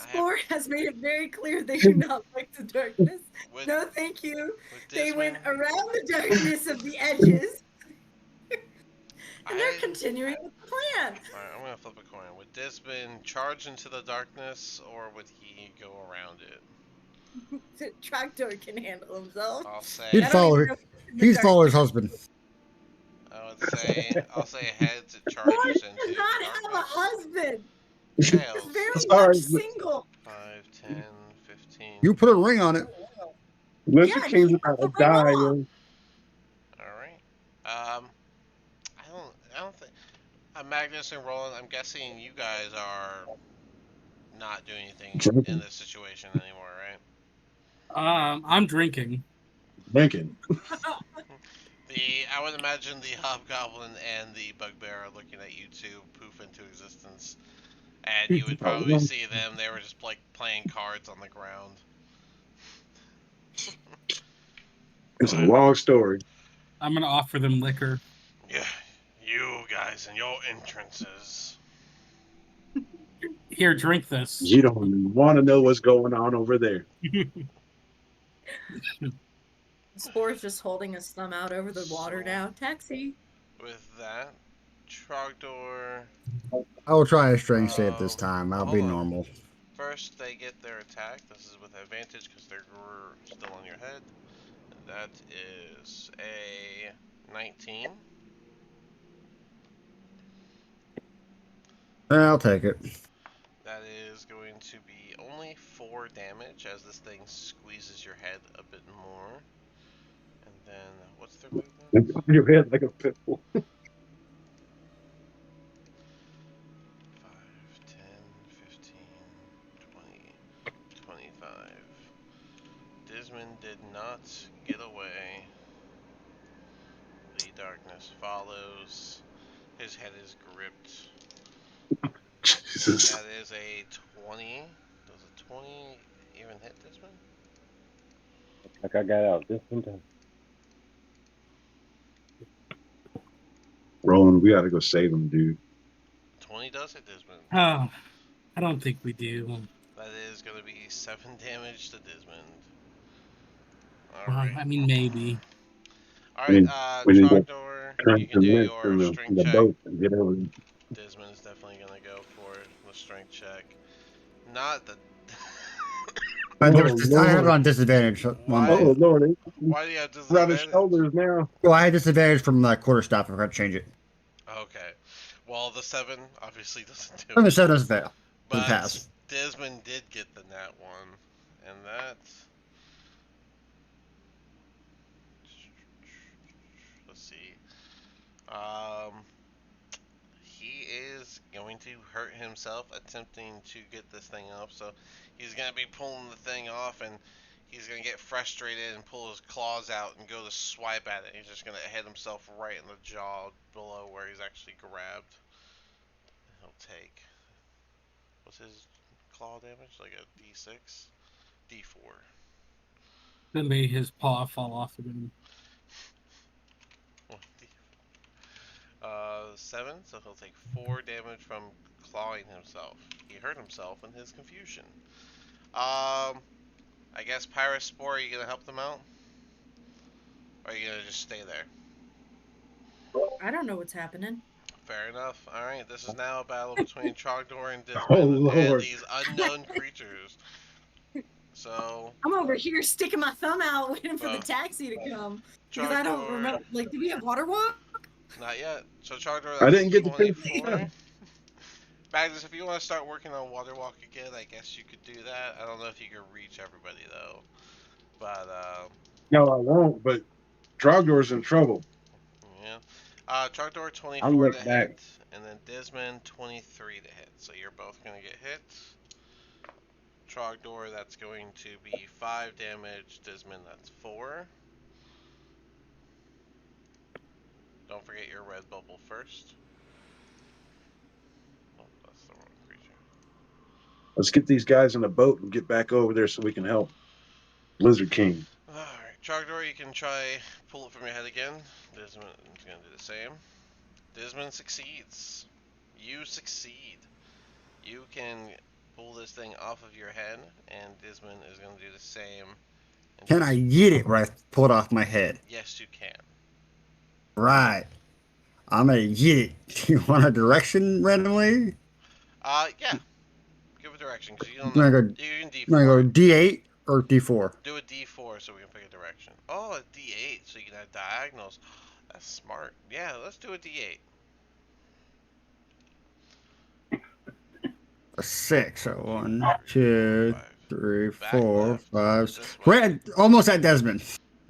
Spore has made it very clear they do not like the darkness. with, No, thank you. with They went Dismon, around the darkness of the edges. And they're I- continuing with the plan. Alright, I'm gonna flip a coin. Would Dismon charge into the darkness, or would he go around it? The tractor can handle himself. I'll say. He'd I don't follow even her. know if it's in the He'd follow his darkness. husband. I'll say heads. It Spore charges does into not the have a darkness. husband. He's Tails. very Sorry, much but- single. 5, 10, 15. You put a ring on it. Lizard Yeah, King's he about to took the ring die, off. yo. Alright. I don't think. Magnus and Roland, I'm guessing you guys are not doing anything in this situation anymore, right? I'm drinking. Bacon. I would imagine the hobgoblin and the bugbear are looking at you two poof into existence, and you would probably see them. They were just like playing cards on the ground. It's a long story. I'm gonna offer them liquor. Yeah, you guys and your entrances. Here, drink this. You don't even want to know what's going on over there. Spore's just holding his thumb out over the water now. Taxi. With that, Trogdor. I will try a strength save this time. I'll be hold on. normal. First, they get their attack. This is with advantage because they're still on your head. And that is a 19. I'll take it. That is going to be only 4 damage as this thing squeezes your head a bit more. And then, what's their movement? Your head like a pit bull. 5, 10, 15, 20, 25. Dismon did not get away. The darkness follows. His head is gripped. Jesus. That is a 20. Does a 20 even hit Dismon? Like I got out just in time. Roland, we gotta go save him, dude. 20 does hit Dismon. Oh, I don't think we do. That is going to be 7 damage to Dismond. Well, Alright. I mean, maybe. Alright, we need to Trogdor, Turn you can do him your in the strength check. boat and get over. Dismond is definitely going to go for the strength check. Not the. I Oh, had it Lord. on disadvantage. Why? Oh Lord, Why do you have around his disadvantage? shoulders now. Well, I had disadvantage from the quarterstaff. I forgot to change it. Okay. Well, the 7 obviously doesn't do And the it. 7 doesn't fail. Doesn't But pass. Desmond did get the nat 1. And that. Let's see. He is going to hurt himself attempting to get this thing up. So he's going to be pulling the thing off, and he's going to get frustrated and pull his claws out and go to swipe at it. He's just going to hit himself right in the jaw below where he's actually grabbed. He'll take. What's his claw damage? Like a D6? D4. Then made his paw fall off of him. 7, so he'll take 4 damage from clawing himself. He hurt himself in his confusion. I guess Pyrus Spore, are you gonna help them out? Or are you gonna just stay there? I don't know what's happening. Fair enough. Alright, this is now a battle between Trogdor and Dismon Oh, and Lord. these unknown creatures. So, I'm over here sticking my thumb out waiting for the Well, taxi to come because I don't Trogdor, remember. Like, do we have water walk? not yet. So Trogdor, I that's didn't get to finish the 24. sentence. Magnus, if you want to start working on water walk again, I guess you could do that. I don't know if you can reach everybody though, but No, I won't. But Trogdor's in trouble. yeah. Trogdor I 24 to look back. hit, and then Disman 23 to hit. So you're both gonna get hit. Trogdor, that's going to be 5 damage. Disman, that's 4. Don't forget your red bubble first. Oh, that's the wrong creature. Let's get these guys in the boat and get back over there so we can help Lizard King. Alright, Trogdor, you can try pull it from your head again. Disman is going to do the same. Disman succeeds. You succeed. You can pull this thing off of your head, and Disman is going to do the same. And Can I get it right? Pull it off my head. Yes, you can. Right. I'm gonna get it. Do you want a direction randomly? Yeah. Give a direction, because you don't I'm know. gonna go. You can I'm gonna go D4 it. D8 or D4. Do a D4 so we can pick a direction. Oh, a D8 so you can have diagonals. That's smart. Yeah, let's do a D8. A 6. So 1, 2, 5. 3, Back 4, left. 5. This way. Wait, almost at Desmond.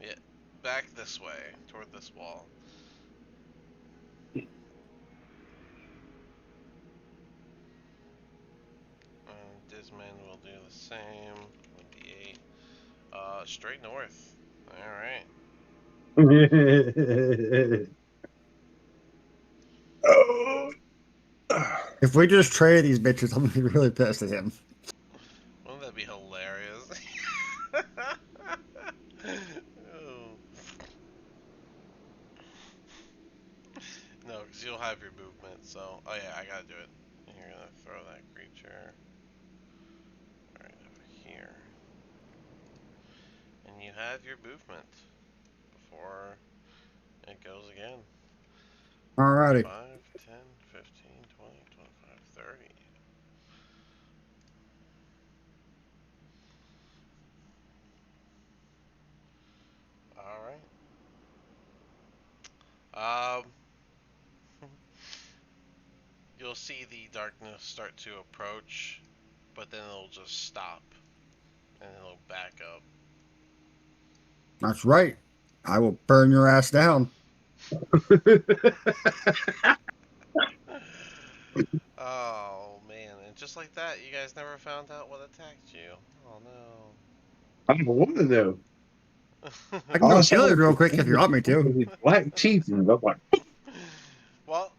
Yeah, back this way, toward this wall. Disman will do the same. 1d8. Straight north. Alright. Oh. If we just trade these bitches, I'm gonna be really pissed at him. Wouldn't that be hilarious? Oh. No, because you'll have your movement, so... Oh yeah, I gotta do it. You're gonna throw that creature right over here. And you have your movement before it goes again. Alrighty. 5, 10, 15, 20, 25, 30. Alright. Um, you'll see the darkness start to approach, but then it'll just stop, and it'll back up. That's right. I will burn your ass down. Oh man, and just like that, you guys never found out what attacked you. Oh I don't want to know. no. I can All I go saw kill it was real quick if you want me to. his black teeth, and I'm like, Well,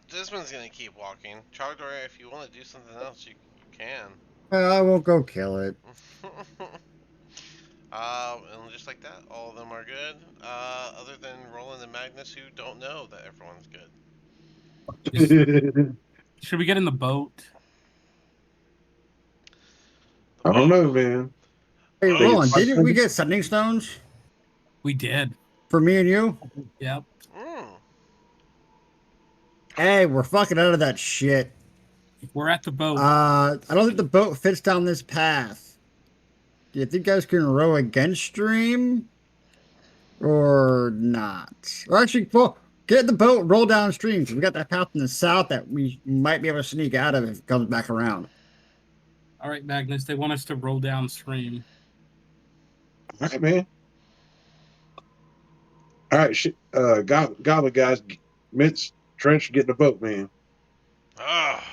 Desmond's gonna keep walking. Chogdor, if you want to do something else, you can. I won't go kill it. And just like that, all of them are good. Other than Roland and Magnus, who don't know that everyone's good. Should we get in the boat? The I don't boat. know, man. Hey, Think Boat. it's Roland, didn't we get sending stones We did. for me and you? Yep. Mm. Hey, we're fucking out of that shit. We're at the boat. I don't think the boat fits down this path. Do you think you guys can row against stream or not? Or actually, well, get the boat, roll downstream because we got that path in the south that we might be able to sneak out of if it comes back around. All right, Magnus. They want us to roll downstream. All right, man. All right, Goblin guys, Mitch, Trench, get in the boat, man. Ah,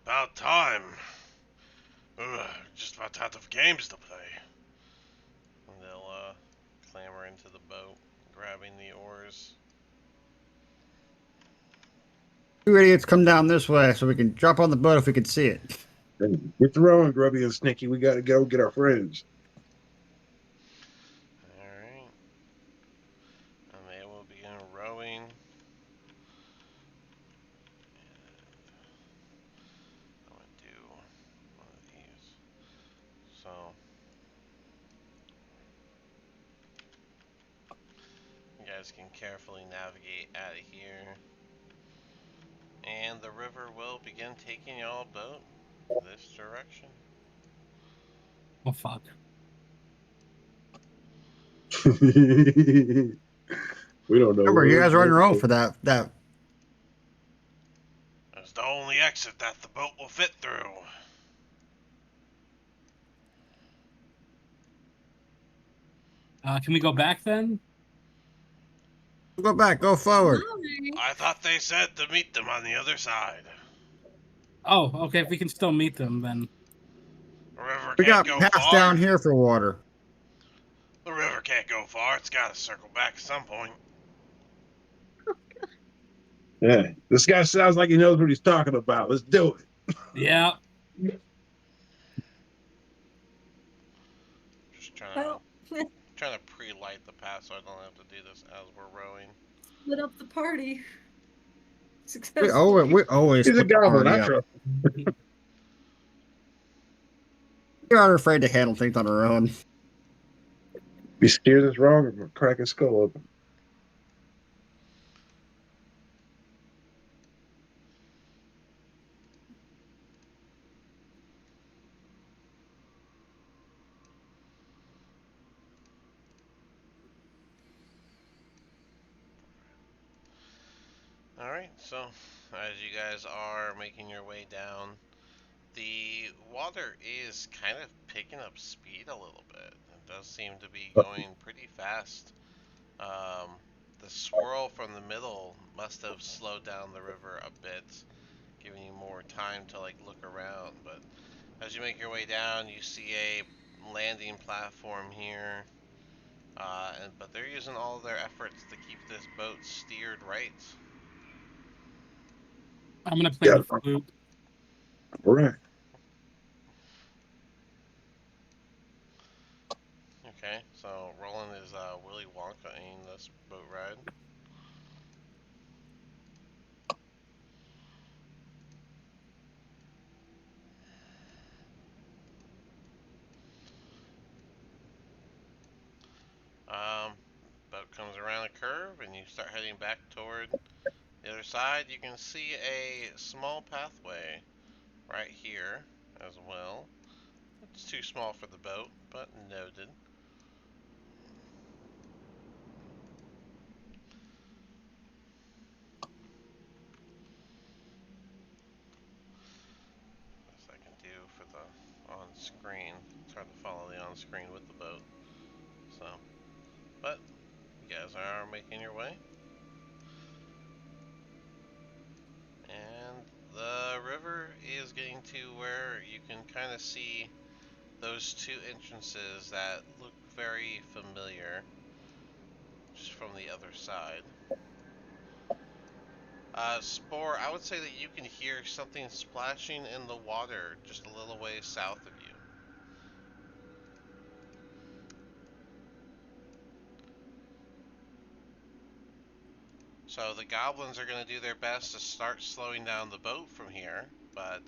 about time. Just about out of games to play. And they'll clamber into the boat, grabbing the oars. Two idiots come down this way so we can drop on the boat if we can see it. Then get the rowing, Grubby and Sneaky. We got to go get our friends. Alright. And they will begin rowing. I'm going to do one of these. So, you guys can carefully navigate out of here. And the river will begin taking y'all boat this direction. Oh fuck. We don't know Remember, you where guys are on we're your own going. for that. It's the only exit that the boat will fit through. Can we go back then? Go back. Go forward. I thought they said to meet them on the other side. Oh, okay. If we can still meet them, then. The river We can't got go paths far. down here for water. The river can't go far. It's got to circle back at some point. Yeah, this guy sounds like he knows what he's talking about. Let's do it. Yeah. Just trying Well, to pre-light the path so I don't have to do this as we're rowing. split up the party We successfully. always He's a put the goblin. party I up. trust. We aren't afraid to handle things on our own. He steers us wrong, and we'll crack his skull open. Alright, so as you guys are making your way down, the water is kind of picking up speed a little bit. It does seem to be going pretty fast. Um, the swirl from the middle must have slowed down the river a bit, giving you more time to like look around. But as you make your way down, you see a landing platform here. But they're using all their efforts to keep this boat steered right. I'm gonna play Yeah, the flute. all right. Okay, so Roland is Willy Wonka-ing this boat ride. Um, Boat comes around a curve and you start heading back toward the other side. You can see a small pathway right here as well. It's too small for the boat, but noted. Best I can do for the on-screen. It's hard to follow the on-screen with the boat. So, but you guys are making your way. And the river is getting to where you can kind of see those two entrances that look very familiar just from the other side. Spore, I would say that you can hear something splashing in the water just a little way south of you. So the goblins are going to do their best to start slowing down the boat from here, but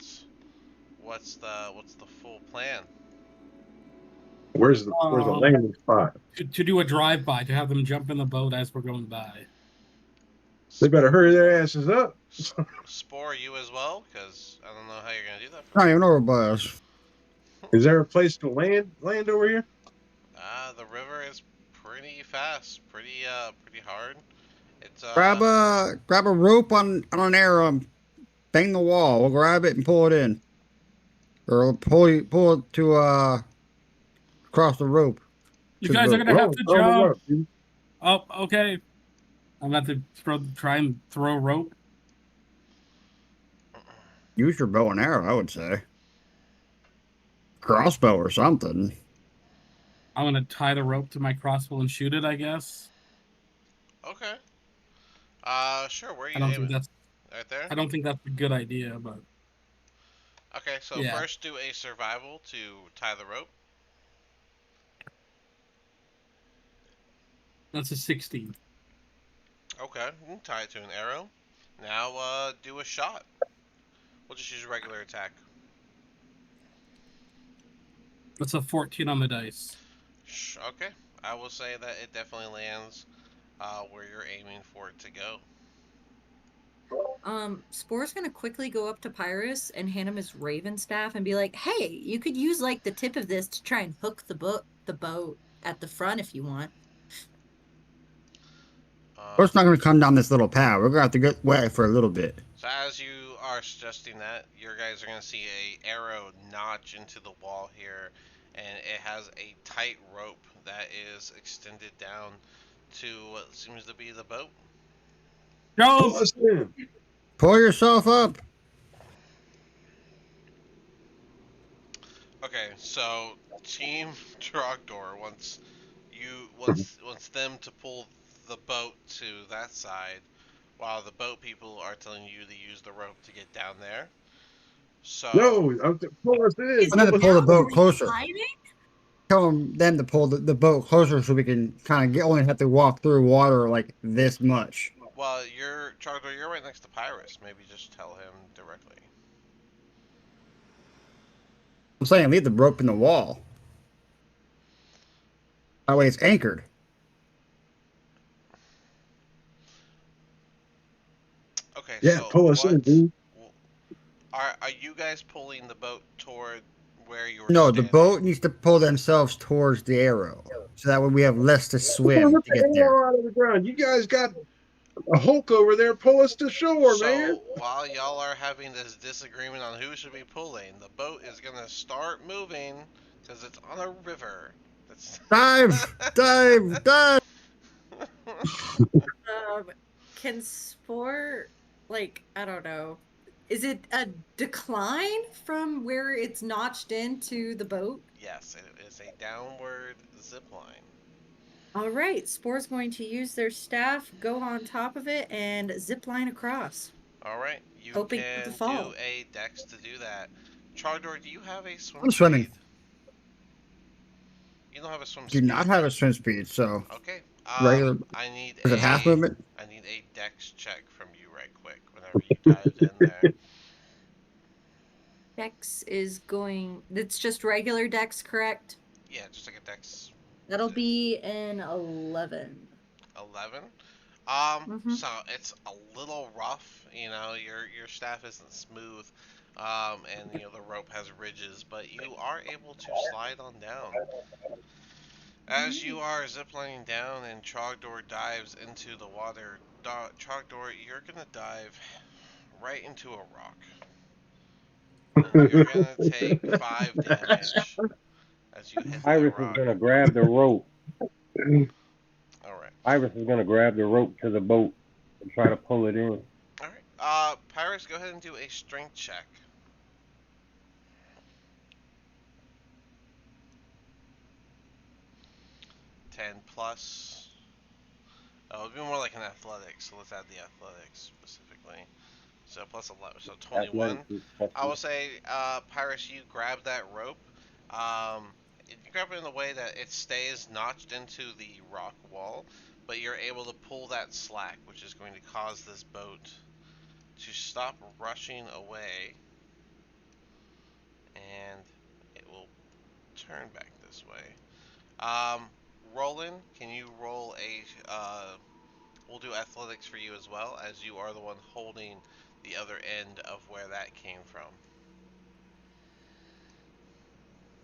what's the full plan? Where's the Um, landing spot? to do a drive-by, to have them jump in the boat as we're going by. They better hurry their asses up. Spore, you as well, because I don't know how you're going to do that I from don't here. even know where bus. Is there a place to land over here? The river is pretty fast, pretty hard. It's Grab a rope on an arrow, bang the wall. We'll grab it and pull it in, or pull it to across the rope You to the guys are boat. gonna have to Throw 'em a jump. rope, dude. Oh, okay. I'm about to try and throw rope. Use your bow and arrow, I would say. Crossbow or something. I'm gonna tie the rope to my crossbow and shoot it, I guess. okay. Sure. Where are I you don't think aiming? that's Right there. I don't think that's a good idea, but Okay. So yeah. first, do a survival to tie the rope. That's a 16. Okay. You can tie it to an arrow. Now, do a shot. We'll just use regular attack. That's a 14 on the dice. Okay. I will say that it definitely lands where you're aiming for it to go. Spore's gonna quickly go up to Pyrus and hand him his raven staff and be like, "Hey, you could use like the tip of this to try and hook the boat at the front if you want." Boat's not going to come down this little path. We're going to have to get wet for a little bit. So as you are suggesting that, your guys are going to see a arrow notch into the wall here, and it has a tight rope that is extended down to what seems to be the boat. Pull Jump! us in. Pull yourself up. Okay, so Team Trogdor wants them to pull the boat to that side, while the boat people are telling you to use the rope to get down there. So No, pull us in. Is I'm going it to Pull us pull the now boat in. closer. hiding? Tell them to pull the boat closer so we can kind of only have to walk through water like this much. well, you're Trogdor, you're right next to Pyrus. Maybe just tell him directly. I'm saying leave the rope in the wall. That way it's anchored. Okay, Yeah, so pull us in, what dude. are you guys pulling the boat toward where you're No, the standing? boat needs to pull themselves towards the arrow. So that way we have less to Come on, swim rip to the get there. arrow out of the ground. You guys got a Hulk over there. Pull us to shore, man. So while y'all are having this disagreement on who should be pulling, the boat is gonna start moving because it's on a river. That's Dive! Dive! Dive! Can Spore, like, I don't know, is it a decline from where it's notched into the boat? yes, it is a downward zip line. All right, Spore's going to use their staff, go on top of it, and zip line across, All right, you hoping for the can do fall. a dex to do that. Trogdor, do you have a swim I'm swimming. speed? You don't have a swim Do not speed. have a swim speed, so Okay. regular. I need Is it half a movement? I need a dex check from you right quick whenever you dived in there. Dex is going, it's just regular Dex, correct? Yeah, just like a dex That'll save. be an 11. 11. Mm-hmm. So it's a little rough. Your staff isn't smooth, and the rope has ridges, but you are able to slide on down. As you are ziplining down and Trogdor dives into the water, Trogdor, you're gonna dive right into a rock, and you're gonna take 5 damage as you hit the Iris is rock. gonna grab the rope. All right. Iris is gonna grab the rope to the boat and try to pull it in. All right. Pyrus, go ahead and do a strength check. 10 plus. Oh, it'd be more like an athletics, so let's add the athletics specifically. So plus 11, so 21. Athletics is I will say, Pyrus, you grab that rope. You grab it in a way that it stays notched into the rock wall, but you're able to pull that slack, which is going to cause this boat to stop rushing away, and it will turn back this way. Roland, can you roll a? We'll do athletics for you as well, as you are the one holding the other end of where that came from.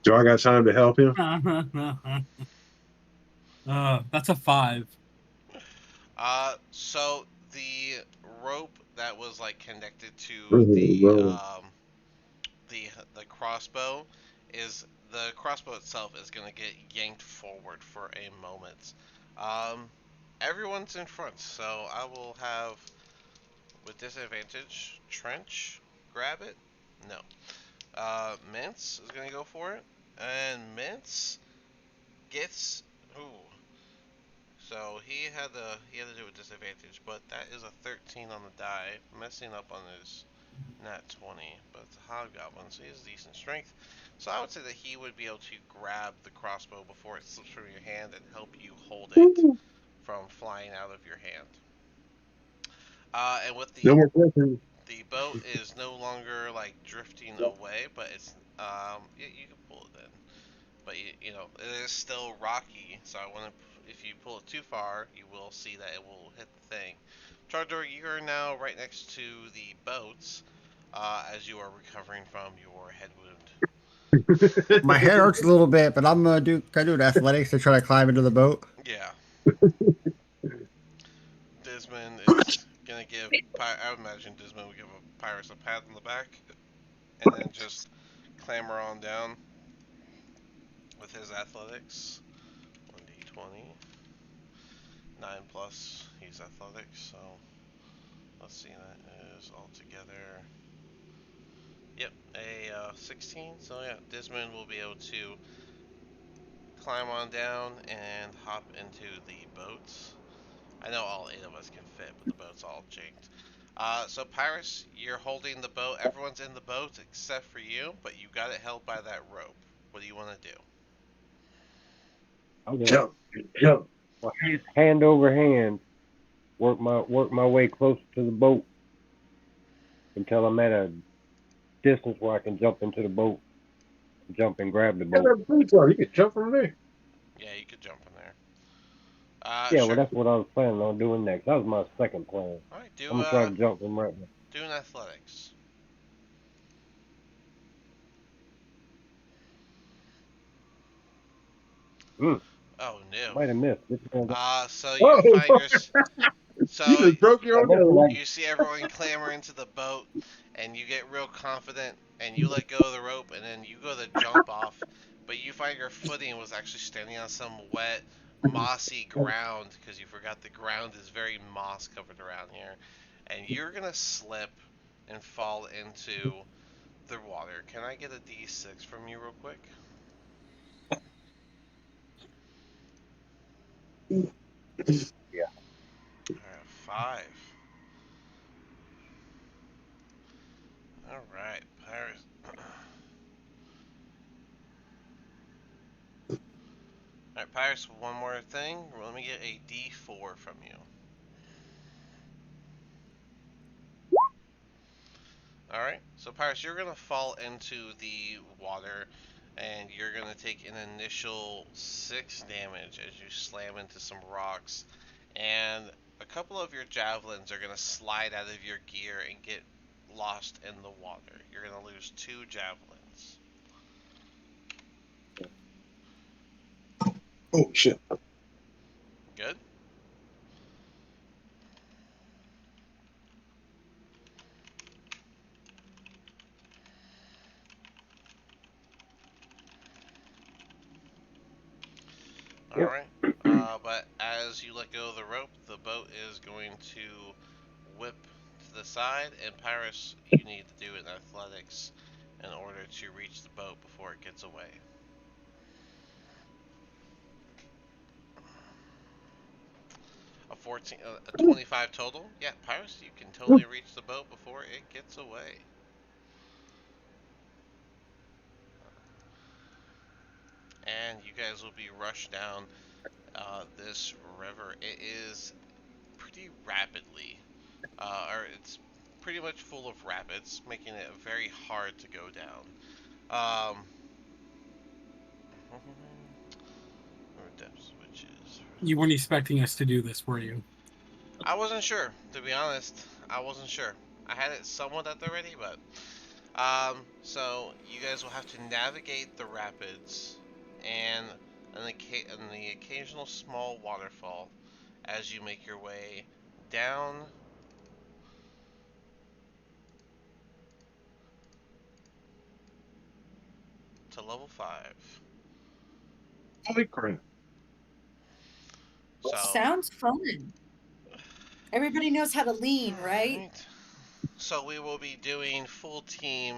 Do I got time to help him? That's a 5. So the rope that was like connected to Bro. the crossbow is the crossbow itself is gonna get yanked forward for a moment. Um, Everyone's in front, so I will have with disadvantage. Trench, grab it. No. Mince is gonna go for it, and Mince gets ooh. So he had to do a disadvantage, but that is a 13 on the die, messing up on his nat 20. But it's a hobgoblin, so he has decent strength. So I would say that he would be able to grab the crossbow before it slips from your hand and help you hold it from flying out of your hand. And with No the more questions. the boat is no longer like drifting away, but it's you can pull it in, but it is still rocky. So I want to, if you pull it too far, you will see that it will hit the thing. Charger, you are now right next to the boats, as you are recovering from your head wound. My head hurts a little bit, but I'm gonna do. Can I do an athletics to try to climb into the boat? Yeah. Disman is gonna give. I would imagine Disman would give a Pyrus a pat on the back, and then just clamber on down with his athletics. 1d20. 9 plus. He's athletics, so let's see. That is altogether. Yep, a 16. So yeah, Disman will be able to climb on down and hop into the boats. I know all 8 of us can fit, but the boat's all jinked. So Pyrus, you're holding the boat. Everyone's in the boat except for you, but you got it held by that rope. What do you want to do? Okay. Jump, jump. Well, hand over hand, work my way closer to the boat until I'm at a distance where I can jump into the boat, jump and grab the Get boat. that boot for you can jump from there. Yeah, you could jump in there. Yeah, Sure. well, that's what I was planning on doing next. That was my second plan. All right, I'm gonna try to jump from right there. do an athletics. Oh no. Might have missed. So you Oh, find your. you So just broke your own nose. you see everyone clamber into the boat, and you get real confident, and you let go of the rope, and then you go to jump off, but you find your footing was actually standing on some wet, mossy ground because you forgot the ground is very moss covered around here, and you're gonna slip and fall into the water. Can I get a D6 from you real quick? Yeah. Alright, 5. Alright, Pirates. Alright, Pirates, one more thing. Let me get a D4 from you. Alright, so Pirates, you're going to fall into the water, and you're going to take an initial 6 damage as you slam into some rocks, and a couple of your javelins are going to slide out of your gear and get lost in the water. You're going to lose 2 javelins. Oh shit. Good? Yep. Alright. But as you let go of the rope, the boat is going to whip to the side, and Paris, you need to do an athletics in order to reach the boat before it gets away. A 14, a 25 total. Yeah, Paris, you can totally reach the boat before it gets away. And you guys will be rushed down this river. It is pretty rapidly, or it's pretty much full of rapids, making it very hard to go down. Um, depth switches. You weren't expecting us to do this, were you? I wasn't sure, to be honest. I wasn't sure. I had it somewhat at the ready, but so you guys will have to navigate the rapids and the occasional small waterfall as you make your way down to level 5. Holy crap. So, Sounds fun. Everybody knows how to lean, right? alright. So we will be doing full team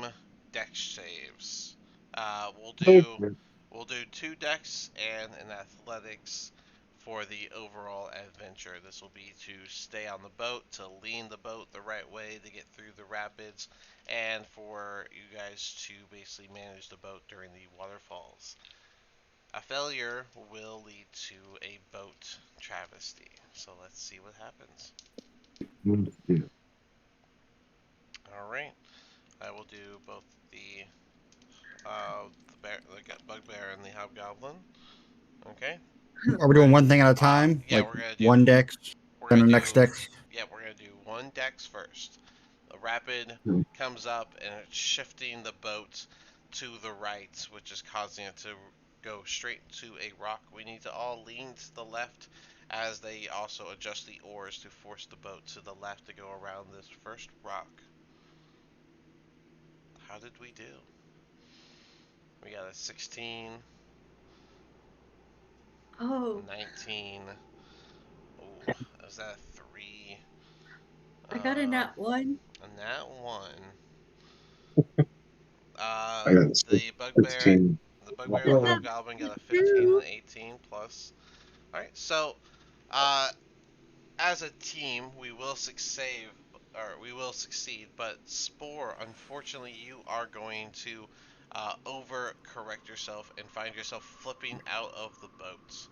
dex saves. Uh, we'll do we'll do 2 dex and an athletics for the overall adventure. This will be to stay on the boat, to lean the boat the right way to get through the rapids, and for you guys to basically manage the boat during the waterfalls. A failure will lead to a boat travesty. So let's see what happens. Yeah. All right, I will do both the bugbear, and the hobgoblin. Okay. Are we doing one thing at a time? Yeah, Like we're gonna do. one dex, We're then gonna the do. next dex? Yeah, we're gonna do 1 dex first. The rapid comes up and it's shifting the boat to the right, which is causing it to go straight to a rock. We need to all lean to the left as they also adjust the oars to force the boat to the left to go around this first rock. How did we do? We got a 16, Oh, 19. Oh, is that a 3? I got a nat 1. And that one. I got a The bugbear, 16. the bugbear and the Whoa. hobgoblin got a 15 and 18 plus. All right, so uh, as a team, we will succeed. But Spore, unfortunately, you are going to over-correct yourself and find yourself flipping out of the boats.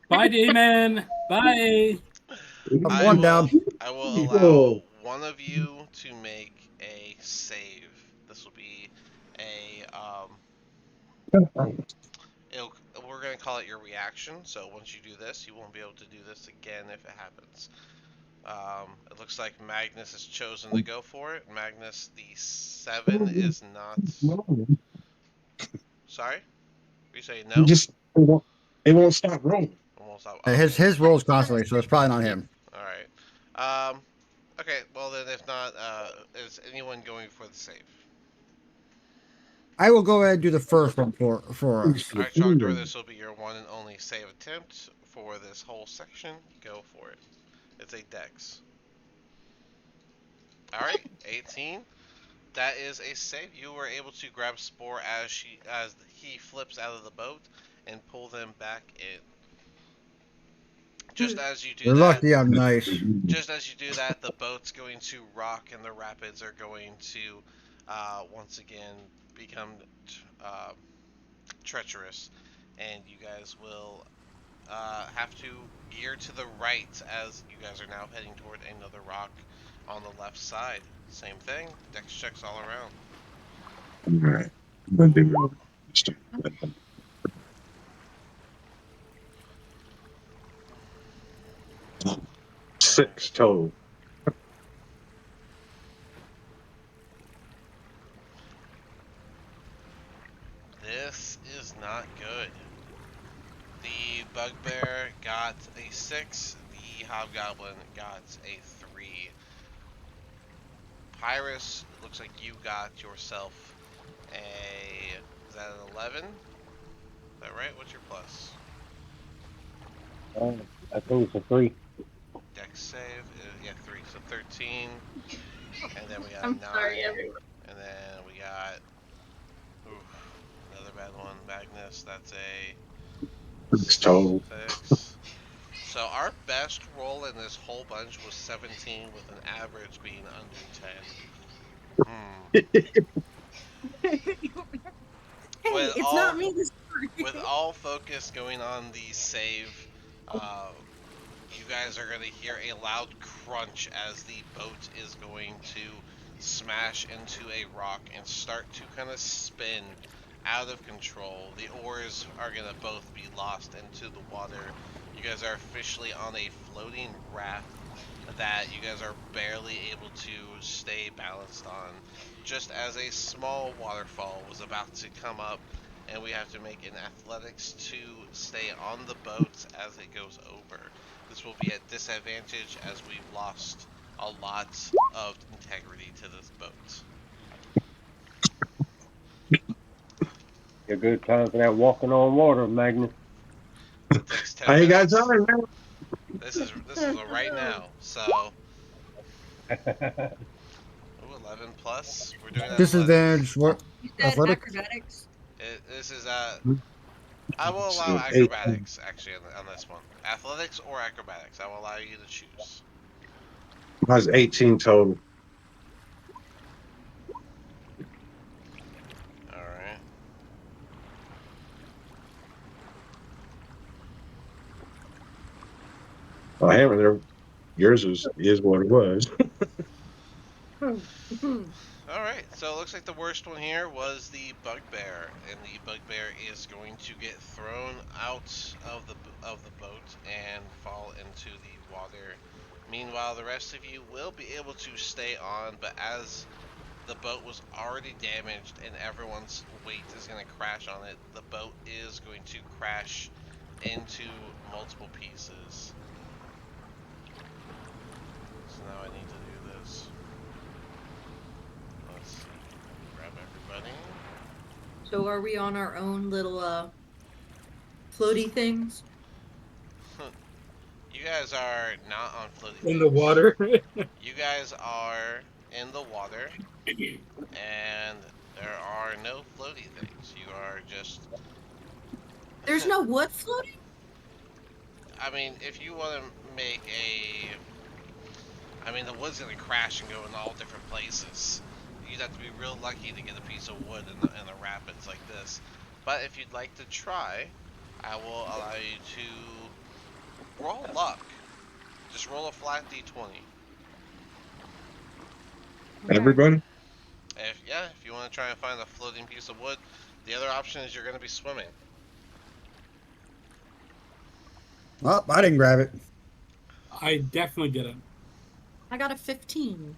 Bye, Demon. Bye. Up I one will down. I will allow Whoa. one of you to make a save. This will be a it'll, we're gonna call it your reaction. So once you do this, you won't be able to do this again if it happens. It looks like Magnus has chosen to go for it. Magnus, the 7 is not. Sorry, you say You no? just it won't stop rolling. Almost. Okay. His rolls constantly, so it's probably not him. All right. Okay. Well then, if not, is anyone going for the save? I will go ahead and do the first one for us. All right, Chalkdoor. This will be your one and only save attempt for this whole section. Go for it. It's a dex. All right, 18. That is a save. You were able to grab Spore as he flips out of the boat and pull them back in. Just as you do You're that, lucky I'm nice. the boat's going to rock and the rapids are going to once again become uh, treacherous, and you guys will have to gear to the right as you guys are now heading toward another rock on the left side. Same thing. Dex checks all around. All right. But they were 6 total. This is not good. The bugbear got a 6. The hobgoblin got a 3. Pyrus, it looks like you got yourself a. Is that an 11? Is that right? What's your plus? I think it's a 3. Dex save. Yeah, 3. So 13. And then we got a I'm 9. sorry, everyone. And then we got. Oof, another bad one. Magnus, that's a 6 total. 6. So our best roll in this whole bunch was 17 with an average being under 10. Hey, With it's all not me this time. with all focus going on the save, you guys are going to hear a loud crunch as the boat is going to smash into a rock and start to kind of spin out of control. The oars are going to both be lost into the water. You guys are officially on a floating raft that you guys are barely able to stay balanced on. Just as a small waterfall was about to come up, and we have to make an athletics to stay on the boat as it goes over. This will be at disadvantage as we've lost a lot of integrity to this boat. A good time for that walking on water, Magnus. It takes 10 I ain't got minutes. time, man. This is a right now. So, ooh, 11 plus. We're doing athletics. Disadvantage. What? You said Athletic. acrobatics. This is I will allow So 8. acrobatics actually on this one. Athletics or acrobatics. I will allow you to choose. I was 18 total. All right. Well, I haven't there. Yours is what it was. All right. So it looks like the worst one here was the bugbear, and the bugbear is going to get thrown out of the boat and fall into the water. Meanwhile, the rest of you will be able to stay on, but as the boat was already damaged and everyone's weight is going to crash on it, the boat is going to crash into multiple pieces. So now I need to do this. Let's see. Grab everybody. So are we on our own little floaty things? You guys are not on floaty In the things. water. You guys are in the water, and there are no floaty things. You are just. There's no wood floating? I mean, if you want to make a. I mean, the wood's gonna crash and go in all different places. You'd have to be real lucky to get a piece of wood in the rapids like this. But if you'd like to try, I will allow you to roll luck. Just roll a flat d20. Okay. Everybody? If you want to try and find a floating piece of wood, the other option is you're going to be swimming. Oh, I didn't grab it. I definitely get it. I got a 15.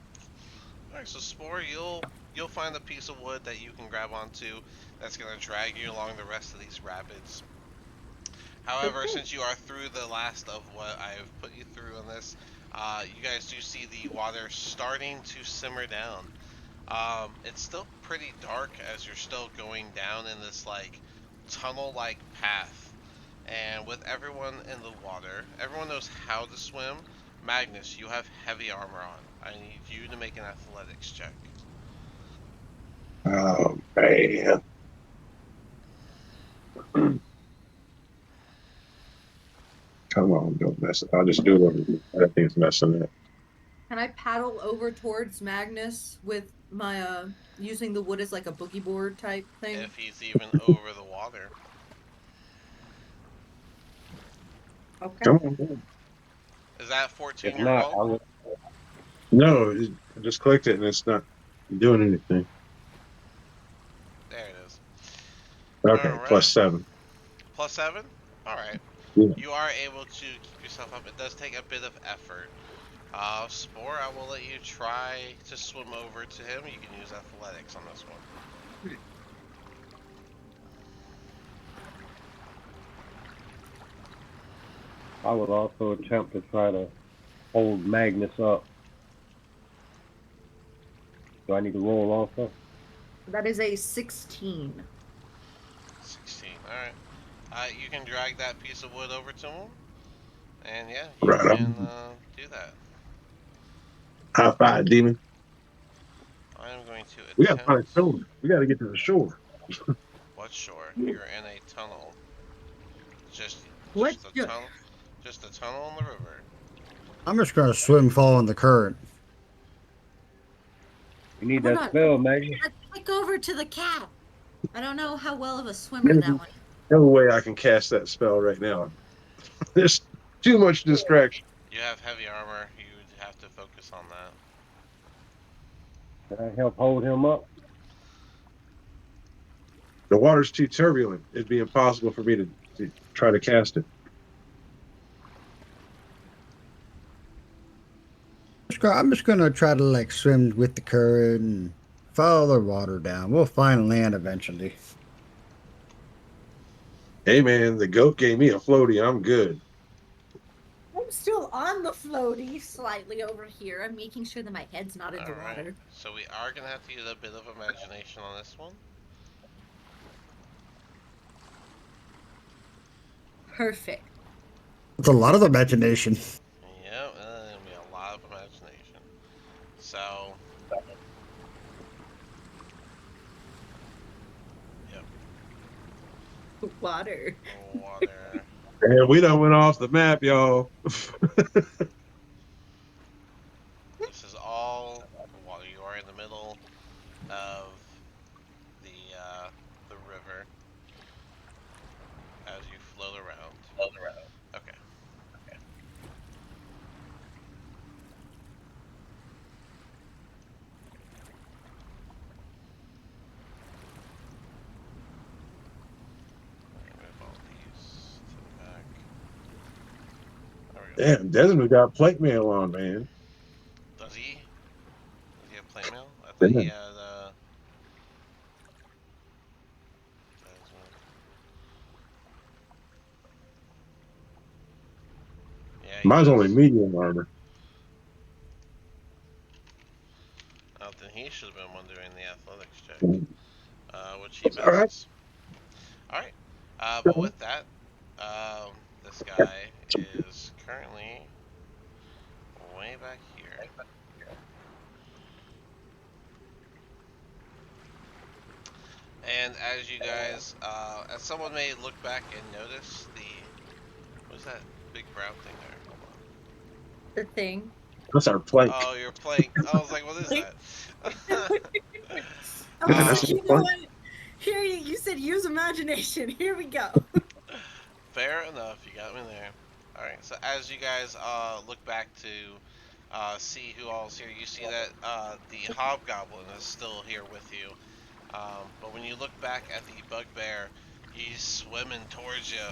All right, so Spore, you'll find a piece of wood that you can grab onto that's going to drag you along the rest of these rapids. However, since you are through the last of what I've put you through on this, you guys do see the water starting to simmer down. It's still pretty dark as you're still going down in this like tunnel-like path. And with everyone in the water, everyone knows how to swim. Magnus, you have heavy armor on. I need you to make an athletics check. Oh, man. Come on, don't mess it. I'll just do it. That thing's messing up. Can I paddle over towards Magnus with my using the wood as like a boogie board type thing? If he's even over the water. Okay. Come on. Is that 14 If your not, I roll? will. No, I just clicked it and it's not doing anything. There it is. Okay, Alright. +7. +7? Alright. Yeah. You are able to keep yourself up. It does take a bit of effort. Spore, I will let you try to swim over to him. You can use athletics on this one. I would also attempt to try to hold Magnus up. Do I need to roll also? That is a 16. 16. Alright. You can drag that piece of wood over to him. And yeah, you Right can on. do that. High five, demon. I am going to We got to find attempt. a shore. We got to get to the shore. What shore? You're in a tunnel. Just, What? just a tunnel. Just a tunnel in the river. I'm just gonna swim following the current. You need Hold that on. spell, Magnus. Let's click over to the cat. I don't know how well of a swimmer There's that one is. no way I can cast that spell right now. There's too much distraction. You have heavy armor. You would have to focus on that. Can I help hold him up? The water's too turbulent. It'd be impossible for me to try to cast it. I'm just gonna try to like swim with the current and follow the water down. We'll find land eventually. Hey, man, the goat gave me a floaty. I'm good. I'm still on the floaty, slightly over here. I'm making sure that my head's not in the Alright. water. So we are going to have to use a bit of imagination on this one. Perfect. It's a lot of imagination. Yep, there'll be a lot of imagination. So, yep, Water. water. And we done went off the map, y'all. This is all water. You are in the middle of the river as you float around. Okay. Move all these to the back. There we go. Damn, Desmond got plate mail on, man. Does he? Does he have plate mail? I thought he Yeah. had Desmond. he Mine's only does. medium armor. Oh, then he should have been one doing the athletics check, It's which he all right. passes. All right. But with that, this guy is currently way back here. And as you guys, as someone may look back and notice what's that big brown thing there? Hold on. The thing. That's our plank. Oh, you're playing. I was like, what is that? I was That's like, our you know plank. what? Here you said use imagination. Here we go. Fair enough, you got me there. Alright, so as you guys look back to see who all's here, you see that the hobgoblin is still here with you. But when you look back at the bugbear, he's swimming towards you,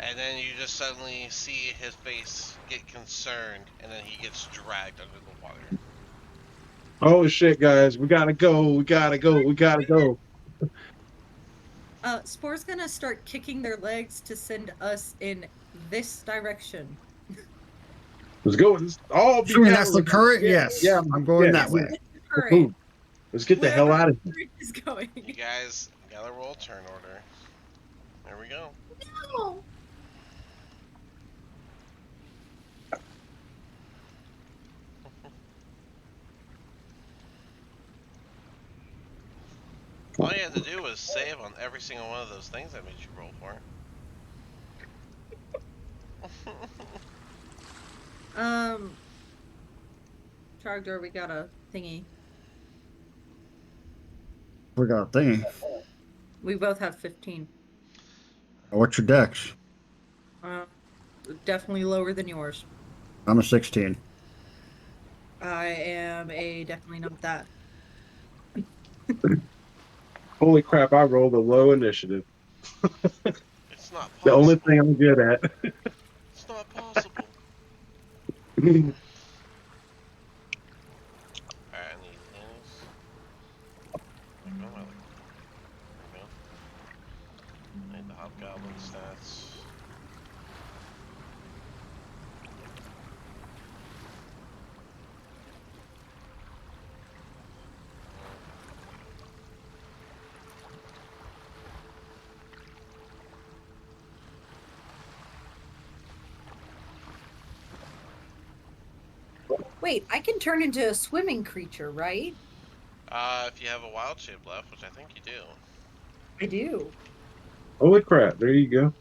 and then you just suddenly see his face get concerned, and then he gets dragged under the water. Oh shit, guys, we gotta go. We gotta go. We gotta go. Spore's gonna start kicking their legs to send us in this direction. Let's go. Let's all be Assuming down. that's the current, yes. Yeah, I'm going yeah. that way. It's the Let's current. move. Let's get the hell Wherever out of the here. current is going. You guys gotta roll turn order. There we go. No. All you had to do was save on every single one of those things I made you roll for. Trogdor, we got a thingy. We got a thing. We both have 15. What's your dex? Definitely lower than yours. I'm a 16. I am definitely not that. Holy crap! I rolled a low initiative. It's not The only possible. thing I'm good at. It's not possible. Well, Alright, I need things. Like, oh, there we go. I need the hobgoblin stats. Wait, I can turn into a swimming creature, right? If you have a wild shape left, which I think you do. I do. holy crap! There you go.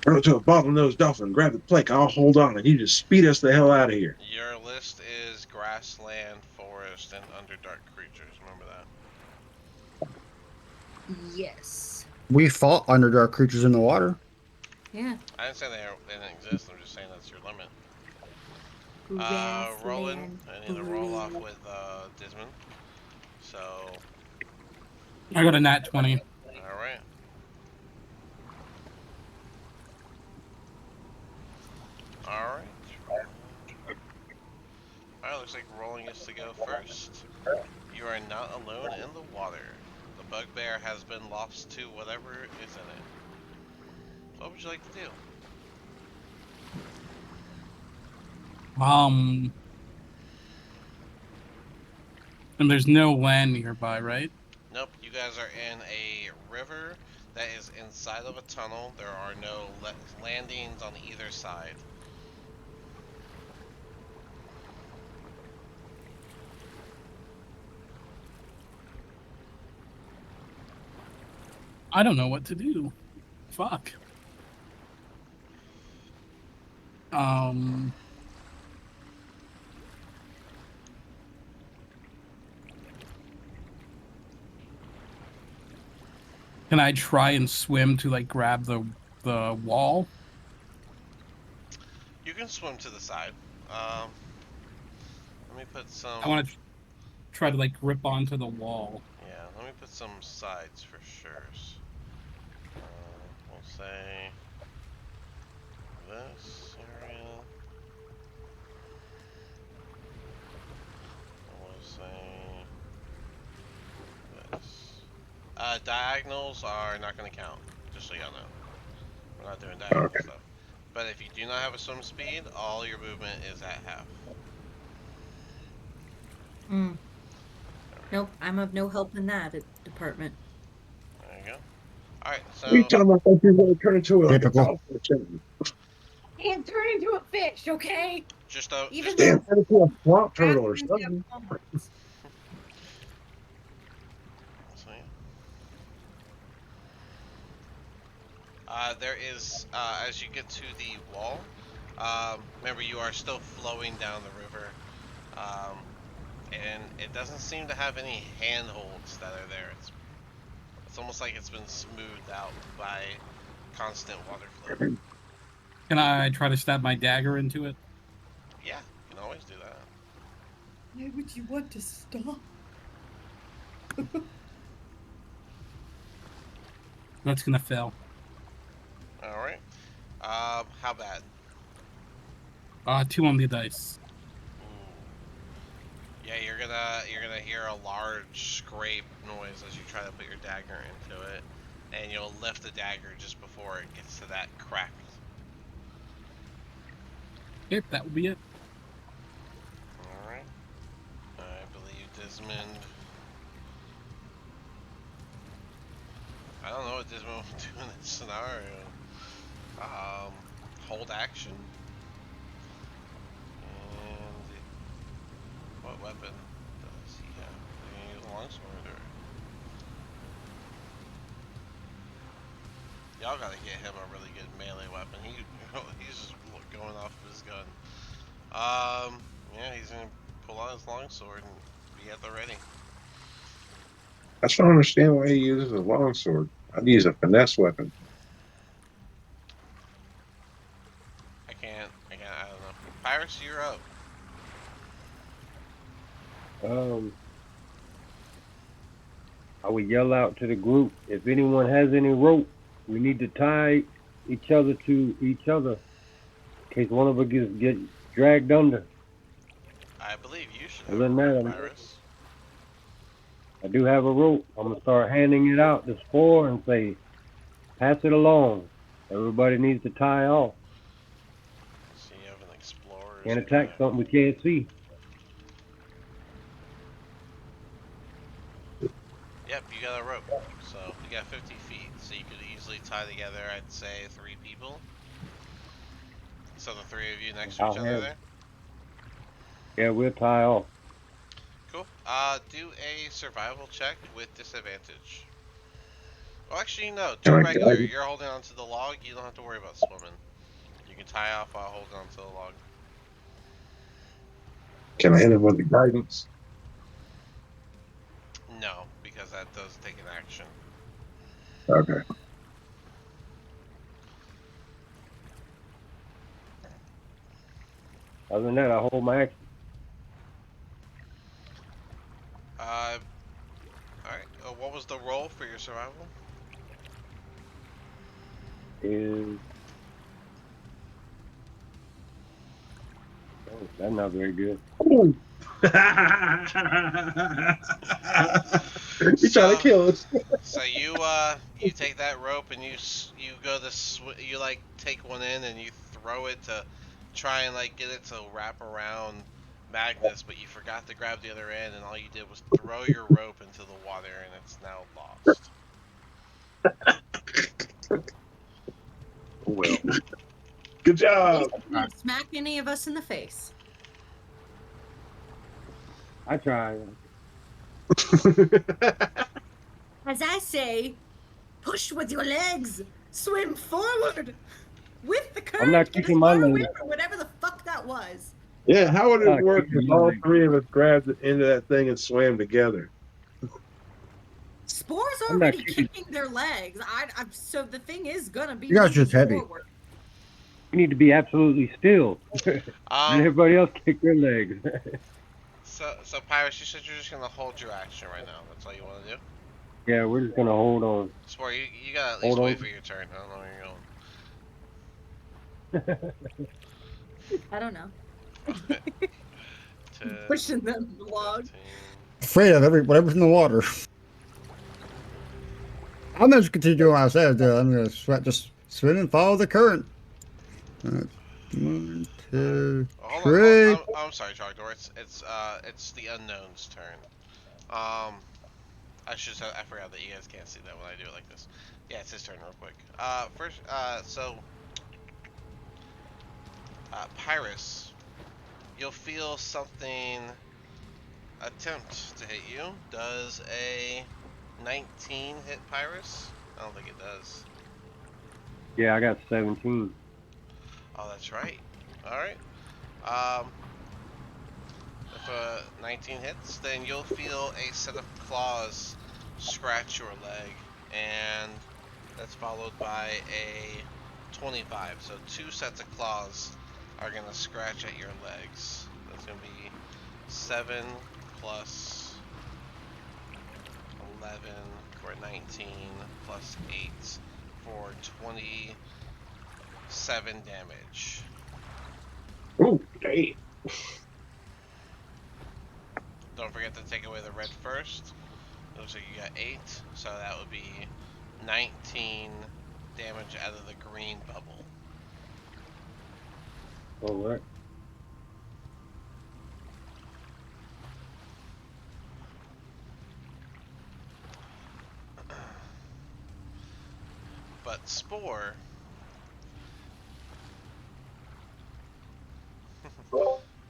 Run to a bottlenose dolphin, grab the plank. I'll hold on, and you just speed us the hell out of here. Your list is grassland, forest, and underdark creatures. Remember that. Yes. We fought Underdark creatures in the water. Yeah. I didn't say they didn't exist. I'm just saying that's your limit. Roland, I need to roll off with Dismon. So, I got a nat 20. all right. All right. Alright, looks like rolling is to go first. You are not alone in the water. The bugbear has been lost to whatever is in it. So what would you like to do? And there's no land nearby, right? Nope, you guys are in a river that is inside of a tunnel. There are no landings on either side. I don't know what to do. Fuck. Can I try and swim to like grab the wall? You can swim to the side. Let me put some. I want to try to like grip onto the wall. Yeah, let me put some sides for sure. We'll say this area. We'll say this. Diagonals are not going to count, just so y'all know. We're not doing diagonal Okay. stuff. But if you do not have a swim speed, all your movement is at half. Mm. Nope, I'm of no help in that department. There you go. Alright, What are you so talking about? Like you're going to turn into like a Typical. dolphin. And turn into a fish, okay? just a Even just a though Damn, turn into a swamp turtle or bathrooms have something. plumbers. so, yeah. There is as you get to the wall. Remember, you are still flowing down the river, um, and it doesn't seem to have any handholds that are there. It's almost like it's been smoothed out by constant water flow. Can I try to stab my dagger into it? Yeah, you can always do that. Why would you want to stop? That's gonna fail. All right. How bad? 2 on the dice. Ooh. Yeah, you're gonna hear a large scrape noise as you try to put your dagger into it, and you'll lift the dagger just before it gets to that crack. Yep, that would be it. All right. I believe Desmond. I don't know what Desmond would do in this scenario. Hold action. And what weapon does he have? Does he use a longsword or? Y'all gotta get him a really good melee weapon. He's just going off of his gun. Yeah, he's gonna pull out his longsword and be at the ready. I just don't understand why he uses a longsword. I'd use a finesse weapon. I don't know. Pirates, you're up. I would yell out to the group, if anyone has any rope, we need to tie each other to each other in case one of us gets dragged under. I believe you should Other have a than that, rope, Pirates. I do have a rope. I'm going to start handing it out to Spore and say, pass it along. Everybody needs to tie off. So you have an explorer's Can't attack guide. something we can't see. Yep, you got a rope. So you got 50 feet. So you could easily tie together, I'd say, 3 people. So the 3 of you next to each other there. Yeah, we'll tie off. Cool. Do a survival check with disadvantage. Well, actually, no. Can Do I regular. guide? You're holding onto the log. You don't have to worry about swimming. You can tie off while holding onto the log. Can I hit him with the guidance? No, because that does take an action. Okay. Other than that, I hold my action. Alright. What was the roll for your survival? Oh, that's not very good. You trying to kill us? So you take that rope and you go to you like take one in and you throw it to try and like get it to wrap around Magnus, but you forgot to grab the other end, and all you did was throw your rope into the water, and it's now lost. Well, good job. Didn't smack any of us in the face. I try. As I say, push with your legs, swim forward with the current. I'm not get as kicking my far away legs. from whatever the fuck that was. Yeah, how would it work keep if your all legs. 3 of us grabbed the end of that thing and swam together? Spore's I'm not already kicking. kicking their legs. So the thing is gonna be. You guys just heavy. forward. You need to be absolutely still. And everybody else kick their legs. So Pyrus, you said you're just gonna hold your action right now. That's all you want to do. Yeah, we're just gonna hold on. Spore, you gotta at least wait for your turn. I don't know where you're going. I don't know. 10, Pushing them along. 15. Afraid of whatever's in the water. I'm just continue doing what I said. I'm gonna just Spin and follow the current. 1, 2, Hold on. 3. I'm sorry, Trogdor. It's the unknown's turn. I forgot that you guys can't see that when I do it like this. Yeah, it's his turn real quick. Pyrus, you'll feel something attempt to hit you. Does a 19 hit Pyrus? I don't think it does. Yeah, I got 17. Oh, that's right. Alright. Um, if a 19 hits, then you'll feel a set of claws scratch your leg, and that's followed by a 25. So 2 sets of claws are going to scratch at your legs. That's going to be 7 plus 11 for 19 plus 8 for 27 damage. Oh, damn. Don't forget to take away the red first. Looks like you got 8, so that would be 19 damage out of the green bubble. All right. But Spore,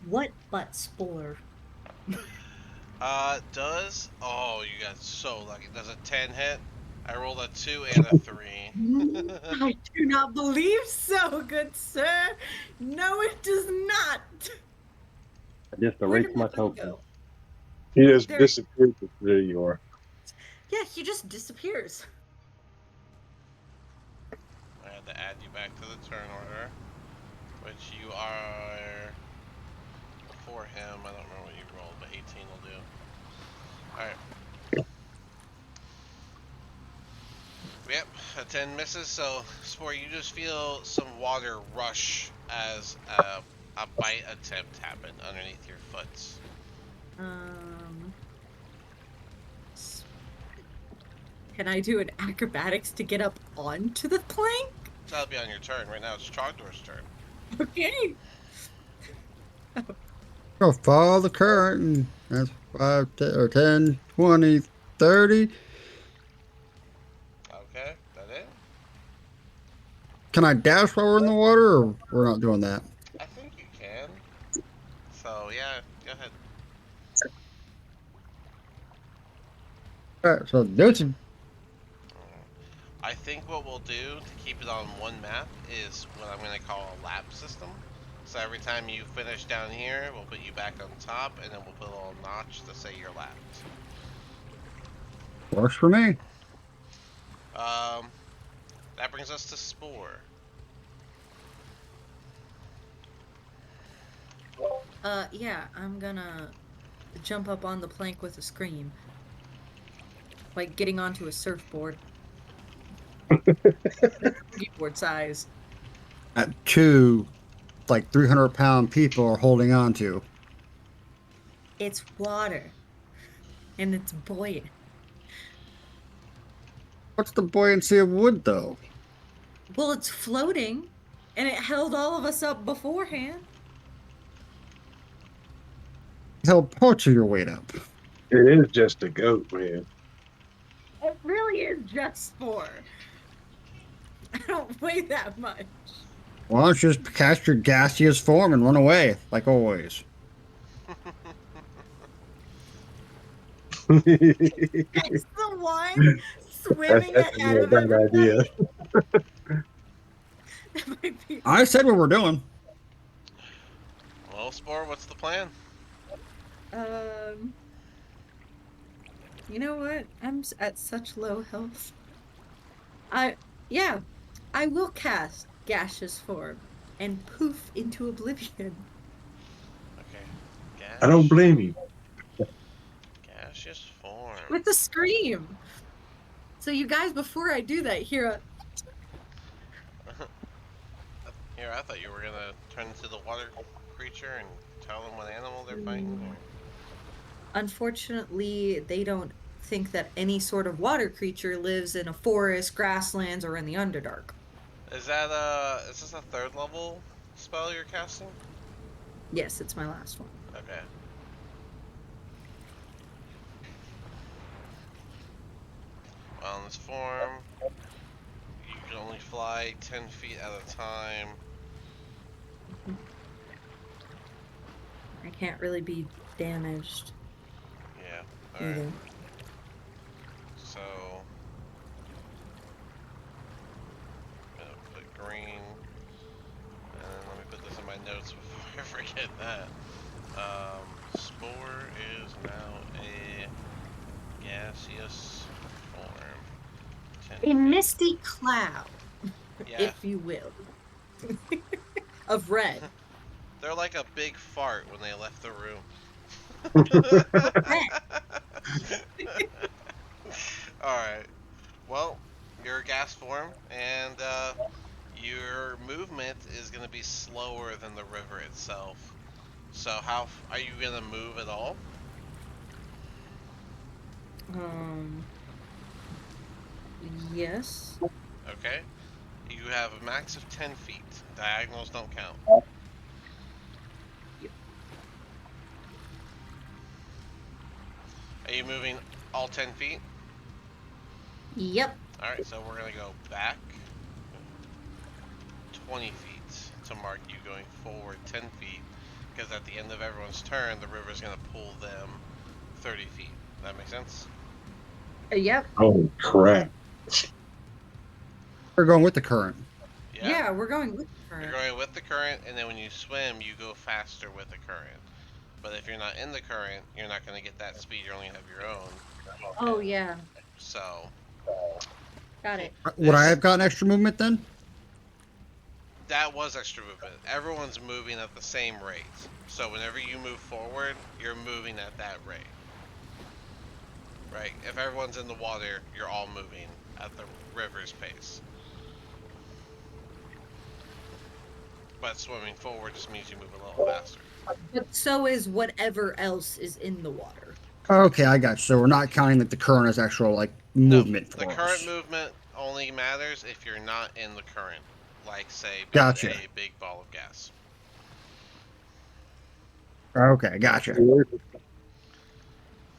What but Spore? does, oh, you got so lucky. Does a 10 hit? I rolled a 2 and a 3. I do not believe so, good sir. No, it does not. I just Where erased did my my phone token. go? He just There- disappeared. There you are. Yeah, he just disappears. I had to add you back to the turn order, which you are for him. I don't remember what you rolled, but 18 will do. Alright. Yep, a 10 misses, so Spore, you just feel some water rush as a bite attempt happened underneath your foot. Can I do an acrobatics to get up onto the plank? That'll be on your turn. Right now it's Trogdor's turn. Okay. Go follow the current. And that's 5, 10, 20, 30. Okay, that it? Can I dash while we're in the water, or we're not doing that? I think you can. So, yeah, go ahead. Alright, so Dutch. I think what we'll do to keep it on one map is what I'm going to call a lap system. So every time you finish down here, we'll put you back on top, and then we'll put a little notch to say you're lapped. Works for me. That brings us to Spore. Yeah, I'm gonna jump up on the plank with a scream. Like getting onto a surfboard. Board size. At 2, like 300-pound people are holding on to. It's water. And it's buoyant. What's the buoyancy of wood, though? Well, it's floating. And it held all of us up beforehand. Held parts of your weight up. It is just a goat, man. It really is just Spore. I don't weigh that much. Why don't you just cast your gaseous form and run away, like always? It's the one swimming That's ahead a of bad idea. That might be. I said what we're doing. Well, Spore, what's the plan? You know what? I'm at such low health. Yeah, I will cast gaseous form and poof into oblivion. Okay. I don't blame you. Gaseous form. With a scream. So you guys, before I do that, hear a Here, I thought you were gonna turn into the water creature and tell them what animal they're fighting. Or... Unfortunately, they don't think that any sort of water creature lives in a forest, grasslands, or in the Underdark. is this a third level spell you're casting? Yes, it's my last one. Okay. Well, in this form, you can only fly 10 feet at a time. I can't really be damaged Yeah. either. Alright. So, I'm gonna put green. And let me put this in my notes before I forget that. Spore is now a gaseous form. 10 A feet. misty cloud, Yeah. if you will, of red. They're like a big fart when they left the room. Alright. Well, you're a gas form, and your movement is going to be slower than the river itself. So, are you going to move at all? Yes. Okay. You have a max of 10 feet. Diagonals don't count. Yep. Are you moving all 10 feet? Yep. Alright, so we're going to go back 20 feet to mark you going forward 10 feet. Because at the end of everyone's turn, the river's going to pull them 30 feet. That make sense? Yep. Oh crap! We're going with the current. Yeah, we're going with the You're current. going with the current, and then when you swim, you go faster with the current. But if you're not in the current, you're not going to get that speed. You only have your own. Oh yeah, So got it. Would I this have gotten extra movement then? that was extra movement. Everyone's moving at the same rate. So whenever you move forward, you're moving at that rate. Right? If everyone's in the water, you're all moving at the river's pace. But swimming forward just means you move a little faster. But so is whatever else is in the water. Okay, I got you. So we're not counting like the current as actual like No, movement for the us. current movement only matters if you're not in the current. Like, say, being Gotcha. a big ball of gas. Okay, gotcha.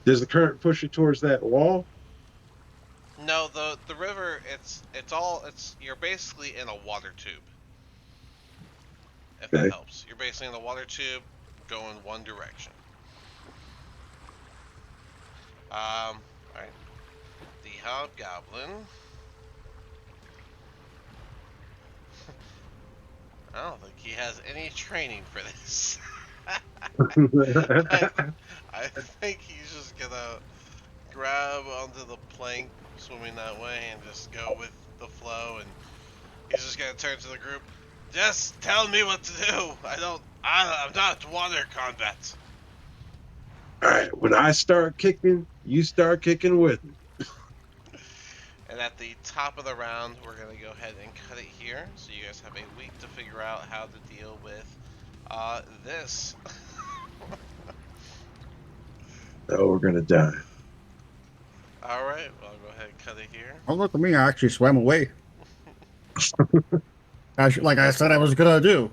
Does the current push you towards that wall? No, the river, you're basically in a water tube. If that Okay. helps. You're basically in a water tube going one direction. Alright. The Hobgoblin. I don't think he has any training for this. I think he's just gonna grab onto the plank swimming that way and just go with the flow, and he's just gonna turn to the group. Just tell me what to do. I'm not water combat. All right. When I start kicking, you start kicking with me. And at the top of the round, we're gonna go ahead and cut it here, so you guys have a week to figure out how to deal with this. Oh, we're gonna die. Alright, well, I'll go ahead and cut it here. Oh, look at me. I actually swam away. Like I said I was going to do.